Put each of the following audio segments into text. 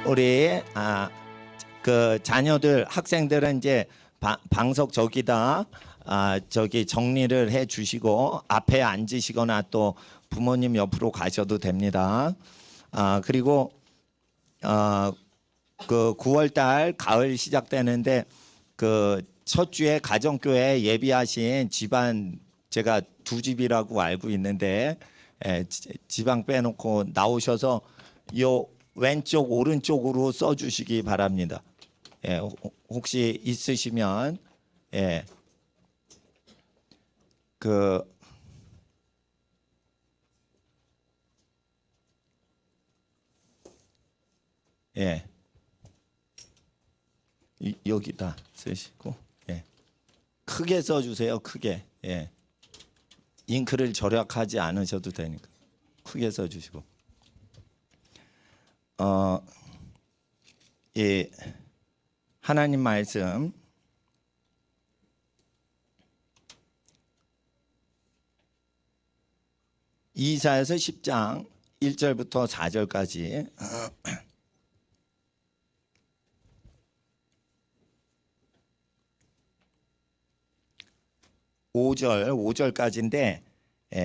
우리 그 자녀들 학생들은 이제 방석 저기다 저기 정리를 해 주시고 앞에 앉으시거나 또 부모님 옆으로 가셔도 됩니다. 그리고 그 9월 달 가을 시작되는데 그 첫 주에 가정교회 예비하신 집안 제가 두 집이라고 알고 있는데 지방 빼놓고 나오셔서 요 왼쪽 오른쪽으로 써주시기 바랍니다. 혹시 있으시면 여기다 쓰시고 크게 써주세요. 크게. 잉크를 절약하지 않으셔도 되니까 크게 써주시고. 하나님 말씀 이사야서 10장 1절부터 4절까지 (5절까지인데)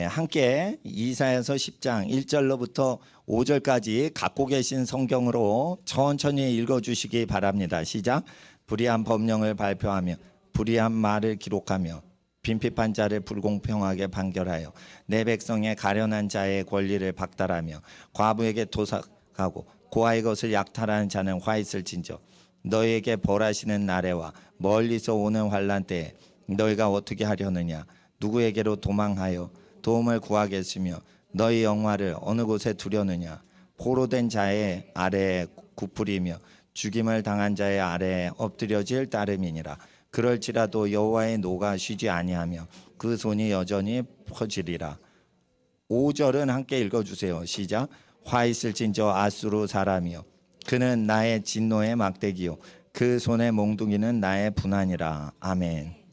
함께 이사야서 10장 1절로부터 5절까지 갖고 계신 성경으로 천천히 읽어주시기 바랍니다. 시작. 불의한 법령을 발표하며 불의한 말을 기록하며 빈핍한 자를 불공평하게 판결하여 내 백성의 가련한 자의 권리를 박탈하며 과부에게 도삭하고 고아의 것을 약탈하는 자는 화 있을진저 너희에게 벌하시는 날에와 멀리서 오는 환난 때에 너희가 어떻게 하려느냐 누구에게로 도망하여 도움을 구하겠으며 너희 영화를 어느 곳에 두려느냐 포로된 자의 아래에 굽부리며 죽임을 당한 자의 아래에 엎드려질 따름이니라. 그럴지라도 여호와의 노가 쉬지 아니하며 그 손이 여전히 퍼지리라. 5절은 함께 읽어주세요. 시작. 화 있을진저 아수르 사람이여 그는 나의 진노의 막대기요 그 손의 몽둥이는 나의 분한이라. 아멘.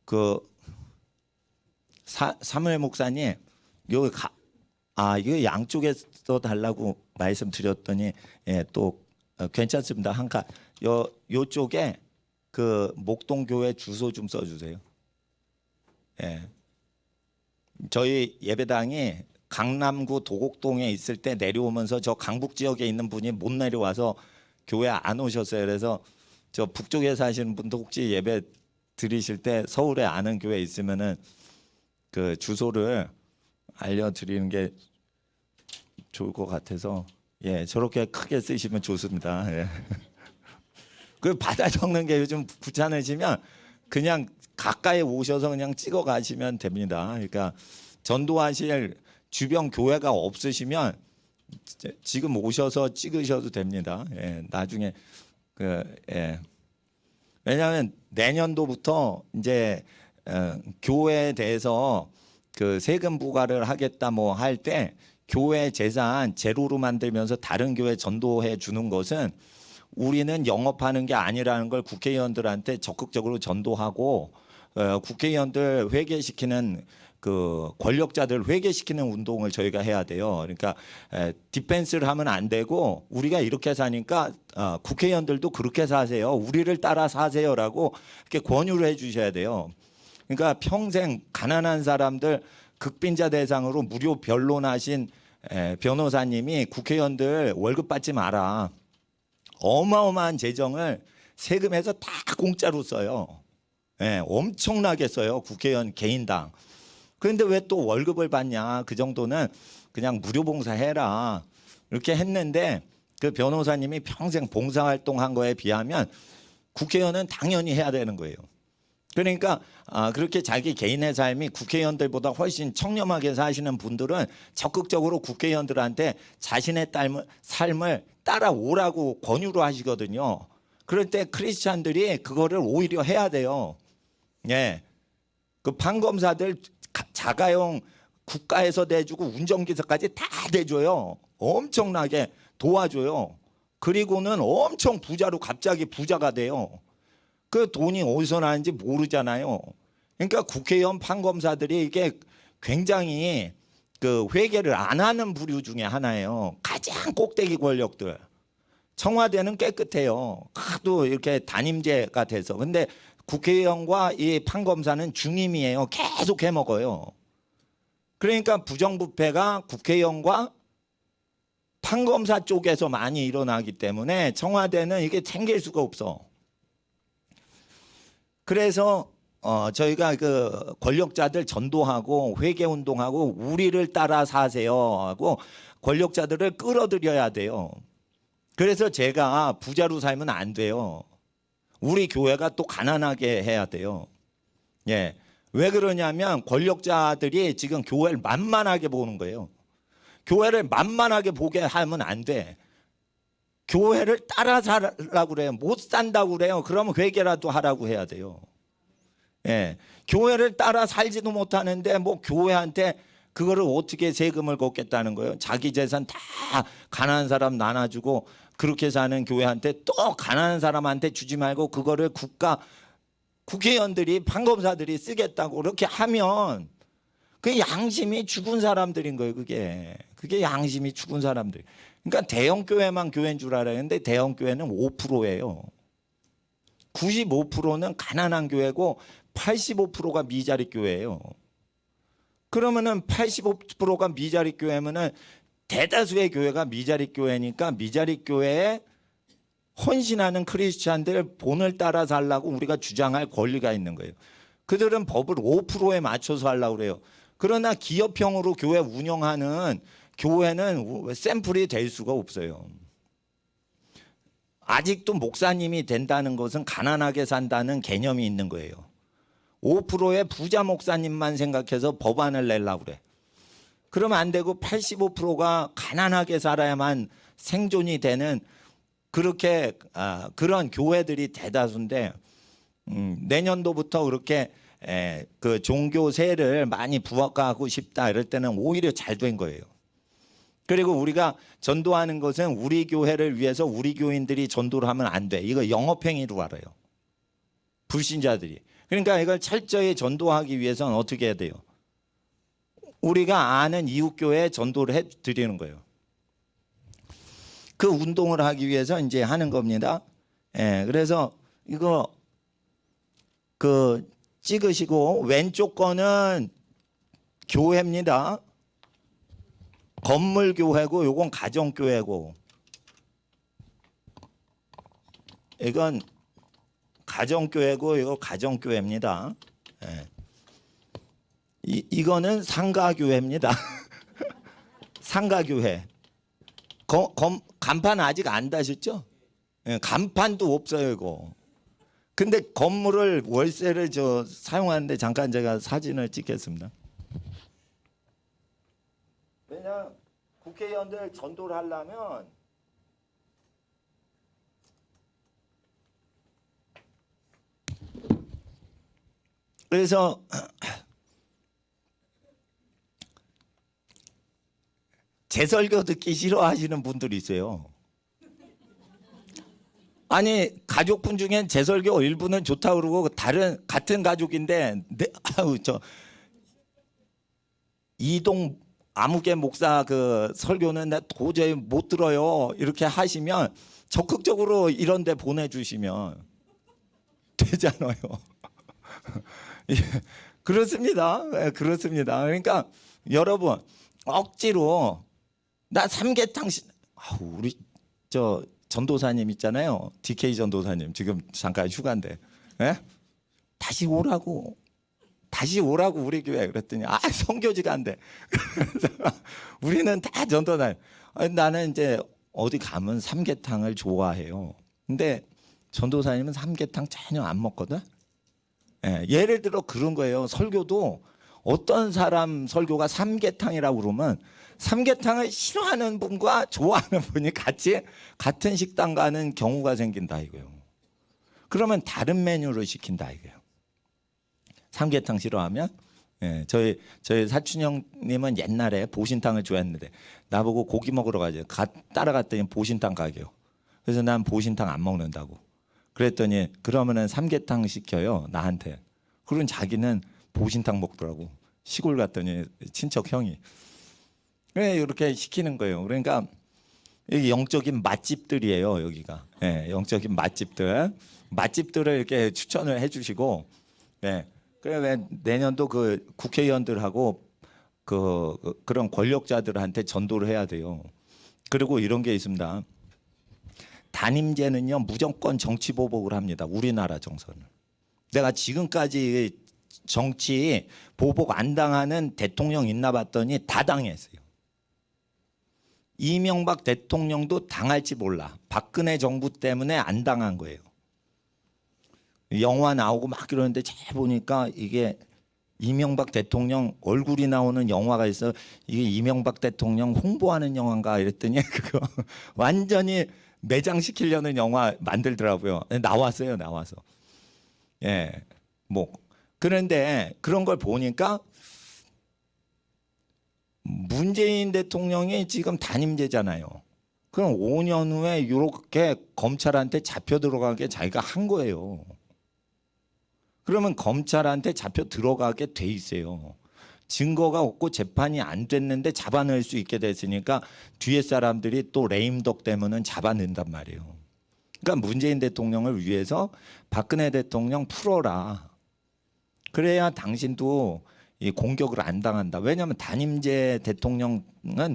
그 사무엘 목사님 이거 양쪽에서 달라고 말씀드렸더니 또 괜찮습니다. 요쪽에 그 목동교회 주소 좀 써주세요. 저희 예배당이 강남구 도곡동에 있을 때 내려오면서 저 강북 지역에 있는 분이 못 내려와서 교회 안 오셨어요. 그래서 저 북쪽에 사시는 분도 혹시 예배 드리실 때 서울에 아는 교회 있으면은 그 주소를 알려드리는 게 좋을 것 같아서 저렇게 크게 쓰시면 좋습니다. 그 받아 적는 게 요즘 귀찮으시면 그냥 가까이 오셔서 그냥 찍어 가시면 됩니다. 그러니까 전도하실 주변 교회가 없으시면 지금 오셔서 찍으셔도 됩니다. 나중에 왜냐하면 내년도부터 이제 교회에 대해서 그 세금 부과를 하겠다 뭐 할 때 교회 재산 제로로 만들면서 다른 교회 전도해 주는 것은 우리는 영업하는 게 아니라는 걸 국회의원들한테 적극적으로 전도하고 국회의원들 회개시키는 그 권력자들 회개시키는 운동을 저희가 해야 돼요. 그러니까 디펜스를 하면 안 되고 우리가 이렇게 사니까 국회의원들도 그렇게 사세요. 우리를 따라 사세요라고 이렇게 권유를 해 주셔야 돼요. 그러니까 평생 가난한 사람들 극빈자 대상으로 무료 변론하신 변호사님이 국회의원들 월급 받지 마라. 어마어마한 재정을 세금에서 다 공짜로 써요. 엄청나게 써요. 국회의원 개인당. 그런데 왜 또 월급을 받냐. 그 정도는 그냥 무료 봉사해라. 이렇게 했는데 그 변호사님이 평생 봉사활동한 거에 비하면 국회의원은 당연히 해야 되는 거예요. 그러니까 그렇게 자기 개인의 삶이 국회의원들보다 훨씬 청렴하게 사시는 분들은 적극적으로 국회의원들한테 자신의 삶을 따라오라고 권유를 하시거든요. 그럴 때 크리스찬들이 그거를 오히려 해야 돼요. 그 판검사들 자가용 국가에서 내주고 운전기사까지 다 내줘요. 엄청나게 도와줘요. 그리고는 엄청 부자로 갑자기 부자가 돼요. 그 돈이 어디서 나는지 모르잖아요. 그러니까 국회의원 판검사들이 이게 굉장히 그 회개를 안 하는 부류 중에 하나예요. 가장 꼭대기 권력들. 청와대는 깨끗해요. 하도 이렇게 단임제가 돼서. 근데 국회의원과 이 판검사는 중임이에요. 계속 해먹어요. 그러니까 부정부패가 국회의원과 판검사 쪽에서 많이 일어나기 때문에 청와대는 이게 챙길 수가 없어. 그래서 저희가 그 권력자들 전도하고 회개운동하고 우리를 따라 사세요 하고 권력자들을 끌어들여야 돼요. 그래서 제가 부자로 살면 안 돼요. 우리 교회가 또 가난하게 해야 돼요. 예. 왜 그러냐면 권력자들이 지금 교회를 만만하게 보는 거예요. 교회를 만만하게 보게 하면 안 돼. 교회를 따라 살라고 그래요. 못 산다고 그래요. 그러면 회개라도 하라고 해야 돼요. 예. 교회를 따라 살지도 못하는데 뭐 교회한테 그거를 어떻게 세금을 걷겠다는 거예요. 자기 재산 다 가난한 사람 나눠주고 그렇게 사는 교회한테 또 가난한 사람한테 주지 말고 그거를 국회의원들이 판검사들이 쓰겠다고 그렇게 하면 그 양심이 죽은 사람들인 거예요. 그게 양심이 죽은 사람들. 그러니까 대형 교회만 교회인 줄 알아요. 근데 대형 교회는 5%예요. 95%는 가난한 교회고 85%가 미자립 교회예요. 그러면은 85%가 미자립 교회면은 대다수의 교회가 미자립 교회니까 미자립 교회에 헌신하는 크리스찬들 본을 따라 살라고 우리가 주장할 권리가 있는 거예요. 그들은 법을 5%에 맞춰서 하려고 그래요. 그러나 기업형으로 교회 운영하는 교회는 샘플이 될 수가 없어요. 아직도 목사님이 된다는 것은 가난하게 산다는 개념이 있는 거예요. 5%의 부자 목사님만 생각해서 법안을 내려고 그래. 그러면 안 되고 85%가 가난하게 살아야만 생존이 되는 그렇게 그런 교회들이 대다수인데 내년도부터 그렇게 그 종교세를 많이 부각하고 싶다 이럴 때는 오히려 잘 된 거예요. 그리고 우리가 전도하는 것은 우리 교회를 위해서 우리 교인들이 전도를 하면 안 돼. 이거 영업행위로 알아요. 불신자들이. 그러니까 이걸 철저히 전도하기 위해서는 어떻게 해야 돼요? 우리가 아는 이웃교회에 전도를 해드리는 거예요. 그 운동을 하기 위해서 이제 하는 겁니다. 그래서 이거 그 찍으시고 왼쪽 거는 교회입니다. 건물 교회고 요건 가정 교회고 이건 가정 교회고 이거 가정 교회입니다. 이거는 상가 교회입니다. 상가 교회. 간판 아직 안 다셨죠? 간판도 없어요 이거. 근데 건물을 월세를 사용하는데 잠깐 제가 사진을 찍겠습니다. 왜냐 국회의원들 전도를 하려면 그래서 제 설교 듣기 싫어하시는 분들이 있어요. 아니 가족분 중엔 제 설교 일부는 좋다고 그러고 같은 가족인데 이동 아무개 목사 그 설교는 나 도저히 못 들어요 이렇게 하시면 적극적으로 이런 데 보내주시면 되잖아요. 예, 그렇습니다. 그렇습니다. 그러니까 여러분 억지로 나 삼계탕 우리 전도사님 있잖아요. DK 전도사님 지금 잠깐 휴가인데 다시 오라고 우리 교회 그랬더니 선교지가 안 돼. 우리는 다 전도사님. 나는 이제 어디 가면 삼계탕을 좋아해요. 근데 전도사님은 삼계탕 전혀 안 먹거든. 예를 들어 그런 거예요. 설교도 어떤 사람 설교가 삼계탕이라고 그러면 삼계탕을 싫어하는 분과 좋아하는 분이 같은 식당 가는 경우가 생긴다 이거예요. 그러면 다른 메뉴를 시킨다 이거예요. 삼계탕 싫어하면 저희 사촌 형님은 옛날에 보신탕을 좋아했는데 나보고 고기 먹으러 가죠. 따라갔더니 보신탕 가게요. 그래서 난 보신탕 안 먹는다고. 그랬더니 그러면은 삼계탕 시켜요 나한테. 그러면 자기는 보신탕 먹더라고. 시골 갔더니 친척 형이 그래 이렇게 시키는 거예요. 그러니까 여기 영적인 맛집들이에요. 여기가 영적인 맛집들을 이렇게 추천을 해주시고, 그래 왜 내년도 그 국회의원들하고 그런 권력자들한테 전도를 해야 돼요. 그리고 이런 게 있습니다. 단임제는요 무조건 정치 보복을 합니다. 우리나라 정서는. 내가 지금까지 정치 보복 안 당하는 대통령 있나 봤더니 다 당했어요. 이명박 대통령도 당할지 몰라. 박근혜 정부 때문에 안 당한 거예요. 영화 나오고 막 그러는데 잘 보니까 이게 이명박 대통령 얼굴이 나오는 영화가 있어. 이게 이명박 대통령 홍보하는 영화인가 이랬더니 그거 완전히 매장시키려는 영화 만들더라고요. 나왔어요, 나와서. 뭐 그런데 그런 걸 보니까 문재인 대통령이 지금 단임제잖아요. 그럼 5년 후에 이렇게 검찰한테 잡혀 들어가게 자기가 한 거예요. 그러면 검찰한테 잡혀 들어가게 돼 있어요. 증거가 없고 재판이 안 됐는데 잡아낼 수 있게 됐으니까 뒤에 사람들이 또 레임덕 되면은 잡아낸단 말이에요. 그러니까 문재인 대통령을 위해서 박근혜 대통령 풀어라. 그래야 당신도 이 공격을 안 당한다. 왜냐하면 단임제 대통령은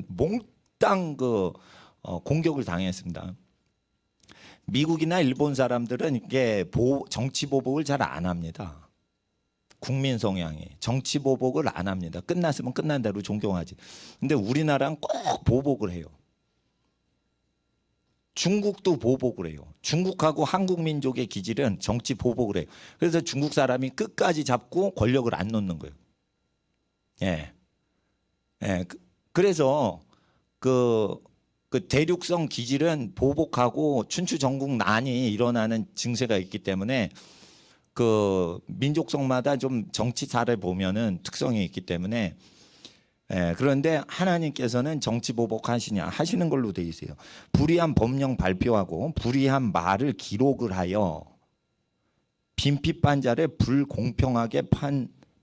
몽땅 공격을 당했습니다. 미국이나 일본 사람들은 이게 정치 보복을 잘 안 합니다. 국민 성향이 정치 보복을 안 합니다. 끝났으면 끝난 대로 존경하지. 근데 우리나라는 꼭 보복을 해요. 중국도 보복을 해요. 중국하고 한국 민족의 기질은 정치 보복을 해요. 그래서 중국 사람이 끝까지 잡고 권력을 안 놓는 거예요. 그래서 그 대륙성 기질은 보복하고 춘추전국난이 일어나는 증세가 있기 때문에 그 민족성마다 좀 정치사를 보면은 특성이 있기 때문에 그런데 하나님께서는 정치 보복하시냐 하시는 걸로 돼 있어요. 불의한 법령 발표하고 불의한 말을 기록을 하여 빈핍한 자를 불공평하게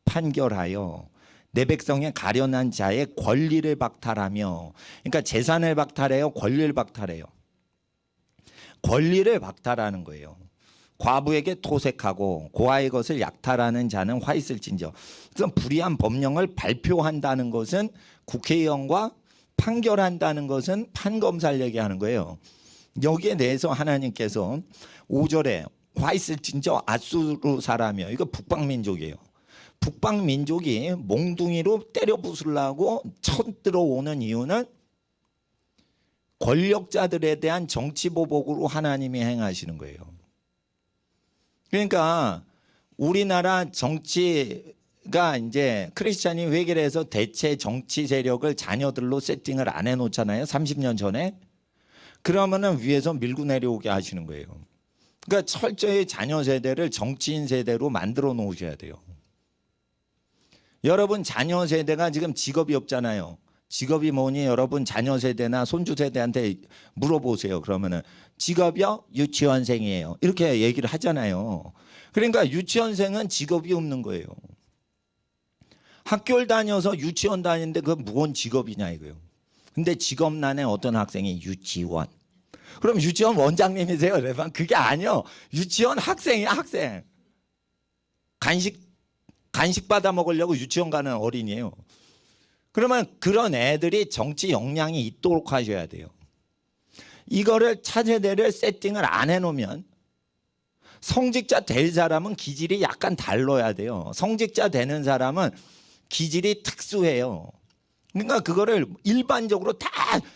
판결하여 내 백성의 가련한 자의 권리를 박탈하며, 그러니까 재산을 박탈해요, 권리를 박탈해요. 권리를 박탈하는 거예요. 과부에게 토색하고 고아의 것을 약탈하는 자는 화 있을진저. 그래서 불의한 법령을 발표한다는 것은 국회의원과 판결한다는 것은 판검사를 얘기하는 거예요. 여기에 대해서 하나님께서 5절에 화 있을진저 아수르 사람이요. 이거 북방민족이에요. 북방민족이 몽둥이로 때려 부수려고 쳐들어오는 이유는 권력자들에 대한 정치보복으로 하나님이 행하시는 거예요. 그러니까 우리나라 정치가 이제 크리스찬이 회개를 해서 대체 정치 세력을 자녀들로 세팅을 안 해놓잖아요. 30년 전에. 그러면은 위에서 밀고 내려오게 하시는 거예요. 그러니까 철저히 자녀 세대를 정치인 세대로 만들어 놓으셔야 돼요. 여러분 자녀 세대가 지금 직업이 없잖아요. 직업이 뭐니 여러분 자녀 세대나 손주 세대한테 물어보세요. 그러면은 직업이요? 유치원생이에요. 이렇게 얘기를 하잖아요. 그러니까 유치원생은 직업이 없는 거예요. 학교를 다녀서 유치원 다니는데 그 무슨 직업이냐 이거예요. 근데 직업난에 어떤 학생이 유치원. 그럼 유치원 원장님이세요? 그러면 그게 아니요. 유치원 학생이야 학생. 간식 받아 먹으려고 유치원 가는 어린이에요. 그러면 그런 애들이 정치 역량이 있도록 하셔야 돼요. 이거를 차세대를 세팅을 안 해놓으면 성직자 될 사람은 기질이 약간 달라야 돼요. 성직자 되는 사람은 기질이 특수해요. 그러니까 그거를 일반적으로 다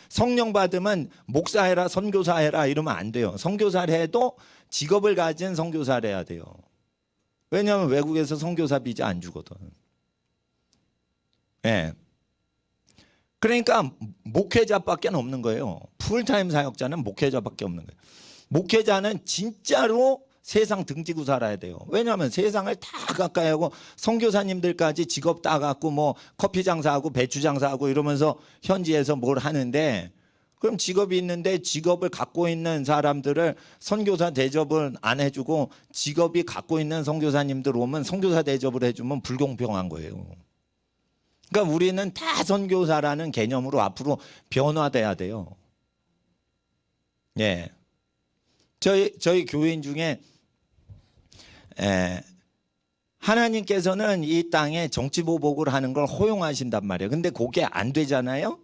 성령 받으면 목사해라 선교사해라 이러면 안 돼요. 선교사를 해도 직업을 가진 선교사를 해야 돼요. 왜냐하면 외국에서 선교사 비자 안 주거든. 그러니까 목회자밖에 없는 거예요. 풀타임 사역자는 목회자밖에 없는 거예요. 목회자는 진짜로 세상 등지고 살아야 돼요. 왜냐하면 세상을 다 가까이 하고 선교사님들까지 직업 따갖고 뭐 커피 장사하고 배추 장사하고 이러면서 현지에서 뭘 하는데, 그럼 직업이 있는데 직업을 갖고 있는 사람들을 선교사 대접을 안 해주고 직업이 갖고 있는 선교사님들 오면 선교사 대접을 해주면 불공평한 거예요. 그러니까 우리는 다 선교사라는 개념으로 앞으로 변화돼야 돼요. 예. 저희 교인 중에 하나님께서는 이 땅에 정치 보복을 하는 걸 허용하신단 말이에요. 근데 그게 안 되잖아요.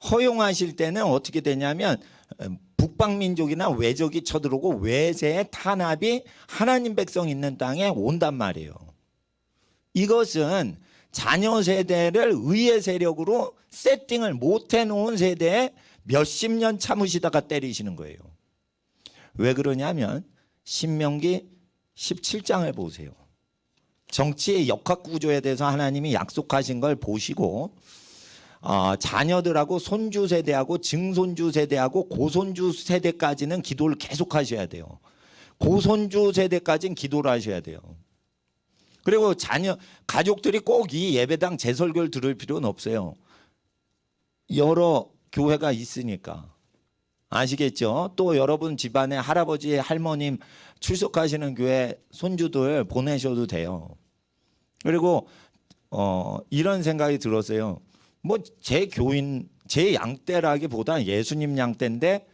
허용하실 때는 어떻게 되냐면 북방민족이나 외적이 쳐들어오고 외세의 탄압이 하나님 백성 있는 땅에 온단 말이에요. 이것은 자녀 세대를 의의 세력으로 세팅을 못 해놓은 세대에 몇십 년 참으시다가 때리시는 거예요. 왜 그러냐면 신명기 17장을 보세요. 정치의 역학구조에 대해서 하나님이 약속하신 걸 보시고 자녀들하고 손주 세대하고 증손주 세대하고 고손주 세대까지는 기도를 계속 하셔야 돼요. 고손주 세대까지는 기도를 하셔야 돼요. 그리고 가족들이 꼭 이 예배당 제설교를 들을 필요는 없어요. 여러 교회가 있으니까. 아시겠죠? 또 여러분 집안에 할아버지, 할머님 출석하시는 교회 손주들 보내셔도 돼요. 그리고 이런 생각이 들었어요. 뭐 제 교인, 제 양떼라기보다 예수님 양떼인데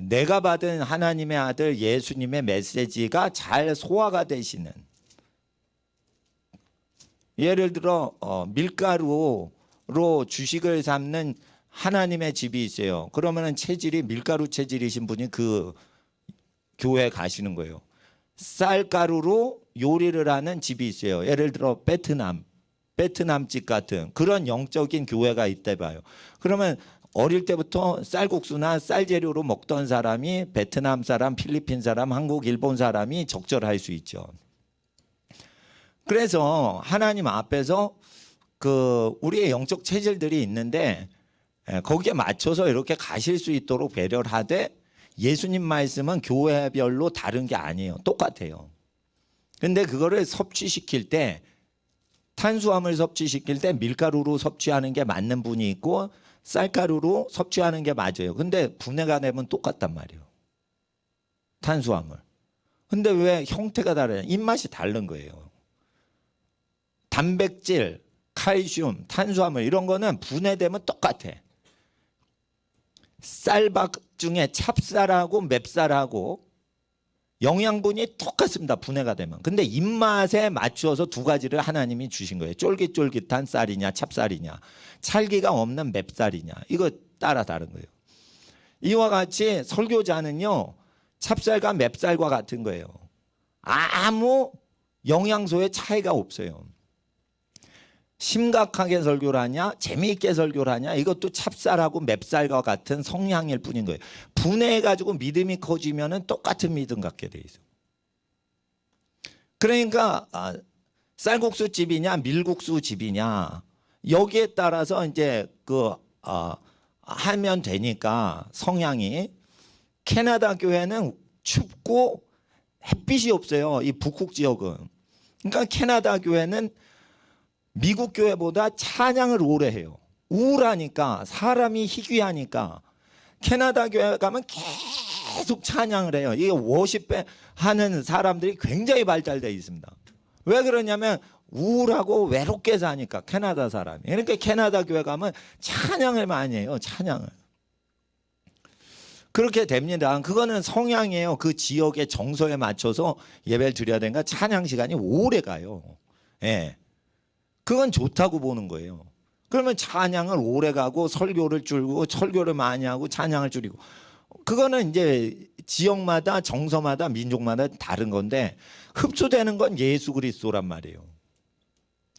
내가 받은 하나님의 아들 예수님의 메시지가 잘 소화가 되시는, 예를 들어 밀가루로 주식을 삶는 하나님의 집이 있어요. 그러면은 체질이 밀가루 체질이신 분이 그 교회에 가시는 거예요. 쌀가루로 요리를 하는 집이 있어요. 예를 들어 베트남집 같은 그런 영적인 교회가 있다 봐요. 그러면 어릴 때부터 쌀국수나 쌀재료로 먹던 사람이 베트남 사람, 필리핀 사람, 한국, 일본 사람이 적절할 수 있죠. 그래서 하나님 앞에서 우리의 영적 체질들이 있는데 거기에 맞춰서 이렇게 가실 수 있도록 배려를 하되, 예수님 말씀은 교회별로 다른 게 아니에요. 똑같아요. 근데 그거를 섭취시킬 때, 탄수화물 섭취시킬 때 밀가루로 섭취하는 게 맞는 분이 있고 쌀가루로 섭취하는 게 맞아요. 근데 분해가 되면 똑같단 말이에요. 탄수화물. 근데 왜 형태가 다르냐? 입맛이 다른 거예요. 단백질, 칼슘, 탄수화물 이런 거는 분해되면 똑같아. 쌀밥 중에 찹쌀하고 맵쌀하고 영양분이 똑같습니다. 분해가 되면. 근데 입맛에 맞추어서 두 가지를 하나님이 주신 거예요. 쫄깃쫄깃한 쌀이냐 찹쌀이냐, 찰기가 없는 맵쌀이냐, 이거 따라 다른 거예요. 이와 같이 설교자는요, 찹쌀과 맵쌀과 같은 거예요. 아무 영양소의 차이가 없어요. 심각하게 설교를 하냐 재미있게 설교를 하냐, 이것도 찹쌀하고 맵쌀과 같은 성향일 뿐인 거예요. 분해해가지고 믿음이 커지면 똑같은 믿음 갖게 돼 있어. 그러니까 쌀국수 집이냐 밀국수 집이냐 여기에 따라서 이제 하면 되니까 성향이. 캐나다 교회는 춥고 햇빛이 없어요. 이 북극 지역은. 그러니까 캐나다 교회는 미국 교회보다 찬양을 오래 해요. 우울하니까, 사람이 희귀하니까. 캐나다 교회 가면 계속 찬양을 해요. 이게 워십 하는 사람들이 굉장히 발달되어 있습니다. 왜 그러냐면 우울하고 외롭게 사니까, 캐나다 사람이. 그러니까 캐나다 교회 가면 찬양을 많이 해요. 찬양을. 그렇게 됩니다. 그거는 성향이에요. 그 지역의 정서에 맞춰서 예배를 드려야 되니까 찬양 시간이 오래 가요. 예. 그건 좋다고 보는 거예요. 그러면 찬양을 오래 가고 설교를 줄이고 설교를 많이 하고 찬양을 줄이고, 그거는 이제 지역마다 정서마다 민족마다 다른 건데 흡수되는 건 예수 그리스도란 말이에요.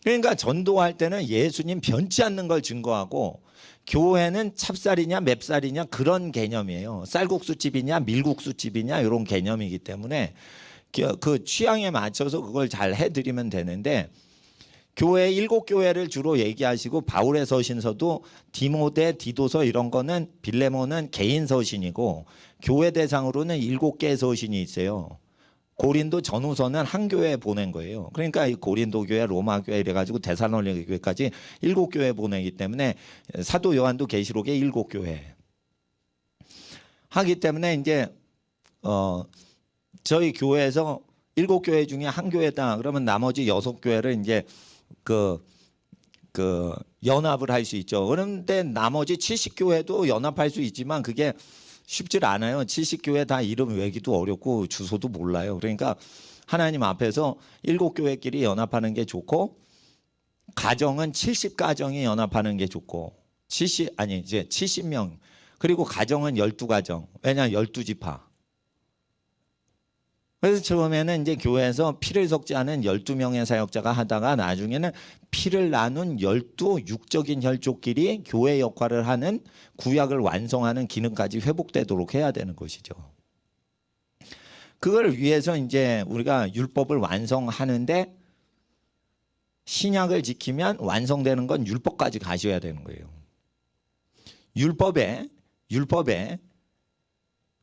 그러니까 전도할 때는 예수님 변치 않는 걸 증거하고, 교회는 찹쌀이냐 맵쌀이냐 그런 개념이에요. 쌀국수집이냐 밀국수집이냐 이런 개념이기 때문에 그 취향에 맞춰서 그걸 잘 해드리면 되는데, 교회 7교회를 주로 얘기하시고 바울의 서신서도 디모데, 디도서 이런 거는, 빌레몬은 개인 서신이고 교회 대상으로는 7개의 서신이 있어요. 고린도 전후서는 한 교회에 보낸 거예요. 그러니까 이 고린도 교회, 로마 교회 이래가지고 데살로니가 교회까지 7교회 보내기 때문에 사도 요한도 계시록에 7교회 하기 때문에 이제 저희 교회에서 7교회 중에 한 교회다 그러면 나머지 6교회를 이제 그 연합을 할 수 있죠. 그런데 나머지 70교회도 연합할 수 있지만 그게 쉽지 않아요. 70교회 다 이름 외기도 어렵고 주소도 몰라요. 그러니까 하나님 앞에서 7교회끼리 연합하는 게 좋고, 가정은 70가정이 연합하는 게 좋고, 이제 70명, 그리고 가정은 12가정. 왜냐 12지파. 그래서 처음에는 이제 교회에서 피를 섞지 않은 12명의 사역자가 하다가 나중에는 피를 나눈 12 육적인 혈족끼리 교회 역할을 하는 구약을 완성하는 기능까지 회복되도록 해야 되는 것이죠. 그걸 위해서 이제 우리가 율법을 완성하는데, 신약을 지키면 완성되는 건 율법까지 가셔야 되는 거예요. 율법에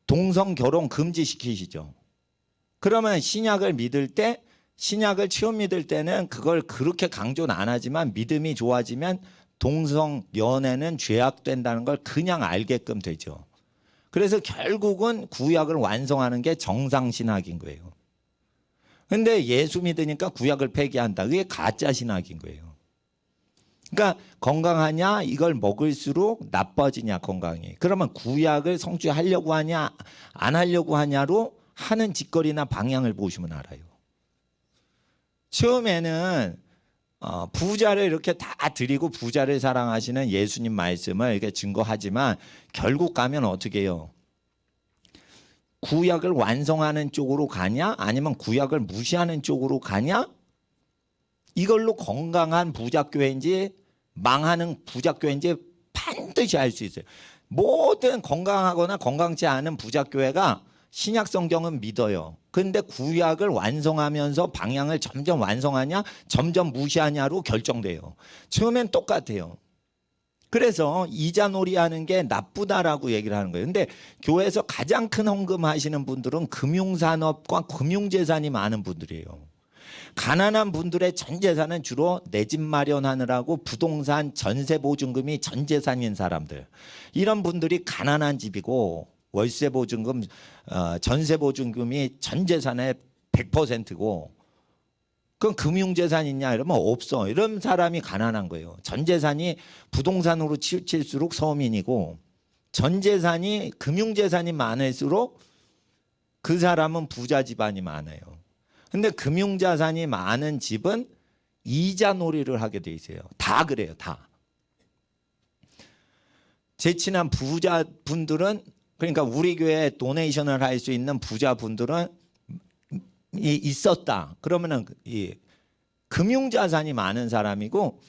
동성 결혼 금지시키시죠. 그러면 신약을 믿을 때, 신약을 처음 믿을 때는 그걸 그렇게 강조는 안 하지만 믿음이 좋아지면 동성 연애는 죄악된다는 걸 그냥 알게끔 되죠. 그래서 결국은 구약을 완성하는 게 정상신학인 거예요. 근데 예수 믿으니까 구약을 폐기한다. 그게 가짜 신학인 거예요. 그러니까 건강하냐, 이걸 먹을수록 나빠지냐 건강이. 그러면 구약을 성취하려고 하냐 안 하려고 하냐로 하는 짓거리나 방향을 보시면 알아요. 처음에는 부자를 이렇게 다 드리고 부자를 사랑하시는 예수님 말씀을 이렇게 증거하지만 결국 가면 어떻게 해요? 구약을 완성하는 쪽으로 가냐 아니면 구약을 무시하는 쪽으로 가냐? 이걸로 건강한 부자교회인지 망하는 부자교회인지 반드시 알 수 있어요. 모든 건강하거나 건강치 않은 부자교회가 신약 성경은 믿어요. 근데 구약을 완성하면서 방향을 점점 완성하냐 점점 무시하냐로 결정돼요. 처음엔 똑같아요. 그래서 이자놀이 하는 게 나쁘다라고 얘기를 하는 거예요. 근데 교회에서 가장 큰 헌금하시는 분들은 금융산업과 금융재산이 많은 분들이에요. 가난한 분들의 전 재산은 주로 내 집 마련하느라고 부동산 전세보증금이 전 재산인 사람들. 이런 분들이 가난한 집이고 월세보증금, 전세보증금이 전 재산의 100%고 그럼 금융재산 있냐 이러면 없어. 이런 사람이 가난한 거예요. 전 재산이 부동산으로 치우칠수록 서민이고 전 재산이 금융재산이 많을수록 그 사람은 부자 집안이 많아요. 근데 금융자산이 많은 집은 이자놀이를 하게 돼 있어요. 다 그래요. 다. 제 친한 부자분들은 그러니까 우리 교회에 도네이션을 할 수 있는 부자분들은 있었다. 그러면은 이 금융자산이 많은 사람이고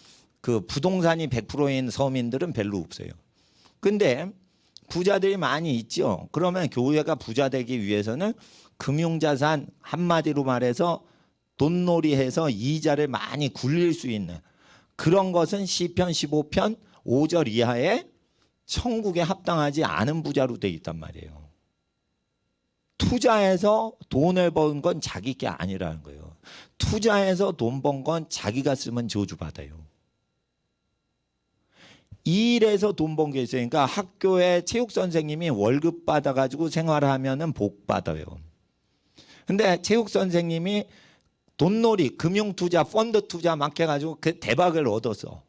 그 부동산이 100%인 서민들은 별로 없어요. 근데 부자들이 많이 있죠. 그러면 교회가 부자 되기 위해서는 금융자산 한마디로 말해서 돈놀이해서 이자를 많이 굴릴 수 있는 그런 것은 시편 15편 5절 이하에 천국에 합당하지 않은 부자로 돼 있단 말이에요. 투자해서 돈을 번 건 자기 게 아니라는 거예요. 투자해서 돈 번 건 자기가 쓰면 저주받아요. 일해서 돈 번 게 있어요. 그러니까 학교에 체육 선생님이 월급 받아가지고 생활하면은 복 받아요. 근데 체육 선생님이 돈놀이, 금융투자, 펀드 투자 막 해가지고 그 대박을 얻어서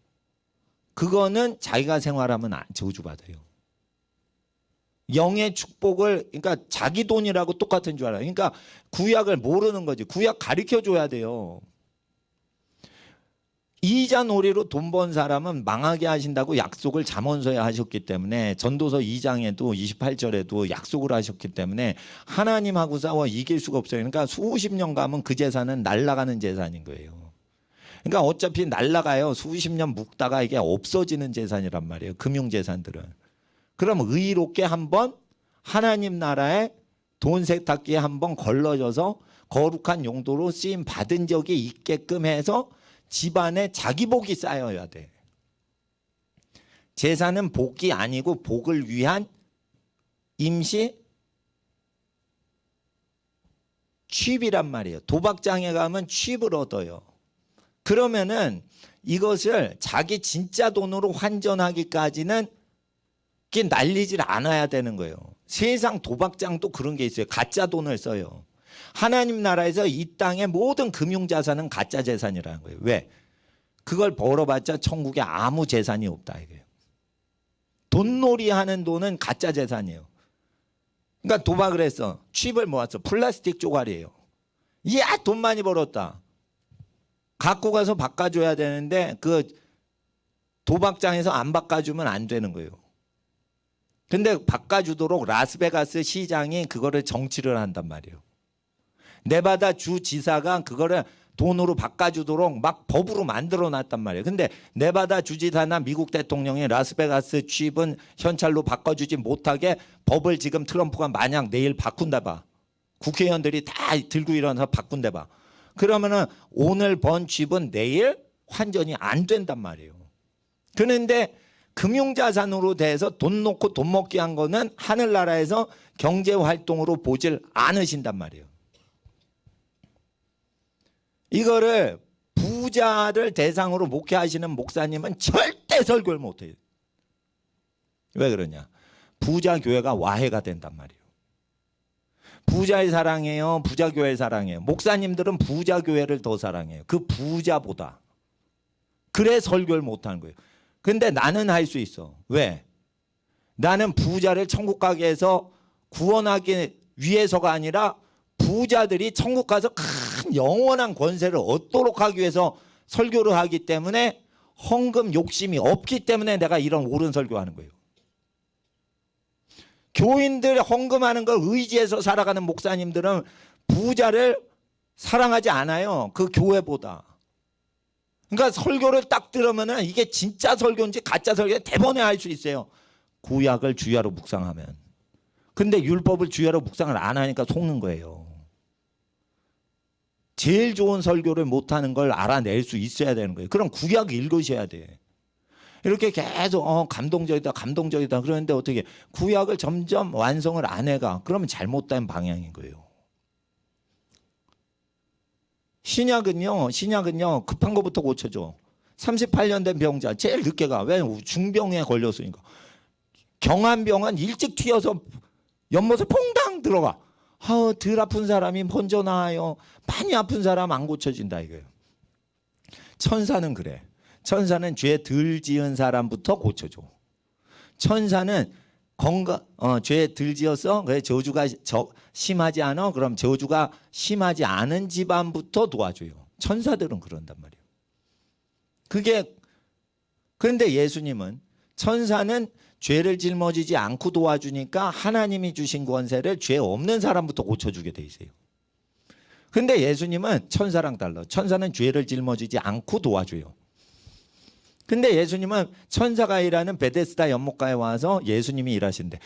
그거는 자기가 생활하면 저주받아요. 영의 축복을 그러니까 자기 돈이라고 똑같은 줄 알아요. 그러니까 구약을 모르는 거지. 구약 가르쳐 줘야 돼요. 이자 놀이로 돈 번 사람은 망하게 하신다고 약속을 잠언서에 하셨기 때문에 전도서 2장에도 28절에도 약속을 하셨기 때문에 하나님하고 싸워 이길 수가 없어요. 그러니까 수십 년 가면 그 재산은 날아가는 재산인 거예요. 그러니까 어차피 날아가요. 수십 년 묵다가 이게 없어지는 재산이란 말이에요. 금융재산들은. 그럼 의롭게 한번 하나님 나라에 돈 세탁기에 한번 걸러져서 거룩한 용도로 쓰임 받은 적이 있게끔 해서 집안에 자기 복이 쌓여야 돼. 재산은 복이 아니고 복을 위한 임시 취입이란 말이에요. 도박장에 가면 취입을 얻어요. 그러면은 이것을 자기 진짜 돈으로 환전하기까지는 이게 날리질 않아야 되는 거예요. 세상 도박장도 그런 게 있어요. 가짜 돈을 써요. 하나님 나라에서 이 땅의 모든 금융자산은 가짜 재산이라는 거예요. 왜? 그걸 벌어봤자 천국에 아무 재산이 없다 이거예요. 돈놀이 하는 돈은 가짜 재산이에요. 그러니까 도박을 했어. 칩을 모았어. 플라스틱 쪼가리예요. 이야 돈 많이 벌었다. 갖고 가서 바꿔줘야 되는데 그 도박장에서 안 바꿔주면 안 되는 거예요. 근데 바꿔주도록 라스베가스 시장이 그거를 정치를 한단 말이에요. 네바다 주지사가 그거를 돈으로 바꿔주도록 막 법으로 만들어 놨단 말이에요. 근데 네바다 주지사나 미국 대통령이 라스베가스 칩은 현찰로 바꿔주지 못하게 법을 지금 트럼프가 만약 내일 바꾼다 봐. 국회의원들이 다 들고 일어나서 바꾼다 봐. 그러면은 오늘 번 칩은 내일 환전이 안 된단 말이에요. 그런데 금융자산으로 돼서 돈 놓고 돈 먹기 한 거는 하늘나라에서 경제활동으로 보질 않으신단 말이에요. 이거를 부자를 대상으로 목회하시는 목사님은 절대 설교를 못해요. 왜 그러냐? 부자 교회가 와해가 된단 말이에요. 부자를 사랑해요. 부자 교회를 사랑해요. 목사님들은 부자 교회를 더 사랑해요. 그 부자보다. 그래 설교를 못하는 거예요. 근데 나는 할 수 있어. 왜? 나는 부자를 천국 가게 해서 구원하기 위해서가 아니라 부자들이 천국 가서 큰 영원한 권세를 얻도록 하기 위해서 설교를 하기 때문에 헌금 욕심이 없기 때문에 내가 이런 옳은 설교하는 거예요. 교인들 헌금하는 걸 의지해서 살아가는 목사님들은 부자를 사랑하지 않아요. 그 교회보다. 그러니까 설교를 딱 들으면은 이게 진짜 설교인지 가짜 설교인지 대번에 알 수 있어요. 구약을 주야로 묵상하면. 근데 율법을 주야로 묵상을 안 하니까 속는 거예요. 제일 좋은 설교를 못하는 걸 알아낼 수 있어야 되는 거예요. 그럼 구약 읽으셔야 돼. 이렇게 계속 감동적이다 감동적이다 그러는데 어떻게 구약을 점점 완성을 안 해가. 그러면 잘못된 방향인 거예요. 신약은요 급한 것부터 고쳐줘. 38년 된 병자 제일 늦게 가. 왜? 중병에 걸렸으니까. 경환병은 일찍 튀어서 연못에 퐁당 들어가. 덜 아픈 사람이 먼저 나아요. 많이 아픈 사람 안 고쳐진다 이거예요. 천사는 그래. 천사는 죄 덜 지은 사람부터 고쳐줘. 천사는 죄 덜 지었어? 그래 저주가 심하지 않아? 그럼 저주가 심하지 않은 집안부터 도와줘요. 천사들은 그런단 말이에요. 그런데 예수님은 천사는 죄를 짊어지지 않고 도와주니까 하나님이 주신 권세를 죄 없는 사람부터 고쳐주게 돼 있어요. 근데 예수님은 천사랑 달라. 천사는 죄를 짊어지지 않고 도와줘요. 근데 예수님은 천사가 일하는 베데스다 연못가에 와서 예수님이 일하신대.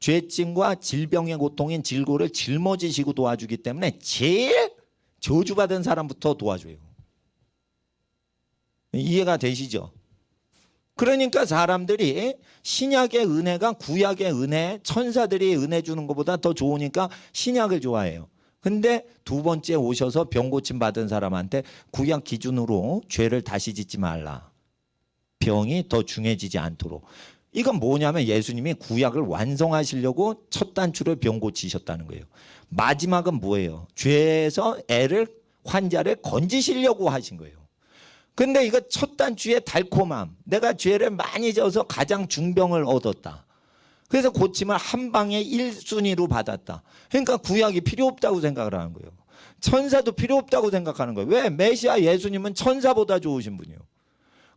죄증과 질병의 고통인 질고를 짊어지시고 도와주기 때문에 제일 저주받은 사람부터 도와줘요. 이해가 되시죠? 그러니까 사람들이 신약의 은혜가 구약의 은혜, 천사들이 은혜 주는 것보다 더 좋으니까 신약을 좋아해요. 근데 두 번째 오셔서 병 고침 받은 사람한테 구약 기준으로 죄를 다시 짓지 말라. 병이 더 중해지지 않도록. 이건 뭐냐면 예수님이 구약을 완성하시려고 첫 단추를 병 고치셨다는 거예요. 마지막은 뭐예요? 죄에서 환자를 건지시려고 하신 거예요. 근데 이거 첫 단추의 달콤함. 내가 죄를 많이 져서 가장 중병을 얻었다. 그래서 고침을 한 방에 1순위로 받았다. 그러니까 구약이 필요 없다고 생각을 하는 거예요. 천사도 필요 없다고 생각하는 거예요. 왜? 메시아 예수님은 천사보다 좋으신 분이에요.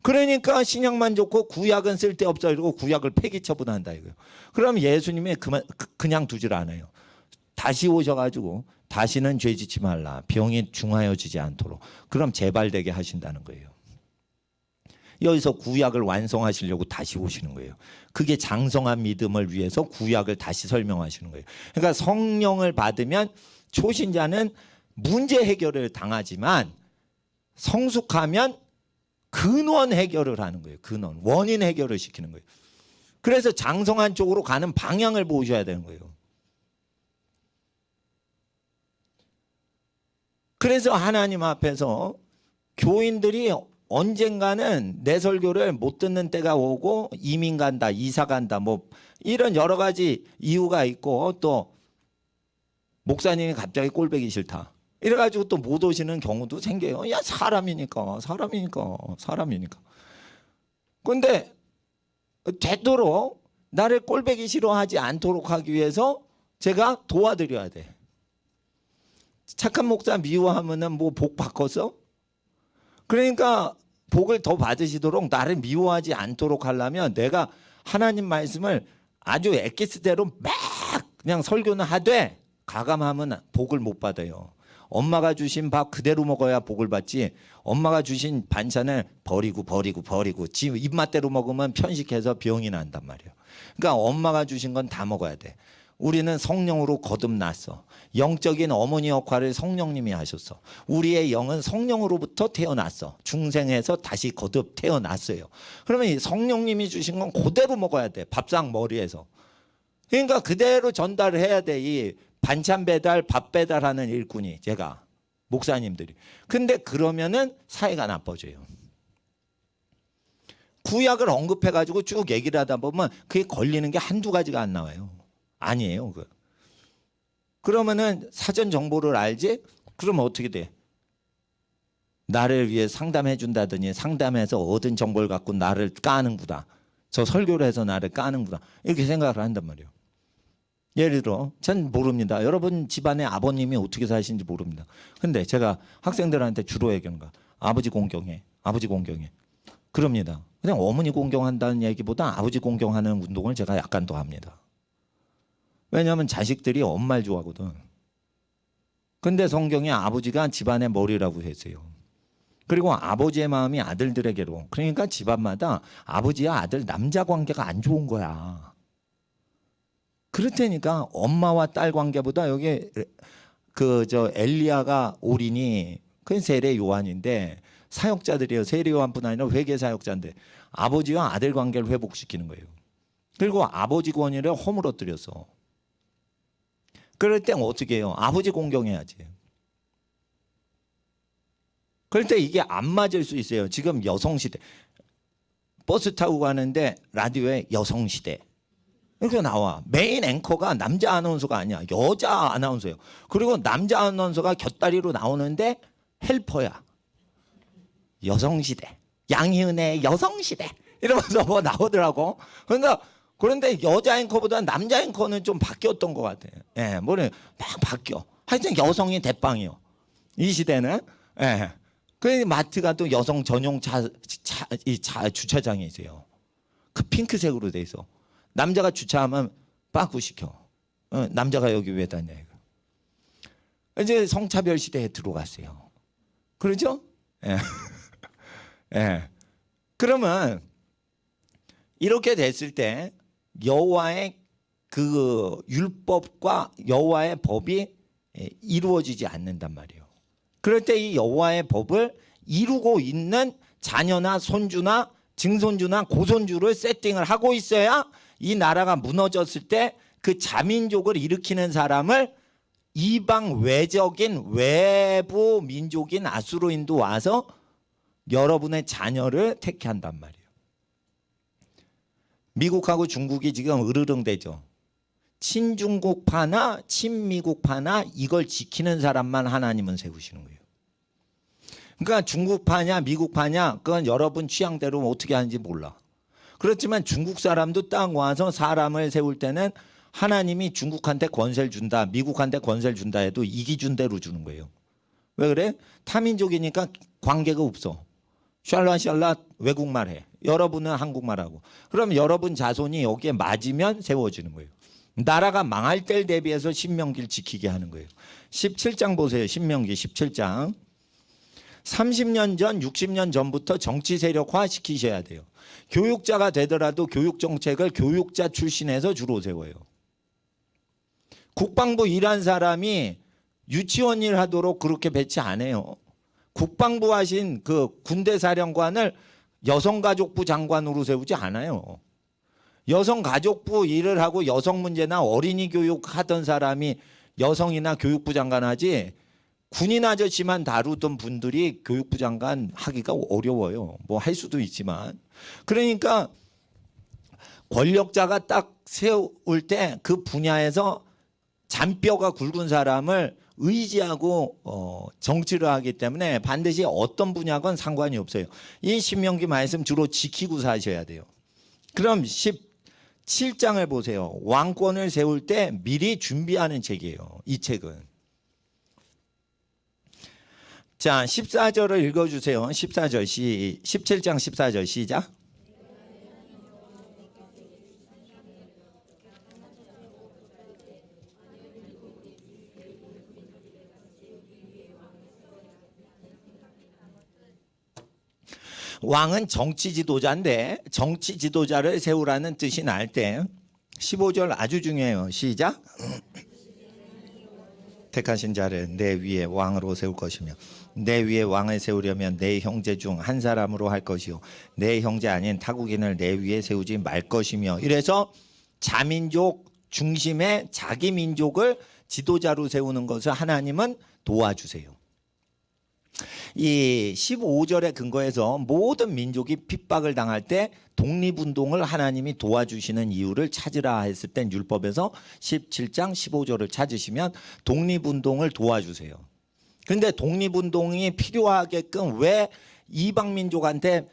그러니까 신약만 좋고 구약은 쓸데없어 이러고 구약을 폐기 처분한다 이거예요. 그럼 예수님이 그냥 두질 않아요. 다시 오셔가지고 다시는 죄 짓지 말라. 병이 중하여지지 않도록. 그럼 재발되게 하신다는 거예요. 여기서 구약을 완성하시려고 다시 오시는 거예요. 그게 장성한 믿음을 위해서 구약을 다시 설명하시는 거예요. 그러니까 성령을 받으면 초신자는 문제 해결을 당하지만 성숙하면 근원 해결을 하는 거예요. 근원. 원인 해결을 시키는 거예요. 그래서 장성한 쪽으로 가는 방향을 보셔야 되는 거예요. 그래서 하나님 앞에서 교인들이 언젠가는 내 설교를 못 듣는 때가 오고 이민 간다, 이사 간다, 뭐 이런 여러 가지 이유가 있고 또 목사님이 갑자기 꼴보기 싫다. 이래가지고 또 못 오시는 경우도 생겨요. 야, 사람이니까. 근데 되도록 나를 꼴배기 싫어하지 않도록 하기 위해서 제가 도와드려야 돼. 착한 목사 미워하면은 뭐 복 바꿔서? 그러니까 복을 더 받으시도록 나를 미워하지 않도록 하려면 내가 하나님 말씀을 아주 엑기스대로 막 그냥 설교는 하되 가감하면 복을 못 받아요. 엄마가 주신 밥 그대로 먹어야 복을 받지, 엄마가 주신 반찬을 버리고 지 입맛대로 먹으면 편식해서 병이 난단 말이에요. 그러니까 엄마가 주신 건 다 먹어야 돼. 우리는 성령으로 거듭났어. 영적인 어머니 역할을 성령님이 하셨어. 우리의 영은 성령으로부터 태어났어. 중생에서 다시 거듭 태어났어요. 그러면 이 성령님이 주신 건 그대로 먹어야 돼. 밥상 머리에서. 그러니까 그대로 전달을 해야 돼. 이 반찬 배달, 밥 배달하는 일꾼이, 제가, 목사님들이. 근데 그러면은 사회가 나빠져요. 구약을 언급해가지고 쭉 얘기를 하다 보면 그게 걸리는 게 한두 가지가 안 나와요. 아니에요. 그러면은 사전 정보를 알지? 그러면 어떻게 돼? 나를 위해 상담해 준다더니 상담해서 얻은 정보를 갖고 나를 까는구나. 저 설교를 해서 나를 까는구나. 이렇게 생각을 한단 말이에요. 예를 들어 전 모릅니다. 여러분 집안에 아버님이 어떻게 사시는지 모릅니다. 근데 제가 학생들한테 주로 얘기하는 거, 아버지 공경해. 그럽니다. 그냥 어머니 공경한다는 얘기보다 아버지 공경하는 운동을 제가 약간 더 합니다. 왜냐하면 자식들이 엄마를 좋아하거든. 근데 성경에 아버지가 집안의 머리라고 했어요. 그리고 아버지의 마음이 아들들에게로, 그러니까 집안마다 아버지와 아들 남자 관계가 안 좋은 거야. 그렇다니까 엄마와 딸 관계보다 여기 엘리야가 올인이 그 세례 요한인데 사역자들이에요. 세례 요한뿐 아니라 회개 사역자인데 아버지와 아들 관계를 회복시키는 거예요. 그리고 아버지 권위를 허물어뜨렸어. 그럴 땐 어떻게 해요? 아버지 공경해야지. 그럴 때 이게 안 맞을 수 있어요. 지금 여성시대. 버스 타고 가는데 라디오에 여성시대 이렇게 나와. 메인 앵커가 남자 아나운서가 아니야. 여자 아나운서예요. 그리고 남자 아나운서가 곁다리로 나오는데 헬퍼야. 여성시대. 양희은의 여성시대. 이러면서 뭐 나오더라고. 그러니까 그런데 여자 앵커보다 남자 앵커는 좀 바뀌었던 것 같아요. 예, 뭐래 막 바뀌어. 하여튼 여성이 대빵이요. 이 시대는. 예. 그 마트가 또 여성 전용 주차장이 있어요. 그 핑크색으로 돼 있어. 남자가 주차하면 빠꾸 시켜. 남자가 여기 왜 다녀? 이제 성차별 시대에 들어갔어요. 그러죠? 예. 예. 그러면 이렇게 됐을 때 여호와의 그 율법과 여호와의 법이 이루어지지 않는단 말이에요. 그럴 때 이 여호와의 법을 이루고 있는 자녀나 손주나 증손주나 고손주를 세팅을 하고 있어야 이 나라가 무너졌을 때 그 자민족을 일으키는 사람을 이방 외적인 외부 민족인 아수르인도 와서 여러분의 자녀를 택한단 말이에요. 미국하고 중국이 지금 으르렁대죠. 친중국파나 친미국파나 이걸 지키는 사람만 하나님은 세우시는 거예요. 그러니까 중국파냐 미국파냐 그건 여러분 취향대로 어떻게 하는지 몰라. 그렇지만 중국 사람도 딱 와서 사람을 세울 때는 하나님이 중국한테 권세를 준다, 미국한테 권세를 준다 해도 이 기준대로 주는 거예요. 왜 그래? 타민족이니까 관계가 없어. 샬라샬라 외국말 해. 여러분은 한국말하고. 그럼 여러분 자손이 여기에 맞으면 세워지는 거예요. 나라가 망할 때를 대비해서 신명기를 지키게 하는 거예요. 17장 보세요. 신명기 17장. 30년 전, 60년 전부터 정치 세력화 시키셔야 돼요. 교육자가 되더라도 교육 정책을 교육자 출신에서 주로 세워요. 국방부 일한 사람이 유치원 일 하도록 그렇게 배치 안 해요. 국방부 하신 그 군대 사령관을 여성가족부 장관으로 세우지 않아요. 여성가족부 일을 하고 여성 문제나 어린이 교육 하던 사람이 여성이나 교육부 장관 하지, 군인 아저씨만 다루던 분들이 교육부 장관 하기가 어려워요. 뭐 할 수도 있지만. 그러니까 권력자가 딱 세울 때 그 분야에서 잔뼈가 굵은 사람을 의지하고 정치를 하기 때문에 반드시 어떤 분야건 상관이 없어요. 이 신명기 말씀 주로 지키고 사셔야 돼요. 그럼 17장을 보세요. 왕권을 세울 때 미리 준비하는 책이에요. 이 책은. 자, 14절을 읽어주세요. 14절 17장 14절 시작. 왕은 정치 지도자인데 정치 지도자를 세우라는 뜻이 날 때 15절 아주 중요해요. 시작. 택하신 자를 내 위에 왕으로 세울 것이며 내 위에 왕을 세우려면 내 형제 중 한 사람으로 할 것이요 내 형제 아닌 타국인을 내 위에 세우지 말 것이며. 이래서 자민족 중심의 자기 민족을 지도자로 세우는 것을 하나님은 도와주세요. 이 15절의 근거에서 모든 민족이 핍박을 당할 때 독립운동을 하나님이 도와주시는 이유를 찾으라 했을 땐 율법에서 17장 15절을 찾으시면 독립운동을 도와주세요. 그런데 독립운동이 필요하게끔 왜 이방민족한테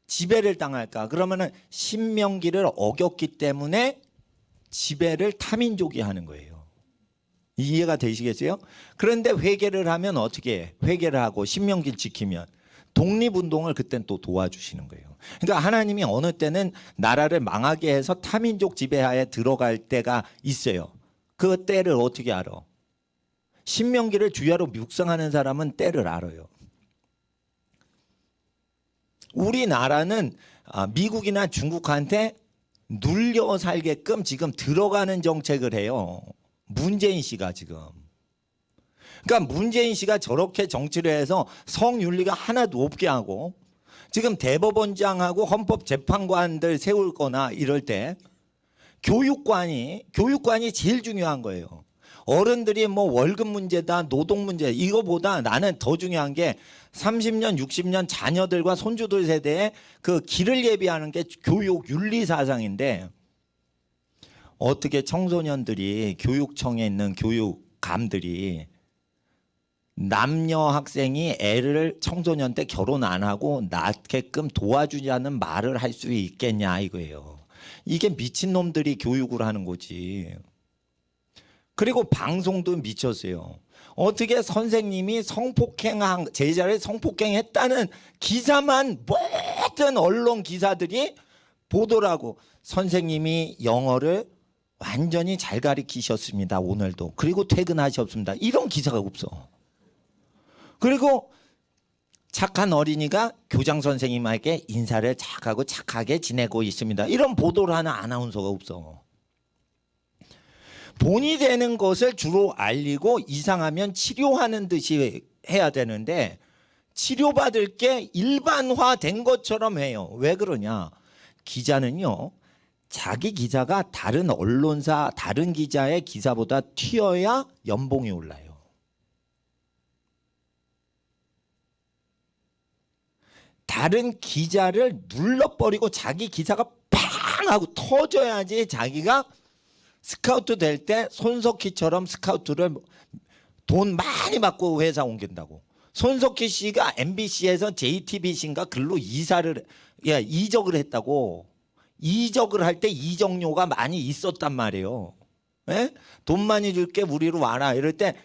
지배를 당할까? 그러면은 신명기를 어겼기 때문에 지배를 타민족이 하는 거예요. 이해가 되시겠어요? 그런데 회개를 하면 어떻게 해? 회개를 하고 신명기를 지키면 독립운동을 그땐 또 도와주시는 거예요. 그러니까 하나님이 어느 때는 나라를 망하게 해서 타민족 지배하에 들어갈 때가 있어요. 그 때를 어떻게 알아? 신명기를 주야로 묵상하는 사람은 때를 알아요. 우리나라는 미국이나 중국한테 눌려 살게끔 지금 들어가는 정책을 해요. 문재인 씨가 지금. 그러니까 문재인 씨가 저렇게 정치를 해서 성윤리가 하나도 없게 하고 지금 대법원장하고 헌법재판관들 세울 거나 이럴 때 교육관이 제일 중요한 거예요. 어른들이 뭐 월급 문제다 노동 문제 이거보다 나는 더 중요한 게 30년 60년 자녀들과 손주들 세대에 그 길을 예비하는 게 교육 윤리 사상인데 어떻게 청소년들이 교육청에 있는 교육감들이 남녀 학생이 애를 청소년 때 결혼 안 하고 낳게끔 도와주자는 말을 할 수 있겠냐 이거예요. 이게 미친놈들이 교육을 하는 거지. 그리고 방송도 미쳤어요. 어떻게 선생님이 제자를 성폭행했다는 기사만 모든 언론 기사들이 보도를 하고 선생님이 영어를 완전히 잘 가르치셨습니다. 오늘도. 그리고 퇴근하셨습니다. 이런 기사가 없어. 그리고 착한 어린이가 교장 선생님에게 인사를 착하고 착하게 지내고 있습니다. 이런 보도를 하는 아나운서가 없어. 본이 되는 것을 주로 알리고 이상하면 치료하는 듯이 해야 되는데 치료받을 게 일반화된 것처럼 해요. 왜 그러냐? 기자는요. 자기 기자가 다른 언론사, 다른 기자의 기사보다 튀어야 연봉이 올라요. 다른 기자를 눌러버리고 자기 기사가 팡 하고 터져야지 자기가 스카우트 될 때 손석희처럼 스카우트를 돈 많이 받고 회사 옮긴다고. 손석희 씨가 MBC에서 JTBC인가 글로 이적을 했다고. 이적을 할 때 이적료가 많이 있었단 말이에요. 에? 돈 많이 줄게 우리로 와라 이럴 때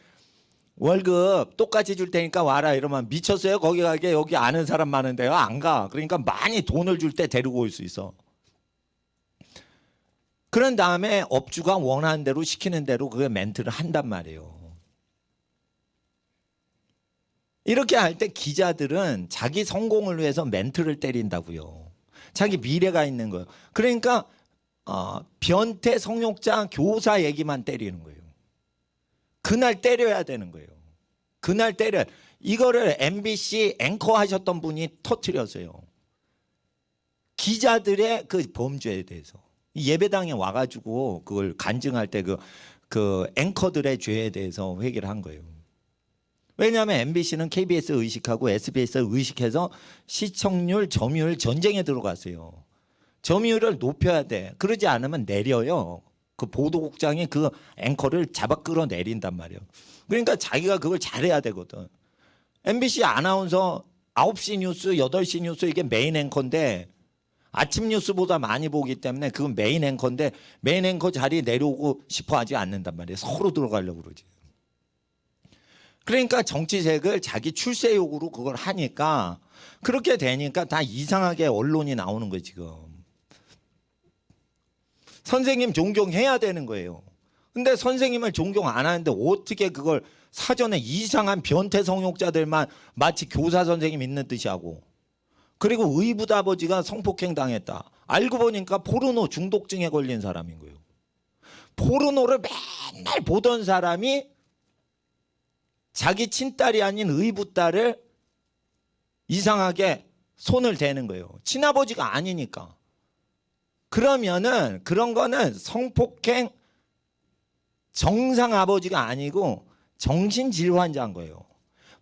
월급 똑같이 줄 테니까 와라 이러면 미쳤어요? 거기 가게 여기 아는 사람 많은데요. 안 가. 그러니까 많이 돈을 줄 때 데리고 올 수 있어. 그런 다음에 업주가 원하는 대로 시키는 대로 그 멘트를 한단 말이에요. 이렇게 할 때 기자들은 자기 성공을 위해서 멘트를 때린다고요. 자기 미래가 있는 거예요. 그러니까 변태 성욕자 교사 얘기만 때리는 거예요. 그날 때려야 되는 거예요. 그날 때려. 이거를 MBC 앵커 하셨던 분이 터뜨렸어요. 기자들의 그 범죄에 대해서. 예배당에 와가지고 그걸 간증할 때 그 앵커들의 죄에 대해서 회개를 한 거예요. 왜냐하면 MBC는 KBS 의식하고 SBS 의식해서 시청률, 점유율 전쟁에 들어갔어요. 점유율을 높여야 돼. 그러지 않으면 내려요. 그 보도국장이 그 앵커를 잡아 끌어내린단 말이에요. 그러니까 자기가 그걸 잘해야 되거든. MBC 아나운서 9시 뉴스, 8시 뉴스 이게 메인 앵커인데 아침 뉴스보다 많이 보기 때문에 그건 메인 앵커인데 메인 앵커 자리에 내려오고 싶어 하지 않는단 말이에요. 서로 들어가려고 그러지. 그러니까 정치색을 자기 출세욕으로 그걸 하니까 그렇게 되니까 다 이상하게 언론이 나오는 거예요 지금. 선생님 존경해야 되는 거예요. 근데 선생님을 존경 안 하는데 어떻게 그걸 사전에 이상한 변태 성욕자들만 마치 교사 선생님 있는 듯이 하고, 그리고 의붓 아버지가 성폭행 당했다. 알고 보니까 포르노 중독증에 걸린 사람인 거예요. 포르노를 맨날 보던 사람이 자기 친딸이 아닌 의붓딸을 이상하게 손을 대는 거예요. 친아버지가 아니니까. 그러면은 그런 거는 성폭행 정상 아버지가 아니고 정신질 환자인 거예요.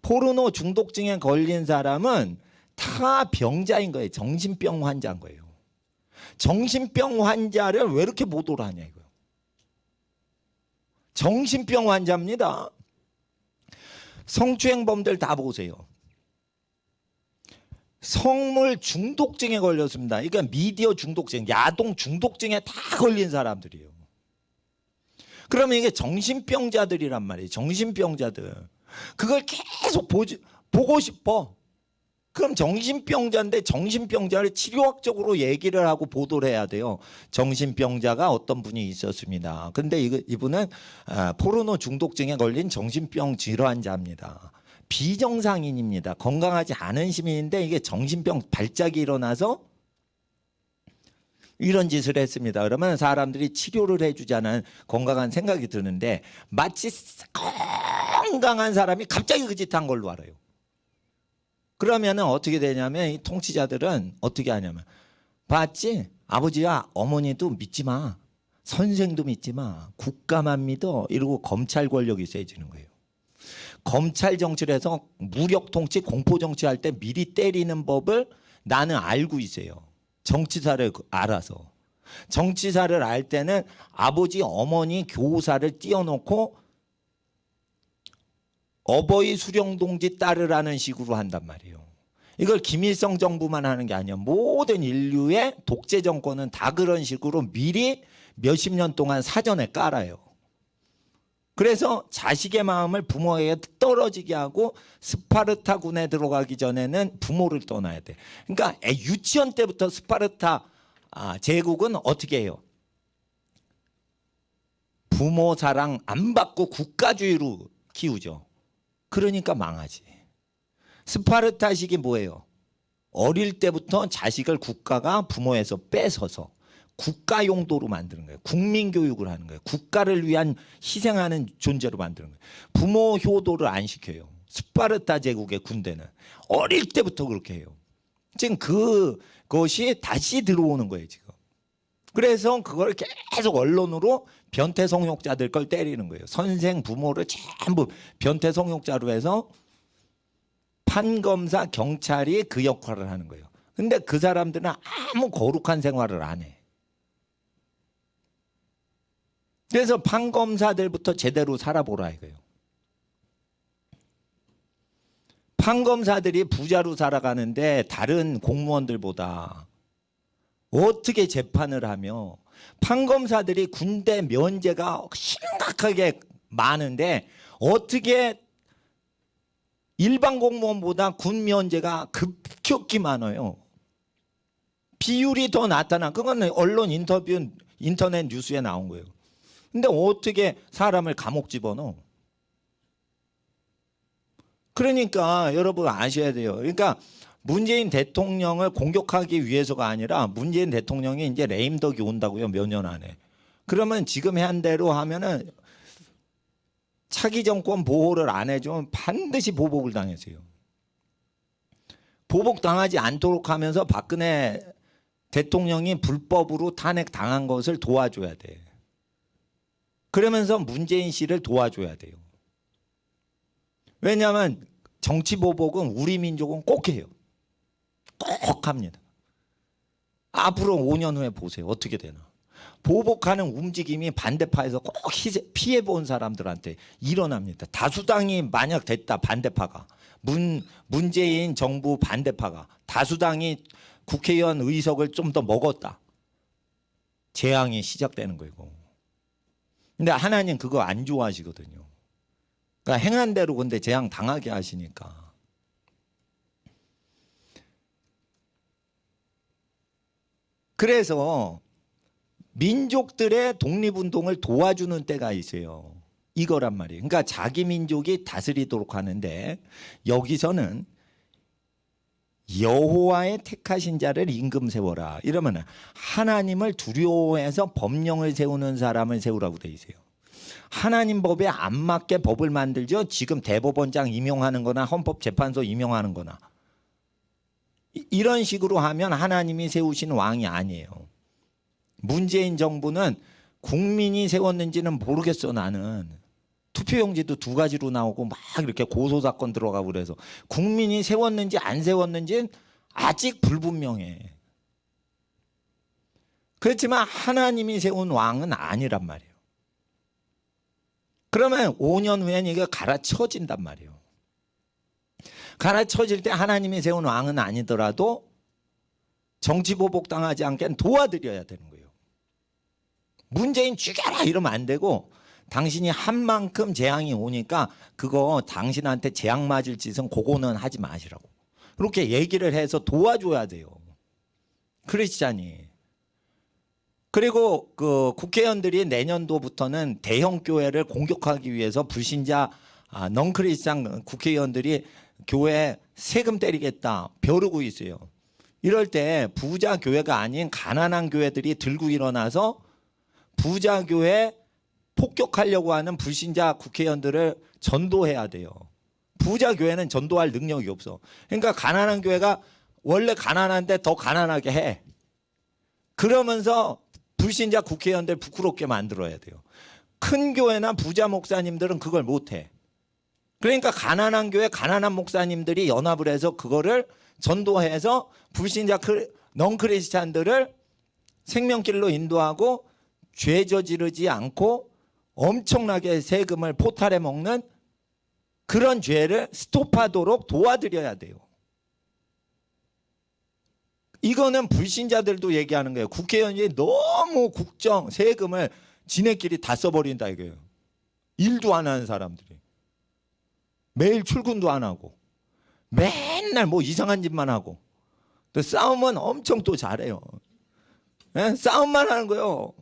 포르노 중독증에 걸린 사람은 다 병자인 거예요. 정신병 환자인 거예요. 정신병 환자를 왜 이렇게 보도를 하냐 이거예요. 정신병 환자입니다. 성추행범들 다 보세요. 성물 중독증에 걸렸습니다. 그러니까 미디어 중독증, 야동 중독증에 다 걸린 사람들이에요. 그러면 이게 정신병자들이란 말이에요. 정신병자들. 그걸 계속 보고 싶어. 그럼 정신병자인데 정신병자를 치료학적으로 얘기를 하고 보도를 해야 돼요. 정신병자가 어떤 분이 있었습니다. 근데 이분은 포르노 중독증에 걸린 정신병 질환자입니다. 비정상인입니다. 건강하지 않은 시민인데 이게 정신병 발작이 일어나서 이런 짓을 했습니다. 그러면 사람들이 치료를 해주자는 건강한 생각이 드는데 마치 건강한 사람이 갑자기 그 짓 한 걸로 알아요. 그러면 어떻게 되냐면 이 통치자들은 어떻게 하냐면, 봤지? 아버지야 어머니도 믿지 마. 선생도 믿지 마. 국가만 믿어. 이러고 검찰 권력이 세지는 거예요. 검찰 정치를 해서 무력 통치, 공포 정치할 때 미리 때리는 법을 나는 알고 있어요. 정치사를 알아서. 정치사를 알 때는 아버지, 어머니, 교사를 띄워놓고 어버이 수령동지 따르라는 식으로 한단 말이에요. 이걸 김일성 정부만 하는 게 아니야. 모든 인류의 독재 정권은 다 그런 식으로 미리 몇십 년 동안 사전에 깔아요. 그래서 자식의 마음을 부모에게 떨어지게 하고 스파르타 군에 들어가기 전에는 부모를 떠나야 돼. 그러니까 유치원 때부터 스파르타 제국은 어떻게 해요? 부모 사랑 안 받고 국가주의로 키우죠. 그러니까 망하지. 스파르타식이 뭐예요? 어릴 때부터 자식을 국가가 부모에서 뺏어서 국가 용도로 만드는 거예요. 국민 교육을 하는 거예요. 국가를 위한 희생하는 존재로 만드는 거예요. 부모 효도를 안 시켜요. 스파르타 제국의 군대는 어릴 때부터 그렇게 해요. 지금 그것이 다시 들어오는 거예요, 지금. 그래서 그걸 계속 언론으로 변태 성욕자들 걸 때리는 거예요. 선생, 부모를 전부 변태 성욕자로 해서 판검사, 경찰이 그 역할을 하는 거예요. 근데 그 사람들은 아무 거룩한 생활을 안 해. 그래서 판검사들부터 제대로 살아보라 이거예요. 판검사들이 부자로 살아가는데 다른 공무원들보다 어떻게 재판을 하며, 판검사들이 군대 면제가 심각하게 많은데 어떻게 일반 공무원보다 군 면제가 급격히 많아요. 비율이 더 나타나. 그건 언론 인터뷰, 인터넷 뉴스에 나온 거예요. 근데 어떻게 사람을 감옥 집어넣어? 그러니까 여러분 아셔야 돼요. 그러니까 문재인 대통령을 공격하기 위해서가 아니라 문재인 대통령이 이제 레임덕이 온다고요. 몇 년 안에. 그러면 지금 한 대로 하면은 차기 정권 보호를 안 해주면 반드시 보복을 당했어요. 보복 당하지 않도록 하면서 박근혜 대통령이 불법으로 탄핵 당한 것을 도와줘야 돼. 그러면서 문재인 씨를 도와줘야 돼요. 왜냐하면 정치 보복은 우리 민족은 꼭 해요. 꼭 합니다. 앞으로 5년 후에 보세요. 어떻게 되나. 보복하는 움직임이 반대파에서 꼭 피해 본 사람들한테 일어납니다. 다수당이 만약 됐다, 반대파가 문재인 정부 반대파가 다수당이 국회의원 의석을 좀 더 먹었다, 재앙이 시작되는 거고. 근데 하나님 그거 안 좋아하시거든요. 그러니까 행한 대로 근데 재앙 당하게 하시니까. 그래서 민족들의 독립운동을 도와주는 때가 있어요. 이거란 말이에요. 그러니까 자기 민족이 다스리도록 하는데, 여기서는 여호와의 택하신 자를 임금 세워라 이러면 하나님을 두려워해서 법령을 세우는 사람을 세우라고 돼 있어요. 하나님 법에 안 맞게 법을 만들죠. 지금 대법원장 임용하는 거나 헌법재판소 임용하는 거나 이런 식으로 하면 하나님이 세우신 왕이 아니에요. 문재인 정부는 국민이 세웠는지는 모르겠어. 나는 투표용지도 2가지로 나오고 막 이렇게 고소사건 들어가고 그래서 국민이 세웠는지 안 세웠는지는 아직 불분명해. 그렇지만 하나님이 세운 왕은 아니란 말이에요. 그러면 5년 후엔 이게 갈아쳐진단 말이에요. 갈아쳐질 때 하나님이 세운 왕은 아니더라도 정치보복 당하지 않게 도와드려야 되는 거예요. 문재인 죽여라 이러면 안 되고, 당신이 한 만큼 재앙이 오니까 그거 당신한테 재앙 맞을 짓은 그거는 하지 마시라고 그렇게 얘기를 해서 도와줘야 돼요, 크리스찬이. 그리고 그 국회의원들이 내년도부터는 대형 교회를 공격하기 위해서 불신자 넌크리스찬 국회의원들이 교회 세금 때리겠다 벼르고 있어요. 이럴 때 부자 교회가 아닌 가난한 교회들이 들고 일어나서 부자 교회 폭격하려고 하는 불신자 국회의원들을 전도해야 돼요. 부자 교회는 전도할 능력이 없어. 그러니까 가난한 교회가 원래 가난한데 더 가난하게 해. 그러면서 불신자 국회의원들 부끄럽게 만들어야 돼요. 큰 교회나 부자 목사님들은 그걸 못해. 그러니까 가난한 교회 가난한 목사님들이 연합을 해서 그거를 전도해서 불신자 넌크리스찬들을 생명길로 인도하고 죄 저지르지 않고 엄청나게 세금을 포탈해 먹는 그런 죄를 스톱하도록 도와드려야 돼요. 이거는 불신자들도 얘기하는 거예요. 국회의원이 너무 국정 세금을 지네끼리 다 써버린다 이거예요. 일도 안 하는 사람들이 매일 출근도 안 하고 맨날 뭐 이상한 짓만 하고 또 싸움은 엄청 또 잘해요. 네? 싸움만 하는 거예요.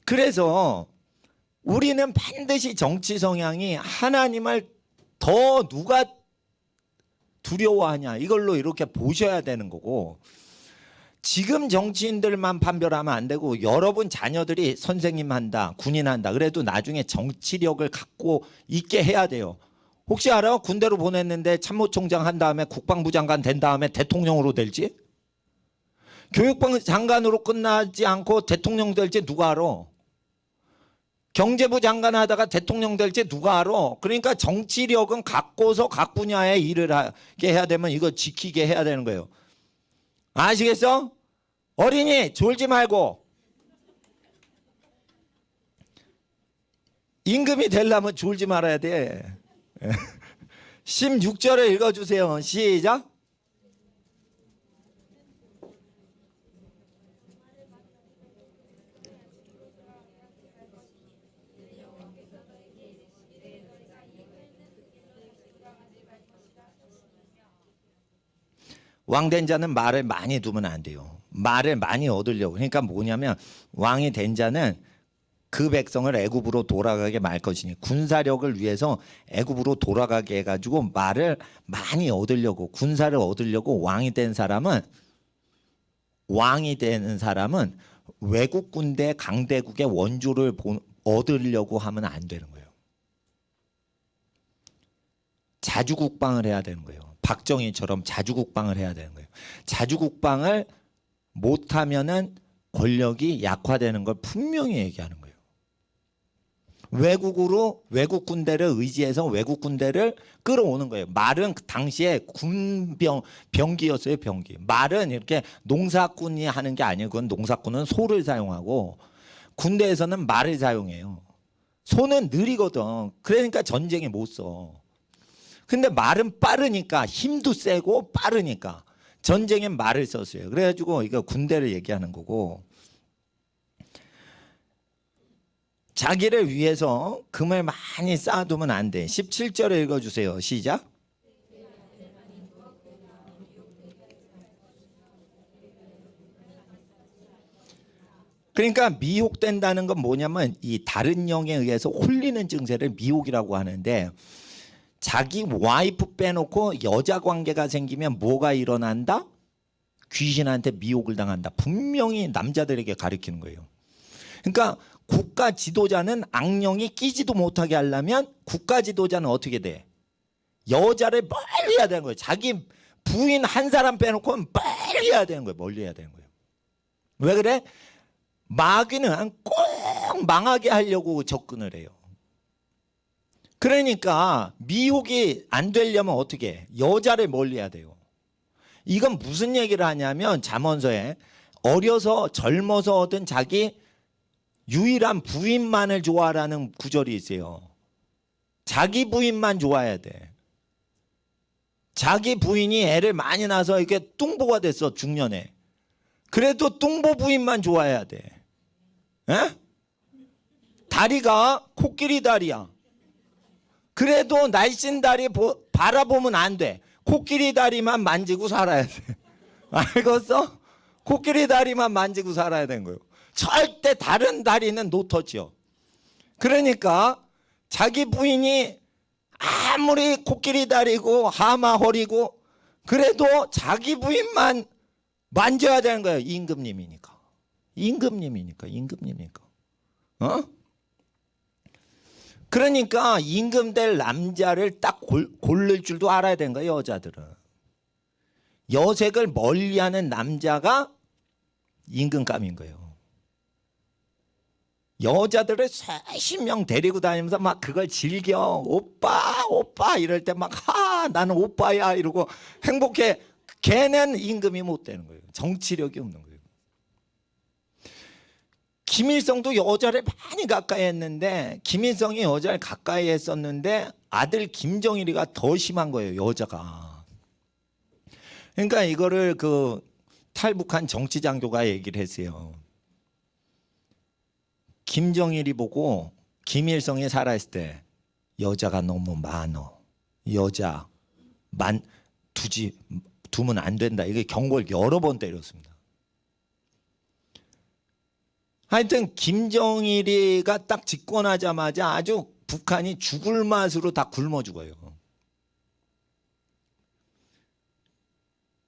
그래서 우리는 반드시 정치 성향이 하나님을 더 누가 두려워하냐 이걸로 이렇게 보셔야 되는 거고, 지금 정치인들만 판별하면 안 되고 여러분 자녀들이 선생님 한다, 군인 한다 그래도 나중에 정치력을 갖고 있게 해야 돼요. 혹시 알아? 군대로 보냈는데 참모총장 한 다음에 국방부 장관 된 다음에 대통령으로 될지? 교육부 장관으로 끝나지 않고 대통령 될지 누가 알아? 경제부 장관 하다가 대통령 될지 누가 알아? 그러니까 정치력은 갖고서 각 분야의 일을 하게 해야 되면 이거 지키게 해야 되는 거예요. 아시겠어? 어린이 졸지 말고 임금이 되려면 졸지 말아야 돼. 16절을 읽어주세요. 시작. 왕된 자는 말을 많이 두면 안 돼요. 말을 많이 얻으려고. 그러니까 뭐냐면 왕이 된 자는 그 백성을 애굽으로 돌아가게 말 것이니, 군사력을 위해서 애굽으로 돌아가게 해가지고 말을 많이 얻으려고, 군사를 얻으려고 왕이 되는 사람은 외국 군대 강대국의 원조를 얻으려고 하면 안 되는 거예요. 자주국방을 해야 되는 거예요. 박정희처럼 자주국방을 해야 되는 거예요. 자주국방을 못하면은 권력이 약화되는 걸 분명히 얘기하는 거예요. 외국 군대를 의지해서 외국 군대를 끌어오는 거예요. 말은 그 당시에 병기였어요, 병기. 말은 이렇게 농사꾼이 하는 게 아니에요. 그건 농사꾼은 소를 사용하고 군대에서는 말을 사용해요. 소는 느리거든. 그러니까 전쟁에 못 써. 근데 말은 빠르니까, 힘도 세고 빠르니까 전쟁엔 말을 썼어요. 그래가지고 이거 군대를 얘기하는 거고, 자기를 위해서 금을 많이 쌓아두면 안 돼. 17절에 읽어주세요. 시작. 그러니까 미혹된다는 건 뭐냐면 이 다른 영에 의해서 홀리는 증세를 미혹이라고 하는데, 자기 와이프 빼놓고 여자 관계가 생기면 뭐가 일어난다? 귀신한테 미혹을 당한다. 분명히 남자들에게 가리키는 거예요. 그러니까 국가 지도자는 악령이 끼지도 못하게 하려면 국가 지도자는 어떻게 돼? 여자를 멀리 해야 되는 거예요. 자기 부인 한 사람 빼놓고 멀리 해야 되는 거예요. 멀리 해야 되는 거예요. 왜 그래? 마귀는 꼭 망하게 하려고 접근을 해요. 그러니까 미혹이 안 되려면 어떻게 해? 여자를 멀리 해야 돼요. 이건 무슨 얘기를 하냐면 잠언서에 어려서 젊어서 얻은 자기 유일한 부인만을 좋아하라는 구절이 있어요. 자기 부인만 좋아해야 돼. 자기 부인이 애를 많이 낳아서 이렇게 뚱보가 됐어, 중년에. 그래도 뚱보 부인만 좋아해야 돼. 에? 다리가 코끼리 다리야. 그래도 날씬 다리 바라보면 안 돼. 코끼리 다리만 만지고 살아야 돼. 알겠어? 코끼리 다리만 만지고 살아야 되는 거예요. 절대 다른 다리는 노터치요. 그러니까 자기 부인이 아무리 코끼리 다리고 하마 허리고 그래도 자기 부인만 만져야 되는 거예요. 임금님이니까. 임금님이니까. 어? 그러니까 임금 될 남자를 딱 고를 줄도 알아야 되는 거예요. 여자들은. 여색을 멀리하는 남자가 임금감인 거예요. 여자들을 수십 명 데리고 다니면서 막 그걸 즐겨. 오빠 이럴 때 막 나는 오빠야 이러고 행복해. 걔는 임금이 못 되는 거예요. 정치력이 없는 거예요. 김일성도 여자를 많이 가까이 했는데, 김일성이 여자를 가까이 했었는데 아들 김정일이가 더 심한 거예요. 여자가. 그러니까 이거를 그 탈북한 정치장교가 얘기를 했어요. 김정일이 보고 김일성이 살아있을 때 여자가 너무 많어. 여자 두면 안 된다. 이게 경고를 여러 번 때렸습니다. 하여튼 김정일이가 딱 집권하자마자 아주 북한이 죽을 맛으로 다 굶어 죽어요.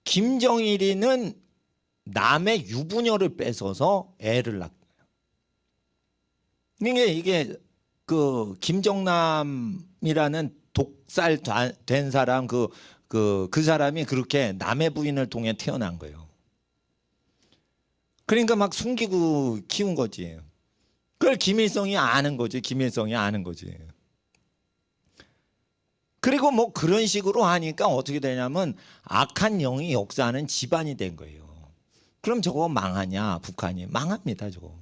김정일이는 남의 유부녀를 뺏어서 애를 낳고, 이게 그 김정남이라는 독살 된 사람 그 사람이 그렇게 남의 부인을 통해 태어난 거예요. 그러니까 막 숨기고 키운 거지. 그걸 김일성이 아는 거지. 그리고 뭐 그런 식으로 하니까 어떻게 되냐면 악한 영이 역사하는 집안이 된 거예요. 그럼 저거 망하냐? 북한이 망합니다. 저거.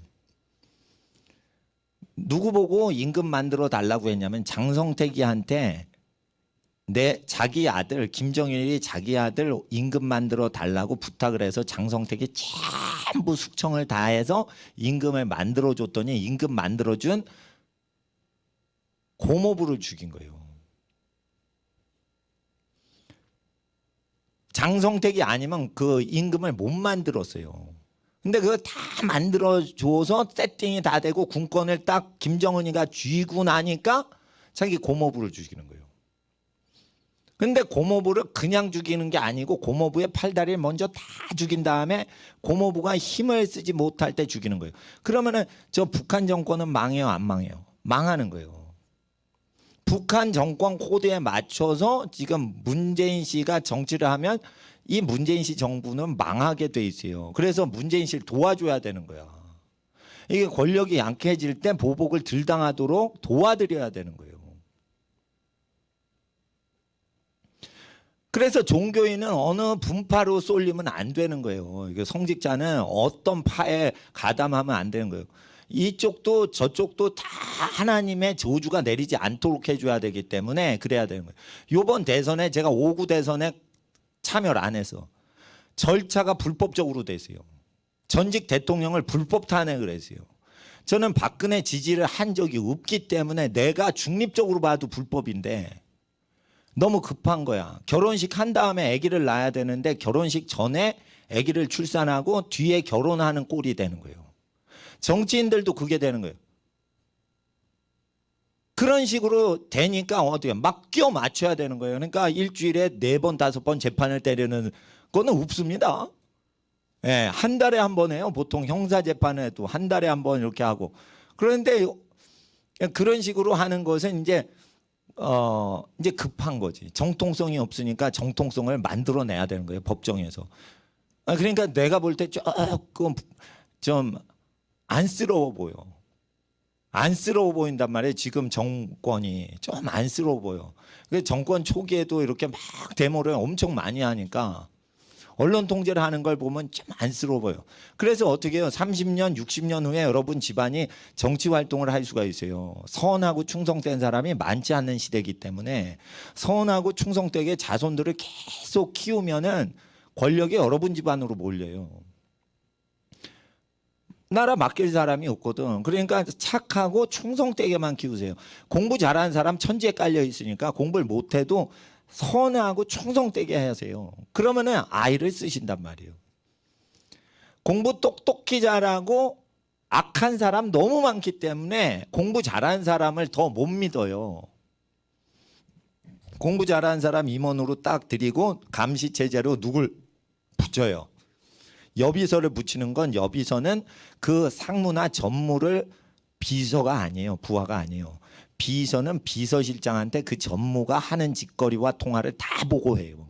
누구 보고 임금 만들어 달라고 했냐면 장성택이한테 자기 아들 김정일이 자기 아들 임금 만들어 달라고 부탁을 해서 장성택이 전부 숙청을 다해서 임금을 만들어 줬더니 임금 만들어 준 고모부를 죽인 거예요. 장성택이 아니면 그 임금을 못 만들었어요. 근데 그거 다 만들어줘서 세팅이 다 되고 군권을 딱 김정은이가 쥐고 나니까 자기 고모부를 죽이는 거예요. 근데 고모부를 그냥 죽이는 게 아니고 고모부의 팔다리를 먼저 다 죽인 다음에 고모부가 힘을 쓰지 못할 때 죽이는 거예요. 그러면은 저 북한 정권은 망해요, 안 망해요? 망하는 거예요. 북한 정권 코드에 맞춰서 지금 문재인 씨가 정치를 하면 이 문재인 씨 정부는 망하게 돼 있어요. 그래서 문재인 씨를 도와줘야 되는 거야. 이게 권력이 약해질 때 보복을 덜 당하도록 도와드려야 되는 거예요. 그래서 종교인은 어느 분파로 쏠리면 안 되는 거예요. 이게 성직자는 어떤 파에 가담하면 안 되는 거예요. 이쪽도 저쪽도 다 하나님의 저주가 내리지 않도록 해줘야 되기 때문에 그래야 되는 거예요. 이번 대선에 제가 5구 대선에 참여를 안 해서 절차가 불법적으로 됐어요. 전직 대통령을 불법 탄핵을 했어요. 저는 박근혜 지지를 한 적이 없기 때문에 내가 중립적으로 봐도 불법인데 너무 급한 거야. 결혼식 한 다음에 아기를 낳아야 되는데 결혼식 전에 아기를 출산하고 뒤에 결혼하는 꼴이 되는 거예요. 정치인들도 그게 되는 거예요. 그런 식으로 되니까 어떻게 막 끼워 맞춰야 되는 거예요. 그러니까 일주일에 4번, 5번 재판을 때리는 거는 없습니다. 예, 한 달에 한 번 해요. 보통 형사 재판에도 한 달에 한 번 이렇게 하고. 그런데 그런 식으로 하는 것은 이제 급한 거지. 정통성이 없으니까 정통성을 만들어내야 되는 거예요. 법정에서. 그러니까 내가 볼 때 조금 좀 안쓰러워 보여. 안쓰러워 보인단 말이에요. 지금 정권이 좀 안쓰러워 보여. 정권 초기에도 이렇게 막 데모를 엄청 많이 하니까 언론 통제를 하는 걸 보면 좀 안쓰러워 보여. 그래서 어떻게 해요? 30년, 60년 후에 여러분 집안이 정치 활동을 할 수가 있어요. 선하고 충성된 사람이 많지 않는 시대이기 때문에 선하고 충성되게 자손들을 계속 키우면은 권력이 여러분 집안으로 몰려요. 나라 맡길 사람이 없거든. 그러니까 착하고 충성되게만 키우세요. 공부 잘하는 사람 천지에 깔려 있으니까 공부를 못해도 선하고 충성되게 하세요. 그러면은 아이를 쓰신단 말이에요. 공부 똑똑히 잘하고 악한 사람 너무 많기 때문에 공부 잘하는 사람을 더 못 믿어요. 공부 잘하는 사람 임원으로 딱 드리고 감시 체제로 누굴 붙여요. 여비서를 붙이는 건 여비서는 그 상무나 전무를 비서가 아니에요. 부하가 아니에요. 비서는 비서실장한테 그 전무가 하는 짓거리와 통화를 다 보고해요.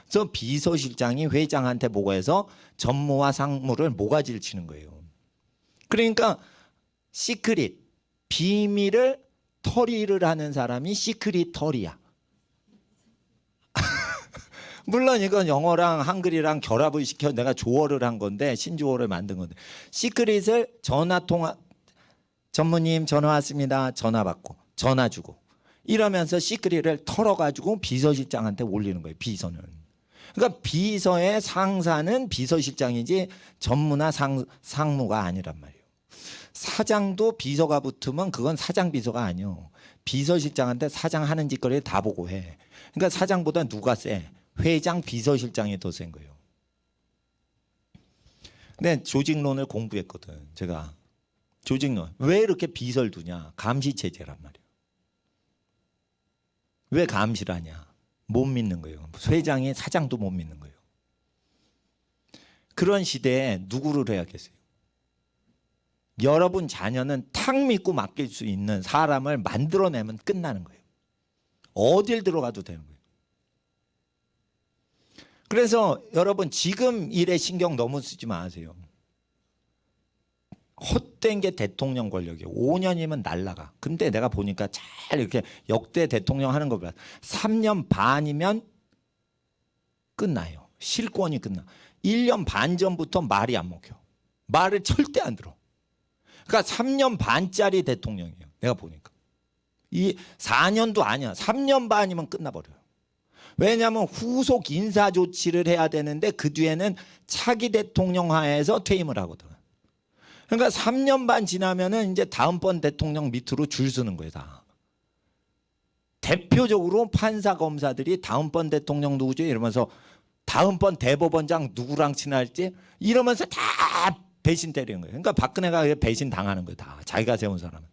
그래서 비서실장이 회장한테 보고해서 전무와 상무를 모가지를 치는 거예요. 그러니까 시크릿, 비밀을 털이를 하는 사람이 시크릿 털이야. 물론 이건 영어랑 한글이랑 결합을 시켜 내가 조어를 한 건데 신조어를 만든 건데 시크릿을 전화 통화 전무님 전화 왔습니다. 전화 받고 전화 주고 이러면서 시크릿을 털어가지고 비서실장한테 올리는 거예요. 비서는. 그러니까 비서의 상사는 비서실장이지 전무나 상무가 아니란 말이에요. 사장도 비서가 붙으면 그건 사장 비서가 아니에요. 비서실장한테 사장 하는 짓거리 다 보고 해. 그러니까 사장보다 누가 세? 회장 비서실장이 더 센 거예요. 근데 조직론을 공부했거든. 제가. 조직론. 왜 이렇게 비서를 두냐? 감시체제란 말이에요. 왜 감시를 하냐? 못 믿는 거예요. 회장이 사장도 못 믿는 거예요. 그런 시대에 누구를 해야겠어요? 여러분 자녀는 탁 믿고 맡길 수 있는 사람을 만들어내면 끝나는 거예요. 어딜 들어가도 되는 거예요. 그래서 여러분 지금 일에 신경 너무 쓰지 마세요. 헛된 게 대통령 권력이에요. 5년이면 날라가. 근데 내가 보니까 잘 이렇게 역대 대통령 하는 거 봐. 3년 반이면 끝나요. 실권이 끝나. 1년 반 전부터 말이 안 먹혀. 말을 절대 안 들어. 그러니까 3년 반짜리 대통령이에요. 내가 보니까. 이 4년도 아니야. 3년 반이면 끝나버려요. 왜냐하면 후속 인사 조치를 해야 되는데 그 뒤에는 차기 대통령 하에서 퇴임을 하거든. 그러니까 3년 반 지나면은 이제 다음번 대통령 밑으로 줄 서는 거예요, 다. 대표적으로 판사 검사들이 다음번 대통령 누구죠? 이러면서 다음번 대법원장 누구랑 친할지 이러면서 다 배신 때리는 거예요. 그러니까 박근혜가 배신 당하는 거예요, 다. 자기가 세운 사람은.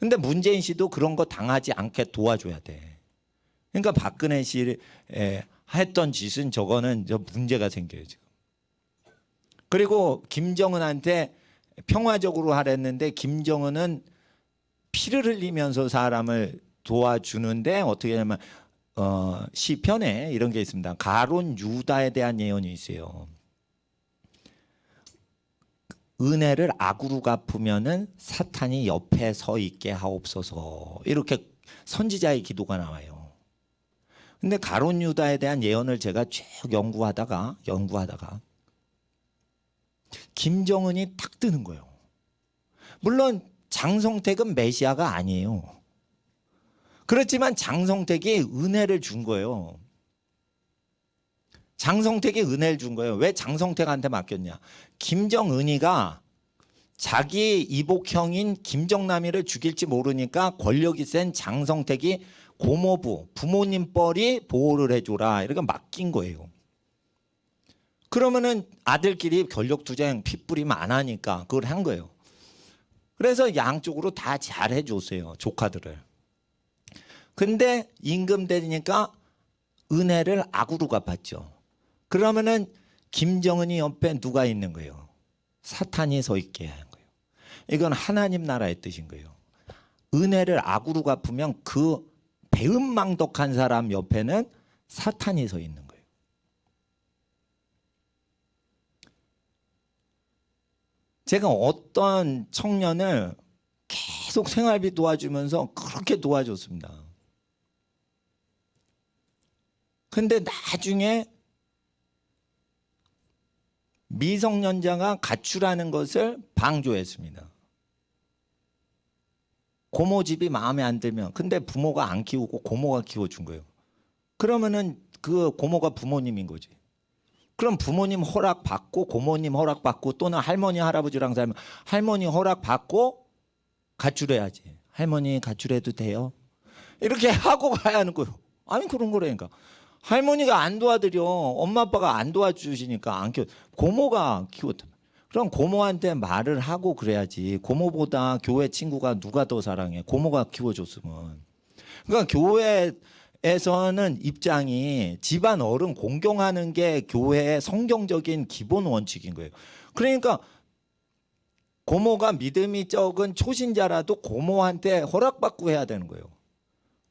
근데 문재인 씨도 그런 거 당하지 않게 도와줘야 돼. 그러니까 박근혜 씨 했던 짓은 저거는 문제가 생겨요, 지금. 그리고 김정은한테 평화적으로 하랬는데 김정은은 피를 흘리면서 사람을 도와주는데 어떻게 하냐면 시편에 이런 게 있습니다. 가론 유다에 대한 예언이 있어요. 은혜를 악으로 갚으면은 사탄이 옆에 서 있게 하옵소서. 이렇게 선지자의 기도가 나와요. 근데 가룟 유다에 대한 예언을 제가 쭉 연구하다가 김정은이 딱 뜨는 거예요. 물론 장성택은 메시아가 아니에요. 그렇지만 장성택이 은혜를 준 거예요. 장성택이 은혜를 준 거예요. 왜 장성택한테 맡겼냐? 김정은이가 자기 이복형인 김정남이를 죽일지 모르니까 권력이 센 장성택이 고모부, 부모님 뻘이 보호를 해줘라. 이렇게 맡긴 거예요. 그러면은 아들끼리 권력투쟁 핏불이면 안 하니까 그걸 한 거예요. 그래서 양쪽으로 다 잘해줬어요. 조카들을. 근데 임금 되니까 은혜를 악으로 갚았죠. 그러면은 김정은이 옆에 누가 있는 거예요? 사탄이 서 있게 한 거예요. 이건 하나님 나라의 뜻인 거예요. 은혜를 악으로 갚으면 그 배은망덕한 사람 옆에는 사탄이 서 있는 거예요. 제가 어떤 청년을 계속 생활비 도와주면서 그렇게 도와줬습니다. 근데 나중에 미성년자가 가출하는 것을 방조했습니다. 고모 집이 마음에 안 들면, 근데 부모가 안 키우고 고모가 키워준 거예요. 그러면은 그 고모가 부모님인 거지. 그럼 부모님 허락받고 고모님 허락받고 또는 할머니 할아버지랑 살면 할머니 허락받고 가출해야지. 할머니 가출해도 돼요? 이렇게 하고 가야 하는 거예요. 아니 그런 거라니까. 할머니가 안 도와드려. 엄마 아빠가 안 도와주시니까 안 키워. 고모가 키웠다. 그럼 고모한테 말을 하고 그래야지. 고모보다 교회 친구가 누가 더 사랑해. 고모가 키워줬으면. 그러니까 교회에서는 입장이 집안 어른 공경하는 게 교회의 성경적인 기본 원칙인 거예요. 그러니까 고모가 믿음이 적은 초신자라도 고모한테 허락받고 해야 되는 거예요.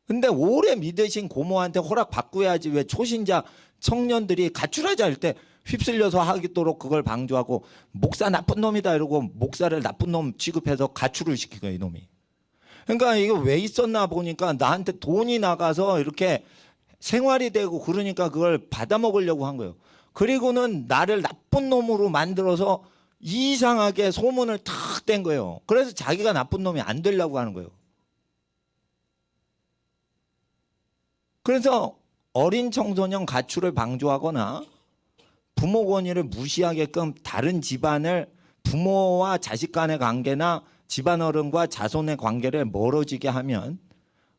근데 오래 믿으신 고모한테 허락받고 해야지. 왜 초신자 청년들이 가출하자 할 때 휩쓸려서 하도록 그걸 방조하고 목사 나쁜 놈이다 이러고 목사를 나쁜 놈 취급해서 가출을 시킨 거예요, 이놈이. 그러니까 이거 왜 있었나 보니까 나한테 돈이 나가서 이렇게 생활이 되고 그러니까 그걸 받아먹으려고 한 거예요. 그리고는 나를 나쁜 놈으로 만들어서 이상하게 소문을 탁 댄 거예요. 그래서 자기가 나쁜 놈이 안 되려고 하는 거예요. 그래서 어린 청소년 가출을 방조하거나 부모 권위를 무시하게끔 다른 집안을 부모와 자식 간의 관계나 집안 어른과 자손의 관계를 멀어지게 하면,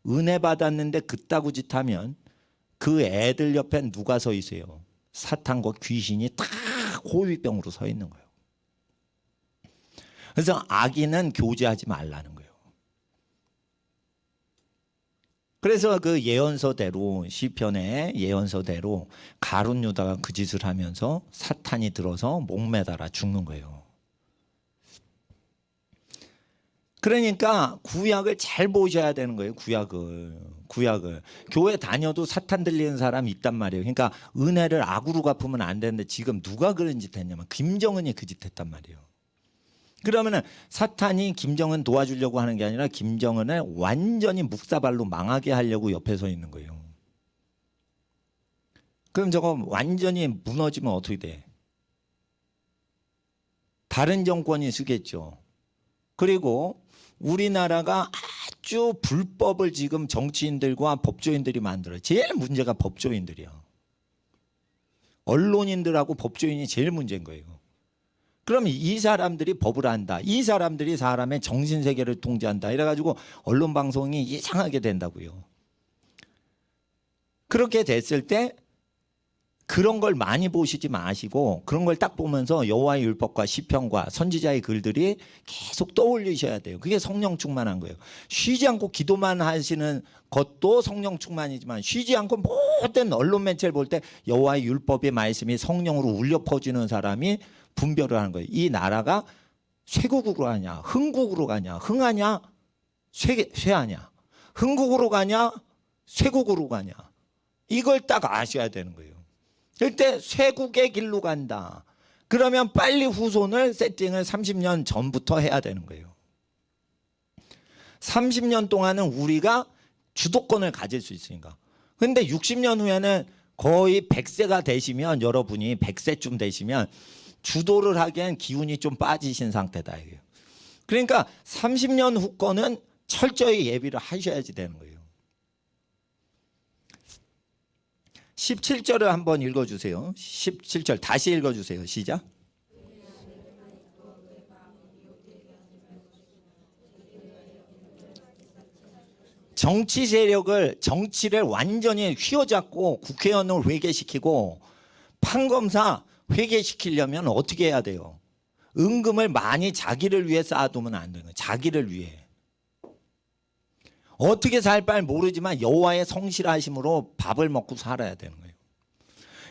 은혜 받았는데 그따구 짓 하면 그 애들 옆에 누가 서 있어요? 사탄과 귀신이 딱 호위병으로 서 있는 거예요. 그래서 악인은 교제하지 말라는 거예요. 그래서 그 예언서대로, 시편의 예언서대로 가룟 유다가 그 짓을 하면서 사탄이 들어서 목매달아 죽는 거예요. 그러니까 구약을 잘 보셔야 되는 거예요. 구약을 교회 다녀도 사탄 들리는 사람이 있단 말이에요. 그러니까 은혜를 악으로 갚으면 안 되는데 지금 누가 그런 짓 했냐면 김정은이 그 짓 했단 말이에요. 그러면은 사탄이 김정은 도와주려고 하는 게 아니라 김정은을 완전히 묵사발로 망하게 하려고 옆에 서 있는 거예요. 그럼 저거 완전히 무너지면 어떻게 돼? 다른 정권이 쓰겠죠. 그리고 우리나라가 아주 불법을 지금 정치인들과 법조인들이 만들어요. 제일 문제가 법조인들이야. 언론인들하고 법조인이 제일 문제인 거예요. 그럼 이 사람들이 법을 안다. 이 사람들이 사람의 정신세계를 통제한다. 이래가지고 언론방송이 이상하게 된다고요. 그렇게 됐을 때 그런 걸 많이 보시지 마시고 그런 걸 딱 보면서 여호와의 율법과 시편과 선지자의 글들이 계속 떠올리셔야 돼요. 그게 성령 충만한 거예요. 쉬지 않고 기도만 하시는 것도 성령 충만이지만 쉬지 않고 모든 언론 매체를 볼 때 여호와의 율법의 말씀이 성령으로 울려 퍼지는 사람이 분별을 하는 거예요. 이 나라가 쇠국으로 가냐, 흥국으로 가냐, 흥하냐, 쇠하냐, 흥국으로 가냐, 쇠국으로 가냐. 이걸 딱 아셔야 되는 거예요. 그때 쇠국의 길로 간다. 그러면 빨리 후손을 세팅을 30년 전부터 해야 되는 거예요. 30년 동안은 우리가 주도권을 가질 수 있으니까. 근데 60년 후에는 거의 100세가 되시면, 여러분이 100세쯤 되시면 주도를 하기엔 기운이 좀 빠지신 상태다 이게요. 그러니까 30년 후 거는 철저히 예비를 하셔야지 되는 거예요. 17절을 한번 읽어주세요. 17절 다시 읽어주세요. 시작. 정치 세력을, 정치를 완전히 휘어잡고 국회의원을 회개시키고 판검사 회개시키려면 어떻게 해야 돼요? 은금을 많이 자기를 위해 쌓아두면 안 되는 거예요. 자기를 위해. 어떻게 살 바를 모르지만 여호와의 성실하심으로 밥을 먹고 살아야 되는 거예요.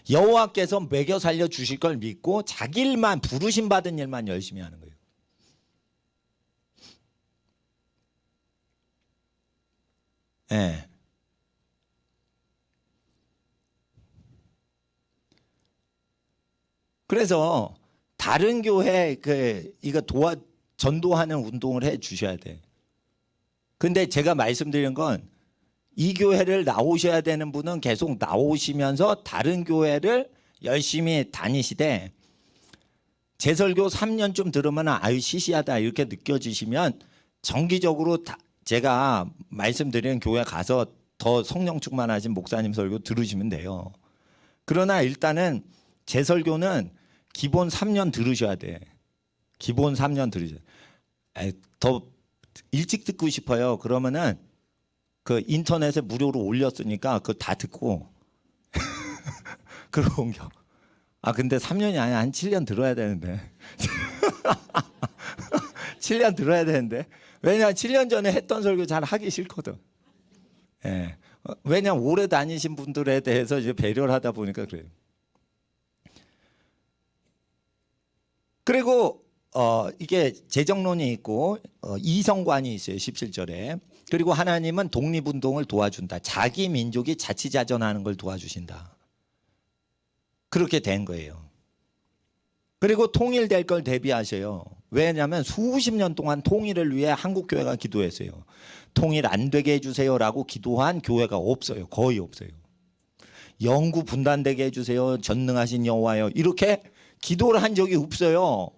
여호와께서 먹여 살려 주실 걸 믿고 자기 일만, 부르심 받은 일만 열심히 하는 거예요. 예. 그래서 다른 교회 이거 전도하는 운동을 해 주셔야 돼. 근데 제가 말씀드린 건 이 교회를 나오셔야 되는 분은 계속 나오시면서 다른 교회를 열심히 다니시되, 제설교 3년쯤 들으면 아유 시시하다 이렇게 느껴지시면 정기적으로 제가 말씀드리는 교회 가서 더 성령 충만하신 목사님 설교 들으시면 돼요. 그러나 일단은 제설교는 기본 3년 들으셔야 돼. 기본 3년 들으셔야 돼. 더 일찍 듣고 싶어요. 그러면은 그 인터넷에 무료로 올렸으니까 그거 다 듣고 그러고 옮겨. 아 근데 3년이 아니야. 한 7년 들어야 되는데. 7년 들어야 되는데. 왜냐면 7년 전에 했던 설교 잘 하기 싫거든. 예. 왜냐면 오래 다니신 분들에 대해서 이제 배려를 하다 보니까 그래요. 그리고 이게 재정론이 있고 이성관이 있어요. 17절에. 그리고 하나님은 독립운동을 도와준다. 자기 민족이 자치자전하는 걸 도와주신다. 그렇게 된 거예요. 그리고 통일될 걸 대비하셔요. 왜냐하면 수십 년 동안 통일을 위해 한국교회가 기도했어요. 통일 안 되게 해주세요라고 기도한 교회가 없어요. 거의 없어요. 영구 분단되게 해주세요. 전능하신 여호와여. 이렇게 기도를 한 적이 없어요.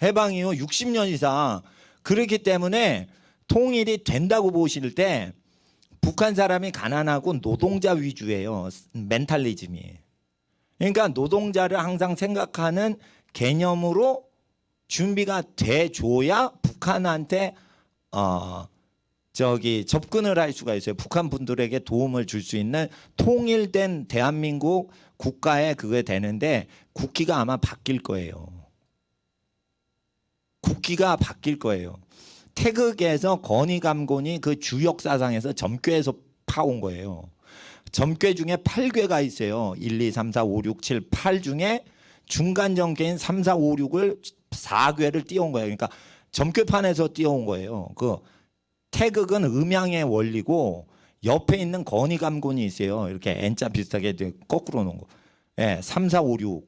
해방 이후 60년 이상. 그렇기 때문에 통일이 된다고 보실 때 북한 사람이 가난하고 노동자 위주예요. 멘탈리즘이. 그러니까 노동자를 항상 생각하는 개념으로 준비가 돼줘야 북한한테 접근을 할 수가 있어요. 북한 분들에게 도움을 줄 수 있는 통일된 대한민국 국가에 그게 되는데, 국기가 아마 바뀔 거예요. 국기가 바뀔 거예요. 태극에서 건의감곤이 그 주역사상에서 점괘에서 파온 거예요. 점괘 중에 8괘가 있어요. 1, 2, 3, 4, 5, 6, 7, 8 중에 중간 점괘인 3, 4, 5, 6을 4괘를 띄운 거예요. 그러니까 점괘판에서 띄워온 거예요. 그 태극은 음양의 원리고 옆에 있는 건의감곤이 있어요. 이렇게 N자 비슷하게 거꾸로 놓은 거. 예, 3, 4, 5, 6.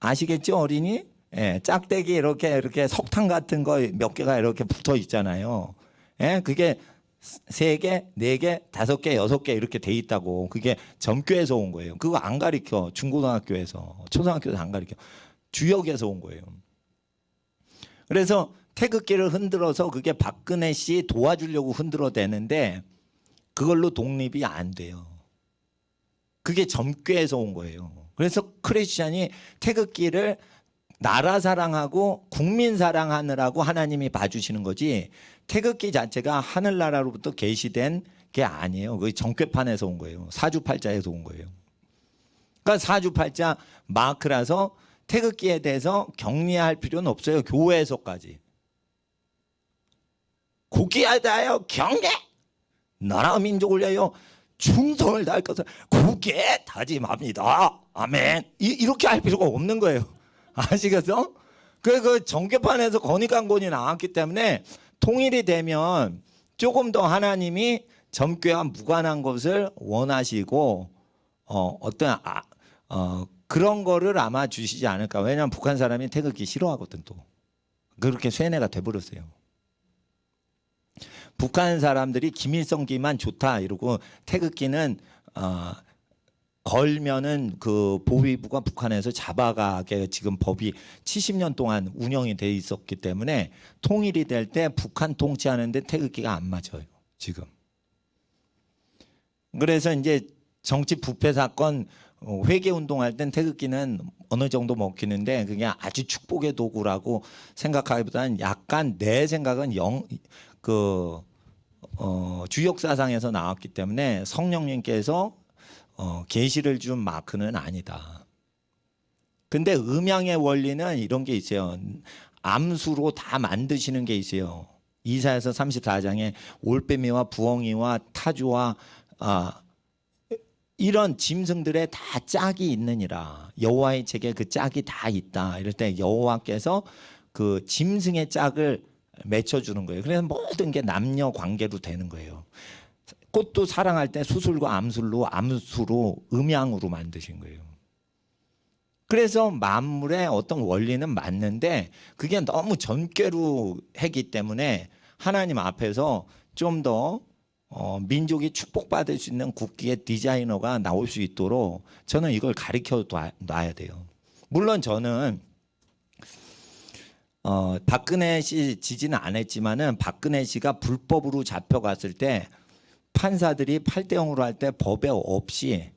아시겠죠, 어린이? 예, 짝대기 이렇게 석탄 같은 거 몇 개가 이렇게 붙어 있잖아요. 예, 그게 3개, 4개, 5개, 6개 이렇게 돼 있다고. 그게 점괘에서 온 거예요. 그거 안 가르쳐. 중고등학교에서, 초등학교에서 안 가르쳐. 주역에서 온 거예요. 그래서 태극기를 흔들어서 그게 박근혜 씨 도와주려고 흔들어대는데 그걸로 독립이 안 돼요. 그게 점괘에서 온 거예요. 그래서 크리스찬이 태극기를 나라 사랑하고 국민 사랑하느라고 하나님이 봐주시는 거지, 태극기 자체가 하늘나라로부터 계시된 게 아니에요. 그게 정궤판에서 온 거예요. 사주팔자에서 온 거예요. 그러니까 사주팔자 마크라서 태극기에 대해서 격리할 필요는 없어요. 교회에서까지. 국기하다요 경계, 나라 민족을 위하여 충성을 다할 것을 굳게 다짐합니다. 아멘. 이렇게 할 필요가 없는 거예요. 아시겠어? 그 정교판에서 건의강권이 나왔기 때문에 통일이 되면 조금 더 하나님이 점괘와 무관한 것을 원하시고 어떤 그런 거를 아마 주시지 않을까. 왜냐하면 북한 사람이 태극기 싫어하거든 또. 그렇게 쇠뇌가 돼버렸어요. 북한 사람들이 김일성기만 좋다 이러고 태극기는 걸면은 그 보위부가 북한에서 잡아가게 지금 법이 70년 동안 운영이 돼 있었기 때문에 통일이 될 때 북한 통치하는데 태극기가 안 맞아요 지금. 그래서 이제 정치 부패 사건 회계 운동할 땐 태극기는 어느 정도 먹히는데 그게 아주 축복의 도구라고 생각하기보다는 약간 내 생각은 주역 사상에서 나왔기 때문에 성령님께서 계시를 준 마크는 아니다. 근데 음양의 원리는 이런 게 있어요. 암수로 다 만드시는 게 있어요. 이사야서 34장에 올빼미와 부엉이와 타주와 이런 짐승들의 다 짝이 있느니라. 여호와의 책에 그 짝이 다 있다. 이럴 때 여호와께서 그 짐승의 짝을 맺혀주는 거예요. 그래서 모든 게 남녀 관계로 되는 거예요. 꽃도 사랑할 때 수술과 암술로 암수로 음양으로 만드신 거예요. 그래서 만물의 어떤 원리는 맞는데 그게 너무 전궤로 했기 때문에 하나님 앞에서 좀 더 민족이 축복받을 수 있는 국기의 디자이너가 나올 수 있도록 저는 이걸 가르쳐 놔야 돼요. 물론 저는 박근혜 씨 지지는 안 했지만은 박근혜 씨가 불법으로 잡혀갔을 때 판사들이 8대 0으로 할 때 법에 없이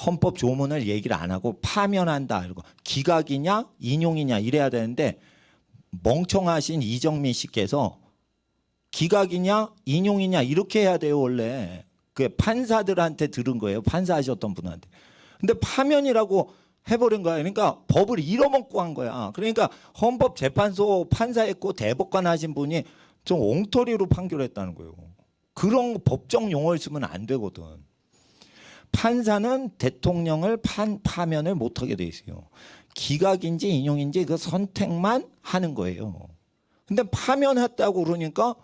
헌법 조문을 얘기를 안 하고 파면한다 이러고 기각이냐 인용이냐 이래야 되는데 멍청하신 이정미 씨께서 기각이냐 인용이냐 이렇게 해야 돼요 원래. 그 판사들한테 들은 거예요. 판사하셨던 분한테. 근데 파면이라고 해버린 거야. 그러니까 법을 잃어먹고 한 거야. 그러니까 헌법재판소 판사했고 대법관 하신 분이 좀 엉터리로 판결했다는 거예요. 그런 법정 용어를 쓰면 안 되거든. 판사는 대통령을 파면을 못하게 돼 있어요. 기각인지 인용인지 그 선택만 하는 거예요. 근데 파면했다고 그러니까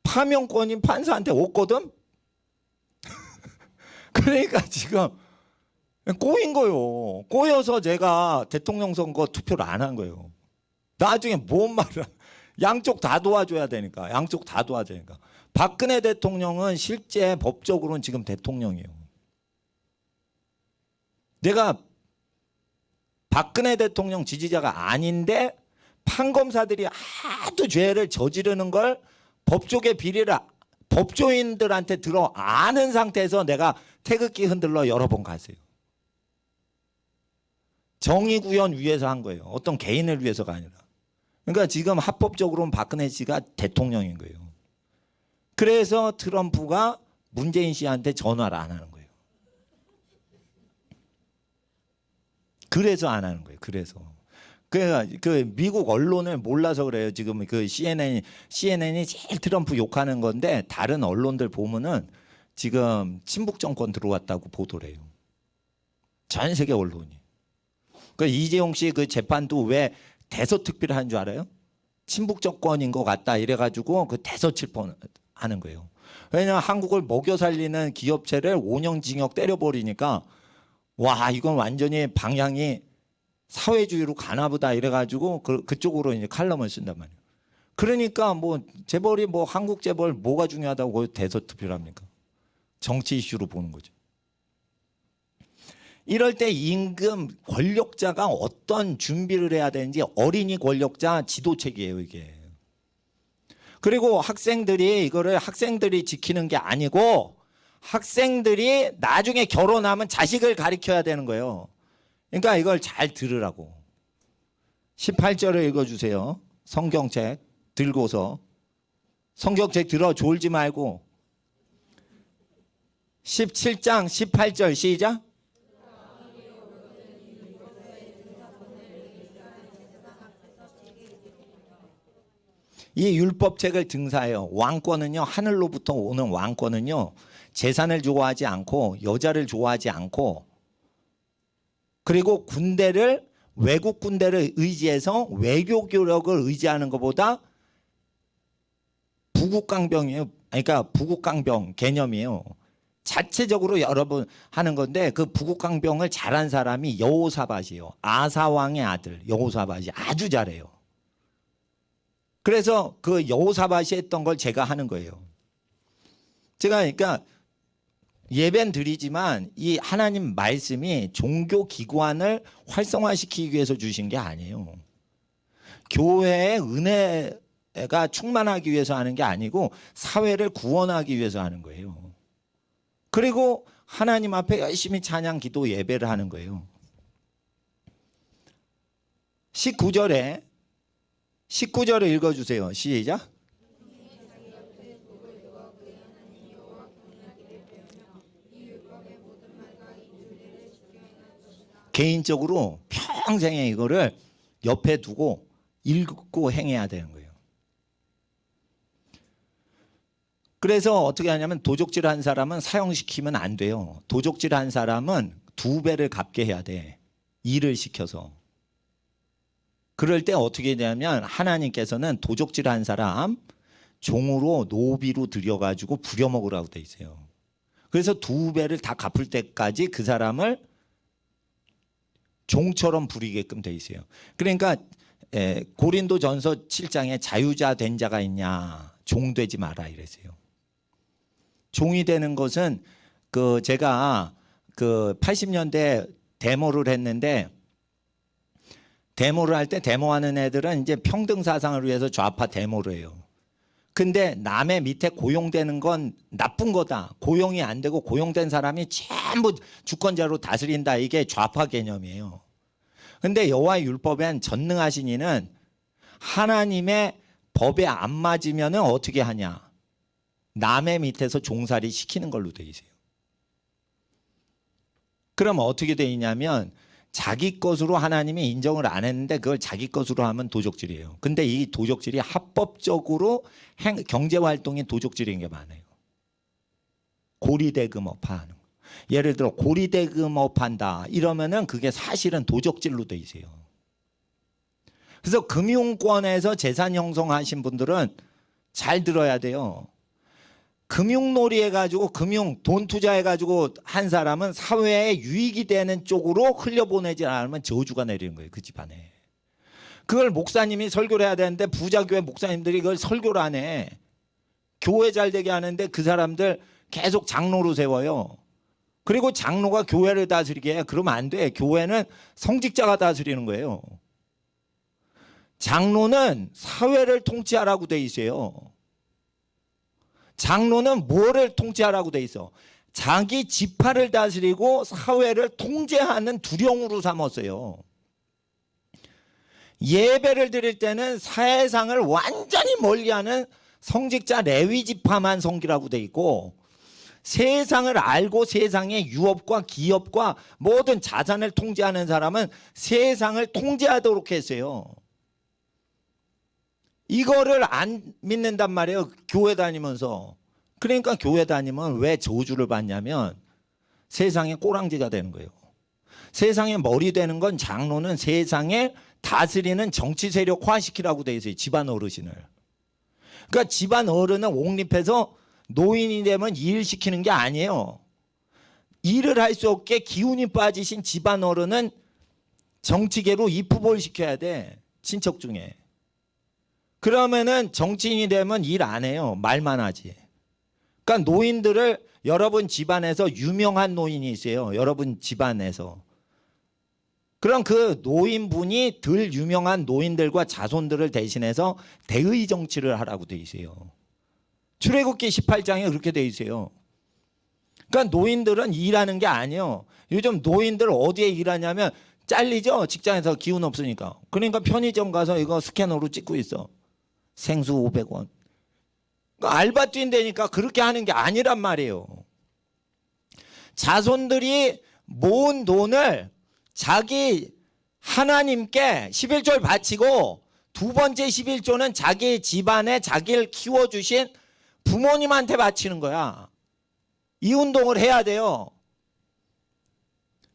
파면권이 판사한테 없거든. 그러니까 지금 꼬인 거예요. 꼬여서 제가 대통령 선거 투표를 안 한 거예요. 나중에 뭔 말을 양쪽 다 도와줘야 되니까. 양쪽 다 도와줘야 되니까. 박근혜 대통령은 실제 법적으로는 지금 대통령이에요. 내가 박근혜 대통령 지지자가 아닌데 판검사들이 하도 죄를 저지르는 걸 법조계 비리를 법조인들한테 들어 아는 상태에서 내가 태극기 흔들러 여러 번 갔어요. 정의구현 위해서 한 거예요. 어떤 개인을 위해서가 아니라. 그러니까 지금 합법적으로는 박근혜 씨가 대통령인 거예요. 그래서 트럼프가 문재인 씨한테 전화를 안 하는 거예요. 그래서 안 하는 거예요. 그래서. 그 미국 언론을 몰라서 그래요. 지금 그 CNN이 제일 트럼프 욕하는 건데 다른 언론들 보면은 지금 친북 정권 들어왔다고 보도를 해요. 전 세계 언론이. 그 이재용 씨 그 재판도 왜 대서특필을 한 줄 알아요? 친북 정권인 것 같다 이래가지고 그 대서칠본 하는 거예요. 왜냐하면 한국을 먹여 살리는 기업체를 5년 징역 때려버리니까 와 이건 완전히 방향이 사회주의로 가나보다 이래가지고 그쪽으로 이제 칼럼을 쓴단 말이에요. 그러니까 뭐 재벌이 뭐 한국 재벌 뭐가 중요하다고 대서특필합니까? 정치 이슈로 보는 거죠. 이럴 때 임금 권력자가 어떤 준비를 해야 되는지 어린이 권력자 지도책이에요 이게. 그리고 학생들이 이거를 학생들이 지키는 게 아니고 학생들이 나중에 결혼하면 자식을 가르쳐야 되는 거예요. 그러니까 이걸 잘 들으라고. 18절을 읽어주세요. 성경책 들고서. 성경책 들어 졸지 말고. 17장 18절 시작. 이 율법책을 등사해요. 왕권은요, 하늘로부터 오는 왕권은요, 재산을 좋아하지 않고 여자를 좋아하지 않고 그리고 군대를 외국 군대를 의지해서 외교 교력을 의지하는 것보다 부국강병이에요. 그러니까 부국강병 개념이에요. 자체적으로 여러분 하는 건데 그 부국강병을 잘한 사람이 여호사밧이에요. 아사 왕의 아들 여호사밧이 아주 잘해요. 그래서 그 여호사밧이 했던 걸 제가 하는 거예요. 제가 그러니까 예배는 드리지만 이 하나님 말씀이 종교 기관을 활성화시키기 위해서 주신 게 아니에요. 교회의 은혜가 충만하기 위해서 하는 게 아니고 사회를 구원하기 위해서 하는 거예요. 그리고 하나님 앞에 열심히 찬양, 기도, 예배를 하는 거예요. 19절에 읽어주세요. 시작. 개인적으로 평생에 이거를 옆에 두고 읽고 행해야 되는 거예요. 그래서 어떻게 하냐면 도적질한 사람은 사형시키면 안 돼요. 도적질한 사람은 2배를 갚게 해야 돼. 일을 시켜서. 그럴 때 어떻게 되냐면 하나님께서는 도적질한 사람 종으로 노비로 들여가지고 부려먹으라고 돼 있어요. 그래서 2배를 다 갚을 때까지 그 사람을 종처럼 부리게끔 돼 있어요. 그러니까 고린도전서 7장에 자유자 된 자가 있냐, 종 되지 마라 이랬어요. 종이 되는 것은 그 제가 그 80년대 데모를 했는데 데모를 할 때 데모하는 애들은 이제 평등 사상을 위해서 좌파 데모를 해요. 근데 남의 밑에 고용되는 건 나쁜 거다. 고용이 안 되고 고용된 사람이 전부 주권자로 다스린다. 이게 좌파 개념이에요. 근데 여호와의 율법엔 전능하신 이는 하나님의 법에 안 맞으면 어떻게 하냐. 남의 밑에서 종살이 시키는 걸로 돼 있어요. 그럼 어떻게 돼 있냐면 자기 것으로 하나님이 인정을 안 했는데 그걸 자기 것으로 하면 도적질이에요. 근데 이 도적질이 합법적으로 경제활동이 도적질인 게 많아요. 고리대금업하는 거. 예를 들어 고리대금업한다 이러면은 그게 사실은 도적질로 돼 있어요. 그래서 금융권에서 재산 형성하신 분들은 잘 들어야 돼요. 금융놀이 해가지고 돈 투자해가지고 한 사람은 사회에 유익이 되는 쪽으로 흘려보내지 않으면 저주가 내리는 거예요. 그 집안에. 그걸 목사님이 설교를 해야 되는데 부자교회 목사님들이 그걸 설교를 안 해. 교회 잘 되게 하는데 그 사람들 계속 장로로 세워요. 그리고 장로가 교회를 다스리게 해. 그러면 안 돼. 교회는 성직자가 다스리는 거예요. 장로는 사회를 통치하라고 돼 있어요. 장로는 뭐를 통치하라고 돼 있어? 자기 지파를 다스리고 사회를 통제하는 두령으로 삼았어요. 예배를 드릴 때는 사회상을 완전히 멀리하는 성직자 레위 지파만 섬기라고 돼 있고 세상을 알고 세상의 유업과 기업과 모든 자산을 통제하는 사람은 세상을 통제하도록 했어요. 이거를 안 믿는단 말이에요. 교회 다니면서. 그러니까 교회 다니면 왜 저주를 받냐면 세상의 꼬랑지가 되는 거예요. 세상의 머리 되는 건 장로는 세상에 다스리는 정치 세력화시키라고 돼 있어요. 집안 어르신을. 그러니까 집안 어른은 옹립해서 노인이 되면 일 시키는 게 아니에요. 일을 할 수 없게 기운이 빠지신 집안 어른은 정치계로 입후보를 시켜야 돼. 친척 중에. 그러면은 정치인이 되면 일 안 해요. 말만 하지. 그러니까 노인들을 여러분 집안에서 유명한 노인이 있어요. 여러분 집안에서. 그럼 그 노인분이 덜 유명한 노인들과 자손들을 대신해서 대의 정치를 하라고 돼 있어요. 출애굽기 18장에 그렇게 돼 있어요. 그러니까 노인들은 일하는 게 아니에요. 요즘 노인들 어디에 일하냐면 잘리죠. 직장에서 기운 없으니까. 그러니까 편의점 가서 이거 스캐너로 찍고 있어. 생수 500원. 그러니까 알바 뛴다니까 그렇게 하는 게 아니란 말이에요. 자손들이 모은 돈을 자기 하나님께 11조를 바치고 두 번째 11조는 자기 집안에 자기를 키워주신 부모님한테 바치는 거야. 이 운동을 해야 돼요.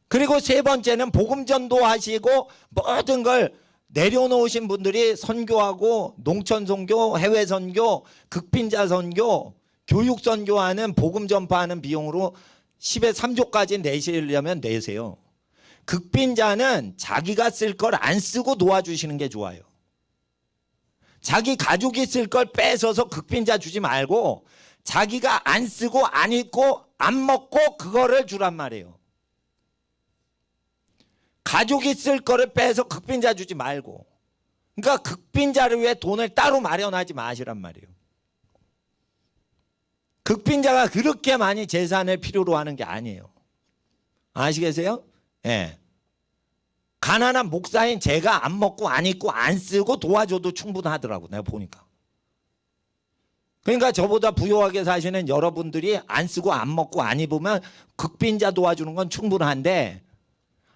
그리고 세 번째는 복음 전도하시고 모든 걸 내려놓으신 분들이 선교하고 농촌 선교, 해외 선교, 극빈자 선교, 교육 선교하는 복음 전파하는 비용으로 10의 3조까지 내시려면 내세요. 극빈자는 자기가 쓸 걸 안 쓰고 도와주시는 게 좋아요. 자기 가족이 쓸 걸 뺏어서 극빈자 주지 말고 자기가 안 쓰고 안 입고 안 먹고 그거를 주란 말이에요. 가족이 쓸 거를 빼서 극빈자 주지 말고. 그러니까 극빈자를 위해 돈을 따로 마련하지 마시란 말이에요. 극빈자가 그렇게 많이 재산을 필요로 하는 게 아니에요. 아시겠어요? 예. 가난한 목사인 제가 안 먹고 안 입고 안 쓰고 도와줘도 충분하더라고 내가 보니까. 그러니까 저보다 부유하게 사시는 여러분들이 안 쓰고 안 먹고 안 입으면 극빈자 도와주는 건 충분한데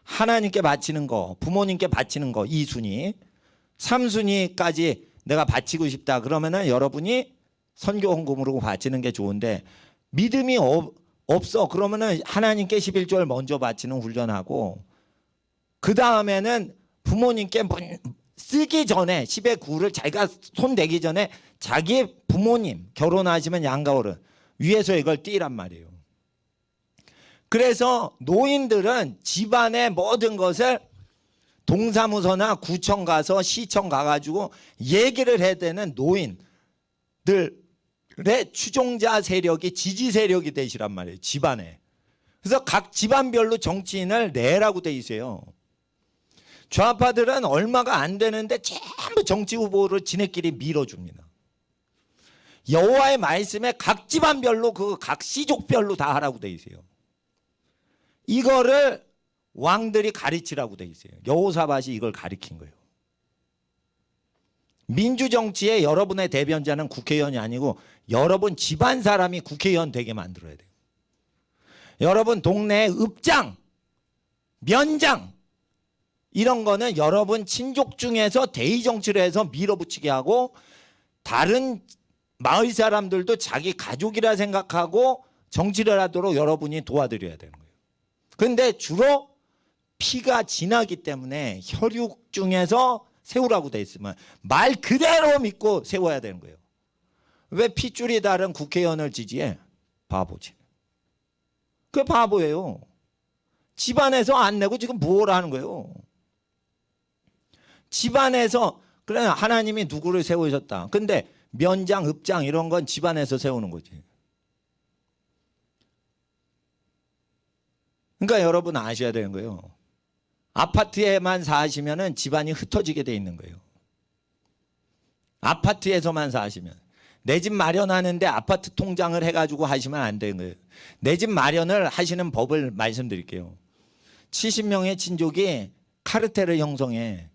하나님께 바치는 거, 부모님께 바치는 거 2순위, 3순위까지 내가 바치고 싶다 그러면은 여러분이 선교 헌금으로 바치는 게 좋은데 믿음이 없어 그러면은 하나님께 11조를 먼저 바치는 훈련하고 그 다음에는 부모님께 쓰기 전에 10의 9를 자기가 손 대기 전에 자기 부모님 결혼하시면 양가어른 위에서 이걸 띄란 말이에요. 그래서 노인들은 집안의 모든 것을 동사무소나 구청 가서 시청 가가지고 얘기를 해야 되는 노인들의 추종자 세력이 지지 세력이 되시란 말이에요. 집안에. 그래서 각 집안별로 정치인을 내라고 돼 있어요. 좌파들은 얼마가 안 되는데 전부 정치 후보를 지네끼리 밀어줍니다. 여호와의 말씀에 각 집안별로 그 각 시족별로 다 하라고 돼 있어요. 이거를 왕들이 가르치라고 돼 있어요. 여호사밧이 이걸 가르친 거예요. 민주정치에 여러분의 대변자는 국회의원이 아니고 여러분 집안 사람이 국회의원 되게 만들어야 돼요. 여러분 동네의 읍장, 면장 이런 거는 여러분 친족 중에서 대의정치를 해서 밀어붙이게 하고 다른 마을 사람들도 자기 가족이라 생각하고 정치를 하도록 여러분이 도와드려야 되는 거예요. 그런데 주로 피가 진하기 때문에 혈육 중에서 세우라고 돼 있으면 말 그대로 믿고 세워야 되는 거예요. 왜 핏줄이 다른 국회의원을 지지해? 바보지. 그게 바보예요. 집안에서 안 내고 지금 뭘 하는 거예요? 집안에서 그래 하나님이 누구를 세우셨다. 근데 면장, 읍장 이런 건 집안에서 세우는 거지. 그러니까 여러분 아셔야 되는 거예요. 아파트에만 사시면은 집안이 흩어지게 돼 있는 거예요. 아파트에서만 사시면 내 집 마련하는데 아파트 통장을 해가지고 하시면 안 되는 거예요. 내 집 마련을 하시는 법을 말씀드릴게요. 70명의 친족이 카르텔을 형성해.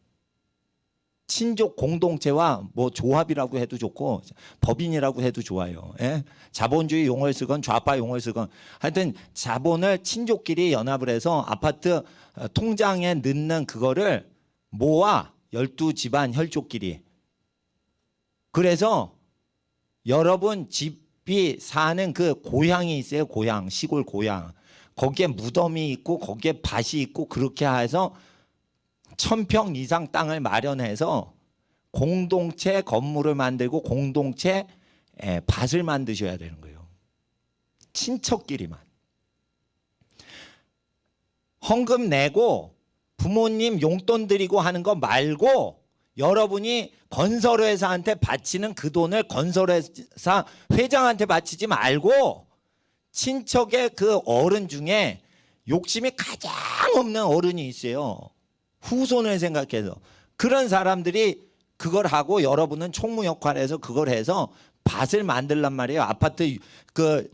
친족 공동체와 뭐 조합이라고 해도 좋고 법인이라고 해도 좋아요. 예? 자본주의 용어를 쓰건 좌파 용어를 쓰건 하여튼 자본을 친족끼리 연합을 해서 아파트 통장에 넣는 그거를 모아 12집안 혈족끼리. 그래서 여러분 집이 사는 그 고향이 있어요. 고향, 시골 고향. 거기에 무덤이 있고 거기에 밭이 있고 그렇게 해서 1000평 이상 땅을 마련해서 공동체 건물을 만들고 공동체 밭을 만드셔야 되는 거예요. 친척끼리만. 헌금 내고 부모님 용돈 드리고 하는 거 말고 여러분이 건설회사한테 바치는 그 돈을 건설회사 회장한테 바치지 말고 친척의 그 어른 중에 욕심이 가장 없는 어른이 있어요. 후손을 생각해서 그런 사람들이 그걸 하고 여러분은 총무 역할에서 그걸 해서 밭을 만들란 말이에요. 아파트 그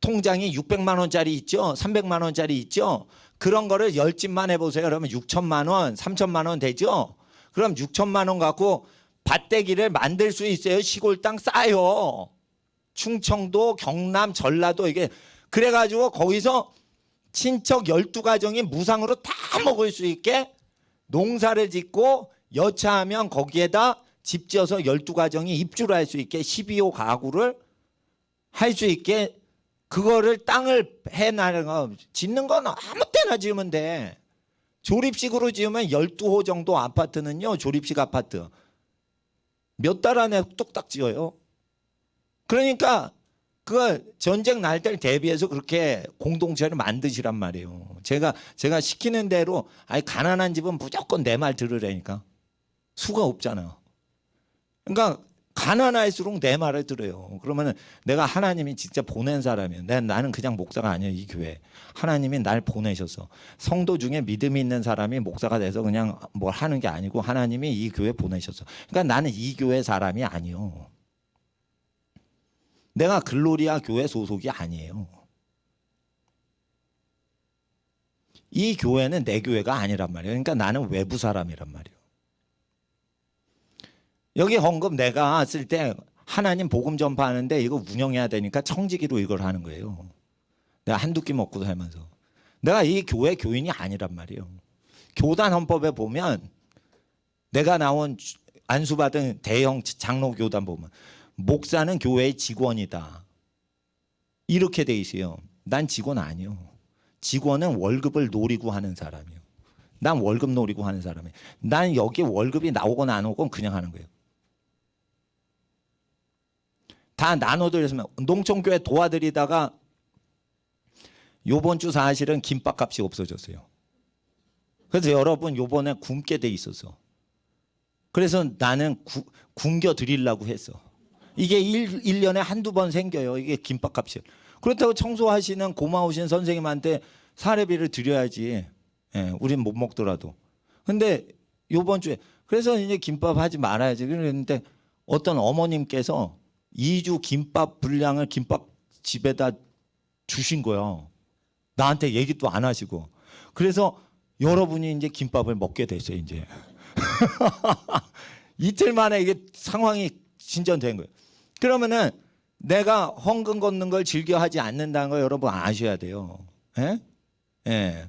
통장이 600만 원짜리 있죠. 300만 원짜리 있죠. 그런 거를 10집만 해보세요. 그러면 6천만 원, 3천만 원 되죠. 그럼 6천만 원 갖고 밭대기를 만들 수 있어요. 시골 땅 싸요. 충청도, 경남, 전라도 이게 그래가지고 거기서 친척 12가정이 무상으로 다 먹을 수 있게 농사를 짓고 여차하면 거기에다 집 지어서 12가정이 입주를 할 수 있게 12호 가구를 할 수 있게 그거를 땅을 해나가는 거 짓는 건 아무 때나 지으면 돼. 조립식으로 지으면 12호 정도 아파트는요. 조립식 아파트. 몇 달 안에 뚝딱 지어요. 그러니까 그 전쟁 날 때를 대비해서 그렇게 공동체를 만드시란 말이에요. 제가 시키는 대로 아니 가난한 집은 무조건 내 말 들으라니까. 수가 없잖아. 그러니까 가난할수록 내 말을 들어요. 그러면은 내가 하나님이 진짜 보낸 사람이에요. 나는 그냥 목사가 아니에요. 이 교회. 하나님이 날 보내셨어. 성도 중에 믿음이 있는 사람이 목사가 돼서 그냥 뭘 하는 게 아니고 하나님이 이 교회 보내셨어. 그러니까 나는 이 교회 사람이 아니요. 내가 글로리아 교회 소속이 아니에요. 이 교회는 내 교회가 아니란 말이에요. 그러니까 나는 외부 사람이란 말이에요. 여기 헌금 내가 쓸 때 하나님 복음 전파하는데 이거 운영해야 되니까 청지기로 이걸 하는 거예요. 내가 한두 끼 먹고 살면서. 내가 이 교회 교인이 아니란 말이에요. 교단 헌법에 보면 내가 나온 안수받은 대형 장로 교단 보면 목사는 교회의 직원이다. 이렇게 돼 있어요. 난 직원 아니요. 직원은 월급을 노리고 하는 사람이에요. 난 월급 노리고 하는 사람이에요. 난 여기 월급이 나오건 안 오건 그냥 하는 거예요. 다 나눠드렸으면 농촌교회 도와드리다가 요번 주 사실은 김밥값이 없어졌어요. 그래서 여러분 요번에 굶게 돼 있어서 그래서 나는 굶겨 드리려고 했어. 이게 1년에 한두 번 생겨요. 이게 김밥값이. 그렇다고 청소하시는 고마우신 선생님한테 사례비를 드려야지. 예, 우린 못 먹더라도. 근데 요번 주에 그래서 이제 김밥 하지 말아야지. 그랬는데 어떤 어머님께서 2주 김밥 분량을 김밥 집에다 주신 거예요. 나한테 얘기도 안 하시고. 그래서 여러분이 이제 김밥을 먹게 됐어요, 이제. 이틀 만에 이게 상황이 진전된 거예요. 그러면은 내가 헌금 걷는 걸 즐겨 하지 않는다는 걸 여러분 아셔야 돼요. 예? 예.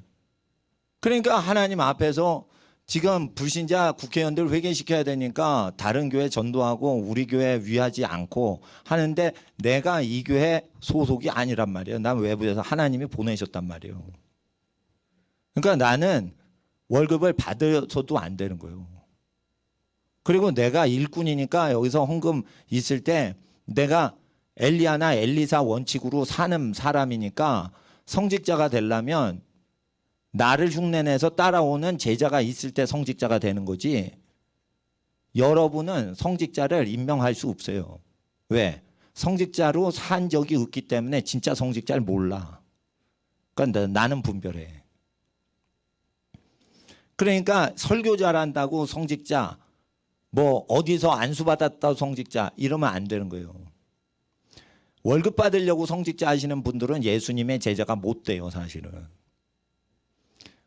그러니까 하나님 앞에서 지금 불신자 국회의원들 회개시켜야 되니까 다른 교회 전도하고 우리 교회 위하지 않고 하는데 내가 이 교회 소속이 아니란 말이에요. 난 외부에서 하나님이 보내셨단 말이에요. 그러니까 나는 월급을 받아서도 안 되는 거예요. 그리고 내가 일꾼이니까 여기서 헌금 있을 때 내가 엘리야나 엘리사 원칙으로 사는 사람이니까 성직자가 되려면 나를 흉내내서 따라오는 제자가 있을 때 성직자가 되는 거지. 여러분은 성직자를 임명할 수 없어요. 왜? 성직자로 산 적이 없기 때문에 진짜 성직자를 몰라. 그러니까 나는 분별해. 그러니까 설교 잘한다고 성직자, 뭐 어디서 안수받았다고 성직자 이러면 안 되는 거예요. 월급 받으려고 성직자 하시는 분들은 예수님의 제자가 못 돼요, 사실은.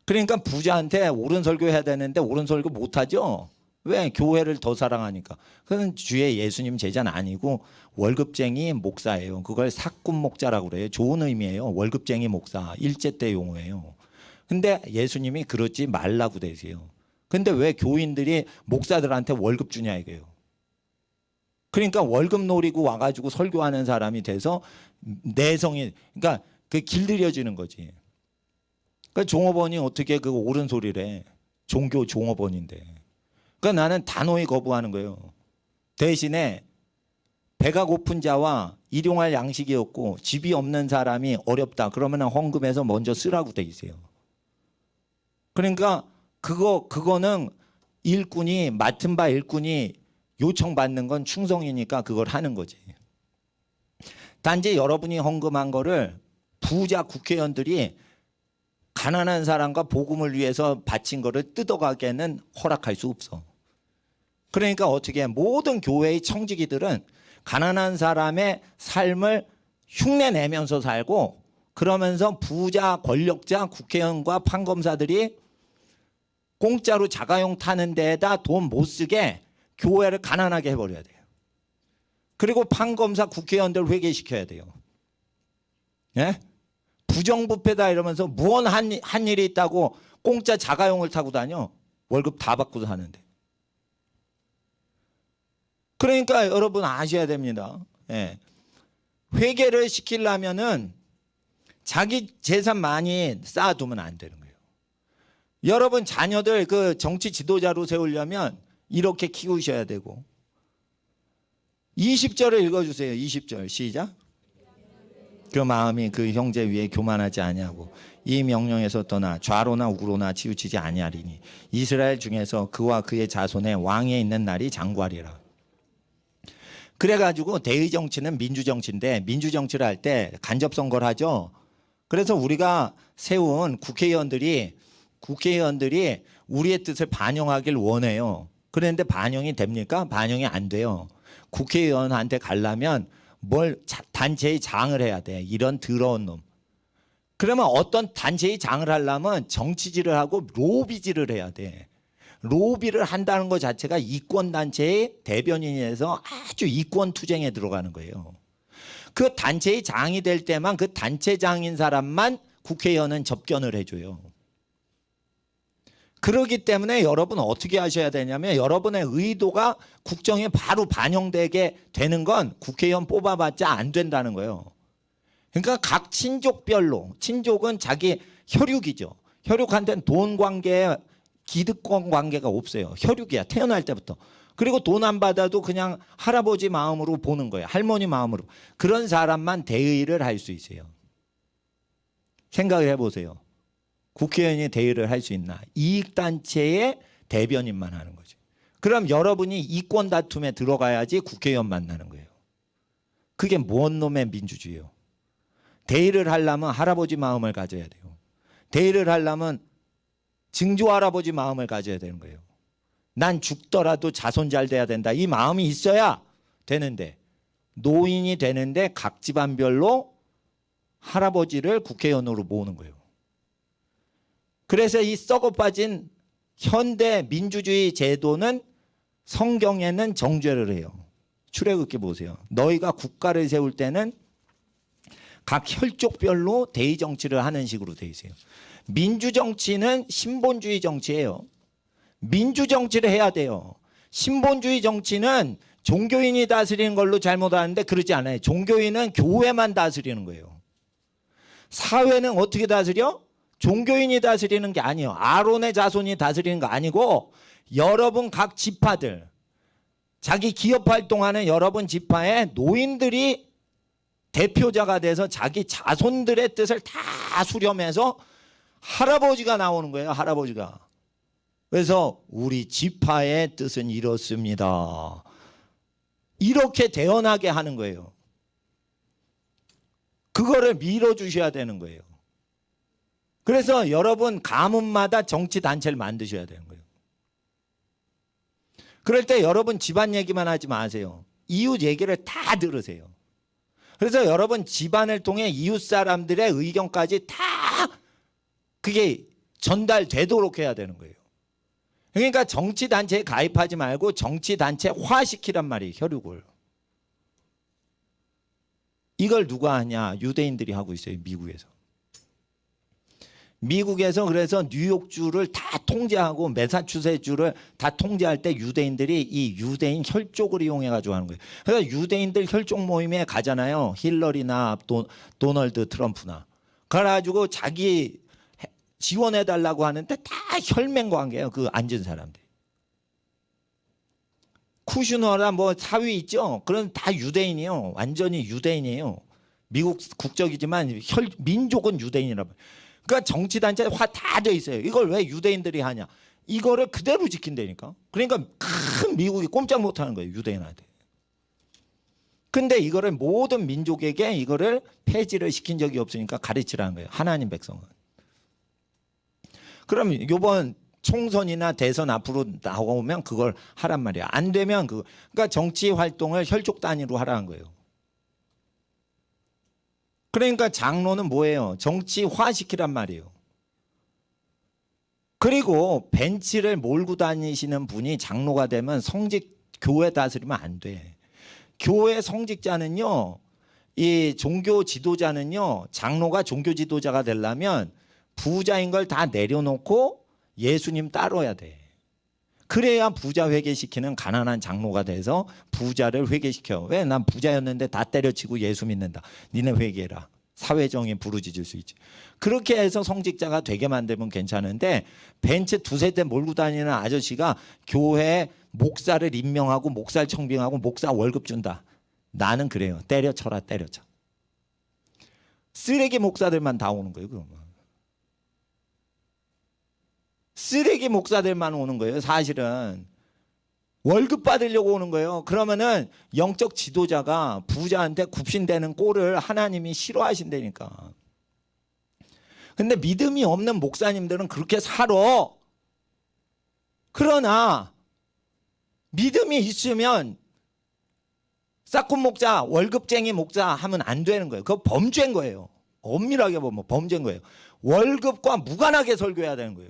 그러니까 부자한테 옳은 설교해야 되는데 옳은 설교 못 하죠. 왜? 교회를 더 사랑하니까. 그건 주의 예수님 제자는 아니고 월급쟁이 목사예요. 그걸 사꾼 목자라고 그래요. 좋은 의미예요. 월급쟁이 목사. 일제 때 용어예요. 근데 예수님이 그러지 말라고 되세요. 근데 왜 교인들이 목사들한테 월급 주냐 이거예요. 그러니까 월급 노리고 와가지고 설교하는 사람이 돼서 내성이, 그러니까 그 길들여지는 거지. 그러니까 종업원이 어떻게 그 옳은 소리를 해. 종교 종업원인데. 그러니까 나는 단호히 거부하는 거예요. 대신에 배가 고픈 자와 일용할 양식이 없고 집이 없는 사람이 어렵다. 그러면 헌금해서 먼저 쓰라고 돼 있어요. 그러니까 그거는 일꾼이 맡은 바 일꾼이 요청받는 건 충성이니까 그걸 하는 거지. 단지 여러분이 헌금한 거를 부자 국회의원들이 가난한 사람과 복음을 위해서 바친 거를 뜯어가게는 허락할 수 없어. 그러니까 어떻게 모든 교회의 청지기들은 가난한 사람의 삶을 흉내내면서 살고 그러면서 부자 권력자 국회의원과 판검사들이 공짜로 자가용 타는 데에다 돈 못 쓰게 교회를 가난하게 해버려야 돼요. 그리고 판검사 국회의원들 회개시켜야 돼요. 예? 부정부패다 이러면서 무언 한 일이 있다고 공짜 자가용을 타고 다녀. 월급 다 받고 사는데. 그러니까 여러분 아셔야 됩니다. 예. 회개를 시키려면은 자기 재산 많이 쌓아두면 안 되는 거예요. 여러분 자녀들 그 정치 지도자로 세우려면 이렇게 키우셔야 되고. 20절을 읽어주세요. 20절 시작. 그 마음이 그 형제 위에 교만하지 아니하고 이 명령에서 떠나 좌로나 우로나 치우치지 아니하리니 이스라엘 중에서 그와 그의 자손의 왕에 있는 날이 장구하리라. 그래가지고 대의 정치는 민주정치인데 민주정치를 할 때 간접선거를 하죠. 그래서 우리가 세운 국회의원들이 우리의 뜻을 반영하길 원해요. 그런데 반영이 됩니까? 반영이 안 돼요. 국회의원한테 가려면 단체의 장을 해야 돼. 이런 더러운 놈. 그러면 어떤 단체의 장을 하려면 정치질을 하고 로비질을 해야 돼. 로비를 한다는 것 자체가 이권단체의 대변인에서 아주 이권투쟁에 들어가는 거예요. 그 단체의 장이 될 때만 그 단체장인 사람만 국회의원은 접견을 해줘요. 그렇기 때문에 여러분 어떻게 하셔야 되냐면 여러분의 의도가 국정에 바로 반영되게 되는 건 국회의원 뽑아봤자 안 된다는 거예요. 그러니까 각 친족별로, 친족은 자기 혈육이죠. 혈육한테는 돈 관계, 기득권 관계가 없어요. 혈육이야, 태어날 때부터. 그리고 돈 안 받아도 그냥 할아버지 마음으로 보는 거예요. 할머니 마음으로. 그런 사람만 대의를 할 수 있어요. 생각을 해보세요. 국회의원이 대의를 할 수 있나? 이익단체의 대변인만 하는 거죠. 그럼 여러분이 이권 다툼에 들어가야지 국회의원 만나는 거예요. 그게 뭔 놈의 민주주의예요. 대의를 하려면 할아버지 마음을 가져야 돼요. 대의를 하려면 증조 할아버지 마음을 가져야 되는 거예요. 난 죽더라도 자손 잘 돼야 된다. 이 마음이 있어야 되는데 노인이 되는데 각 집안별로 할아버지를 국회의원으로 모으는 거예요. 그래서 이 썩어 빠진 현대 민주주의 제도는 성경에는 정죄를 해요. 출애굽기 보세요. 너희가 국가를 세울 때는 각 혈족별로 대의 정치를 하는 식으로 돼 있어요. 민주정치는 신본주의 정치예요. 민주정치를 해야 돼요. 신본주의 정치는 종교인이 다스리는 걸로 잘못하는데 그러지 않아요. 종교인은 교회만 다스리는 거예요. 사회는 어떻게 다스려? 종교인이 다스리는 게 아니에요. 아론의 자손이 다스리는 거 아니고 여러분 각 지파들, 자기 기업 활동하는 여러분 지파의 노인들이 대표자가 돼서 자기 자손들의 뜻을 다 수렴해서 할아버지가 나오는 거예요. 할아버지가. 그래서 우리 지파의 뜻은 이렇습니다. 이렇게 대언하게 하는 거예요. 그거를 밀어주셔야 되는 거예요. 그래서 여러분 가문마다 정치단체를 만드셔야 되는 거예요. 그럴 때 여러분 집안 얘기만 하지 마세요. 이웃 얘기를 다 들으세요. 그래서 여러분 집안을 통해 이웃 사람들의 의견까지 다 그게 전달되도록 해야 되는 거예요. 그러니까 정치단체에 가입하지 말고 정치단체화시키란 말이에요. 혈육을. 이걸 누가 하냐? 유대인들이 하고 있어요. 미국에서. 미국에서 그래서 뉴욕주를 다 통제하고 매사추세주를 다 통제할 때 유대인들이 이 유대인 혈족을 이용해 가지고 하는 거예요. 그래서 유대인들 혈족 모임에 가잖아요. 힐러리나 도널드 트럼프나. 그래가지고 자기 지원해 달라고 하는데 다 혈맹 관계예요. 그 앉은 사람들. 쿠슈너나 뭐 사위 있죠. 그런 다 유대인이에요. 완전히 유대인이에요. 미국 국적이지만 민족은 유대인이라고. 그러니까 정치단체화 다 돼 있어요. 이걸 왜 유대인들이 하냐? 이거를 그대로 지킨다니까. 그러니까 큰 미국이 꼼짝 못하는 거예요. 유대인한테. 근데 이거를 모든 민족에게 이거를 폐지를 시킨 적이 없으니까 가르치라는 거예요. 하나님 백성은. 그럼 이번 총선이나 대선 앞으로 나오면 그걸 하란 말이야. 안 되면 그러니까 정치 활동을 혈족 단위로 하라는 거예요. 그러니까 장로는 뭐예요? 정치화시키란 말이에요. 그리고 벤치를 몰고 다니시는 분이 장로가 되면 교회 다스리면 안 돼. 교회 성직자는요, 이 종교 지도자는요, 장로가 종교 지도자가 되려면 부자인 걸 다 내려놓고 예수님 따라야 돼. 그래야 부자 회개시키는 가난한 장로가 돼서 부자를 회개시켜. 왜? 난 부자였는데 다 때려치고 예수 믿는다. 니네 회개해라. 사회정의 부르짖을 수 있지. 그렇게 해서 성직자가 되게 만들면 괜찮은데 벤츠 두세 대 몰고 다니는 아저씨가 교회에 목사를 임명하고 목사를 청빙하고 목사 월급 준다. 나는 그래요. 때려쳐라 때려쳐. 쓰레기 목사들만 다 오는 거예요. 그러면 쓰레기 목사들만 오는 거예요. 사실은 월급 받으려고 오는 거예요. 그러면은 영적 지도자가 부자한테 굽신대는 꼴을 하나님이 싫어하신다니까. 근데 믿음이 없는 목사님들은 그렇게 살아. 그러나 믿음이 있으면 싹군 목자, 월급쟁이 목자 하면 안 되는 거예요. 그거 범죄인 거예요. 엄밀하게 보면 범죄인 거예요. 월급과 무관하게 설교해야 되는 거예요.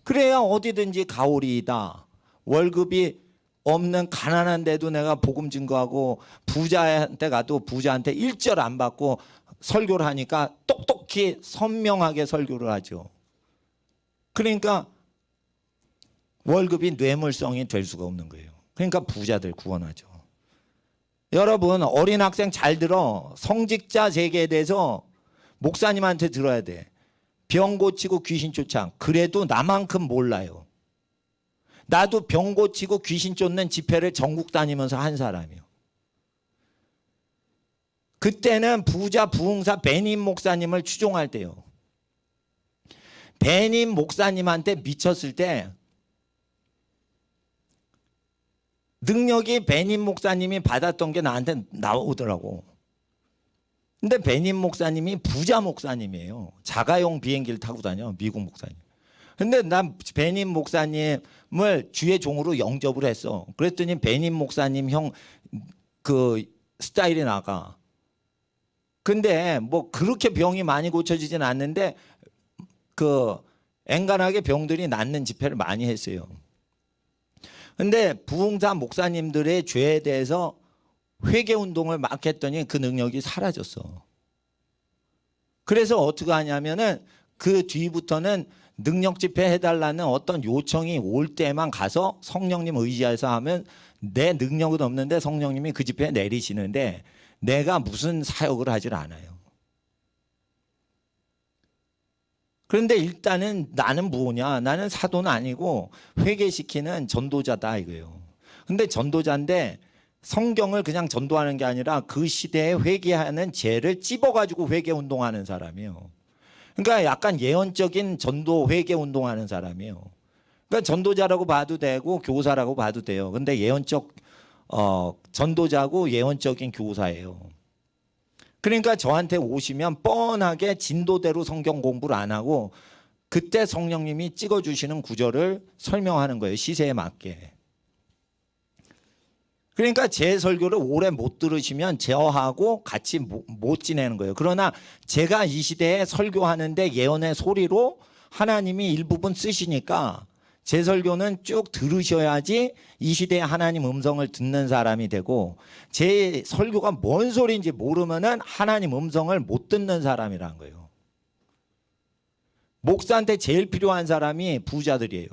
그래야 어디든지 가오리이다. 월급이 없는 가난한데도 내가 복음 증거하고 부자한테 가도 부자한테 1절 안 받고 설교를 하니까 똑똑히 선명하게 설교를 하죠. 그러니까 월급이 뇌물성이 될 수가 없는 거예요. 그러니까 부자들 구원하죠. 여러분 어린 학생 잘 들어. 성직자 세계에 대해서 목사님한테 들어야 돼. 병 고치고 귀신 쫓아. 그래도 나만큼 몰라요. 나도 병 고치고 귀신 쫓는 집회를 전국 다니면서 한 사람이요. 그때는 부자 부흥사 배님 목사님을 추종할 때요. 배님 목사님한테 미쳤을 때 능력이 배님 목사님이 받았던 게 나한테 나오더라고. 근데 배님 목사님이 부자 목사님이에요. 자가용 비행기를 타고 다녀. 미국 목사님. 근데 난 배님 목사님을 주의 종으로 영접을 했어. 그랬더니 배님 목사님 형 그 스타일이 나가. 근데 뭐 그렇게 병이 많이 고쳐지진 않는데 그 앵간하게 병들이 낫는 집회를 많이 했어요. 근데 부흥사 목사님들의 죄에 대해서 회개 운동을 막 했더니 그 능력이 사라졌어. 그래서 어떻게 하냐면은 그 뒤부터는 능력 집회 해달라는 어떤 요청이 올 때만 가서 성령님 의지해서 하면 내 능력은 없는데 성령님이 그 집회에 내리시는데 내가 무슨 사역을 하질 않아요. 그런데 일단은 나는 뭐냐? 나는 사도는 아니고 회개시키는 전도자다 이거예요. 근데 전도자인데 성경을 그냥 전도하는 게 아니라 그 시대에 회개하는 죄를 찝어가지고 회개 운동하는 사람이에요. 그러니까 약간 예언적인 전도 회개 운동하는 사람이에요. 그러니까 전도자라고 봐도 되고 교사라고 봐도 돼요. 근데 예언적 전도자고 예언적인 교사예요. 그러니까 저한테 오시면 뻔하게 진도대로 성경 공부를 안 하고 그때 성령님이 찍어주시는 구절을 설명하는 거예요. 시세에 맞게. 그러니까 제 설교를 오래 못 들으시면 저하고 같이 못 지내는 거예요. 그러나 제가 이 시대에 설교하는데 예언의 소리로 하나님이 일부분 쓰시니까 제 설교는 쭉 들으셔야지 이 시대에 하나님 음성을 듣는 사람이 되고 제 설교가 뭔 소리인지 모르면은 하나님 음성을 못 듣는 사람이라는 거예요. 목사한테 제일 필요한 사람이 부자들이에요.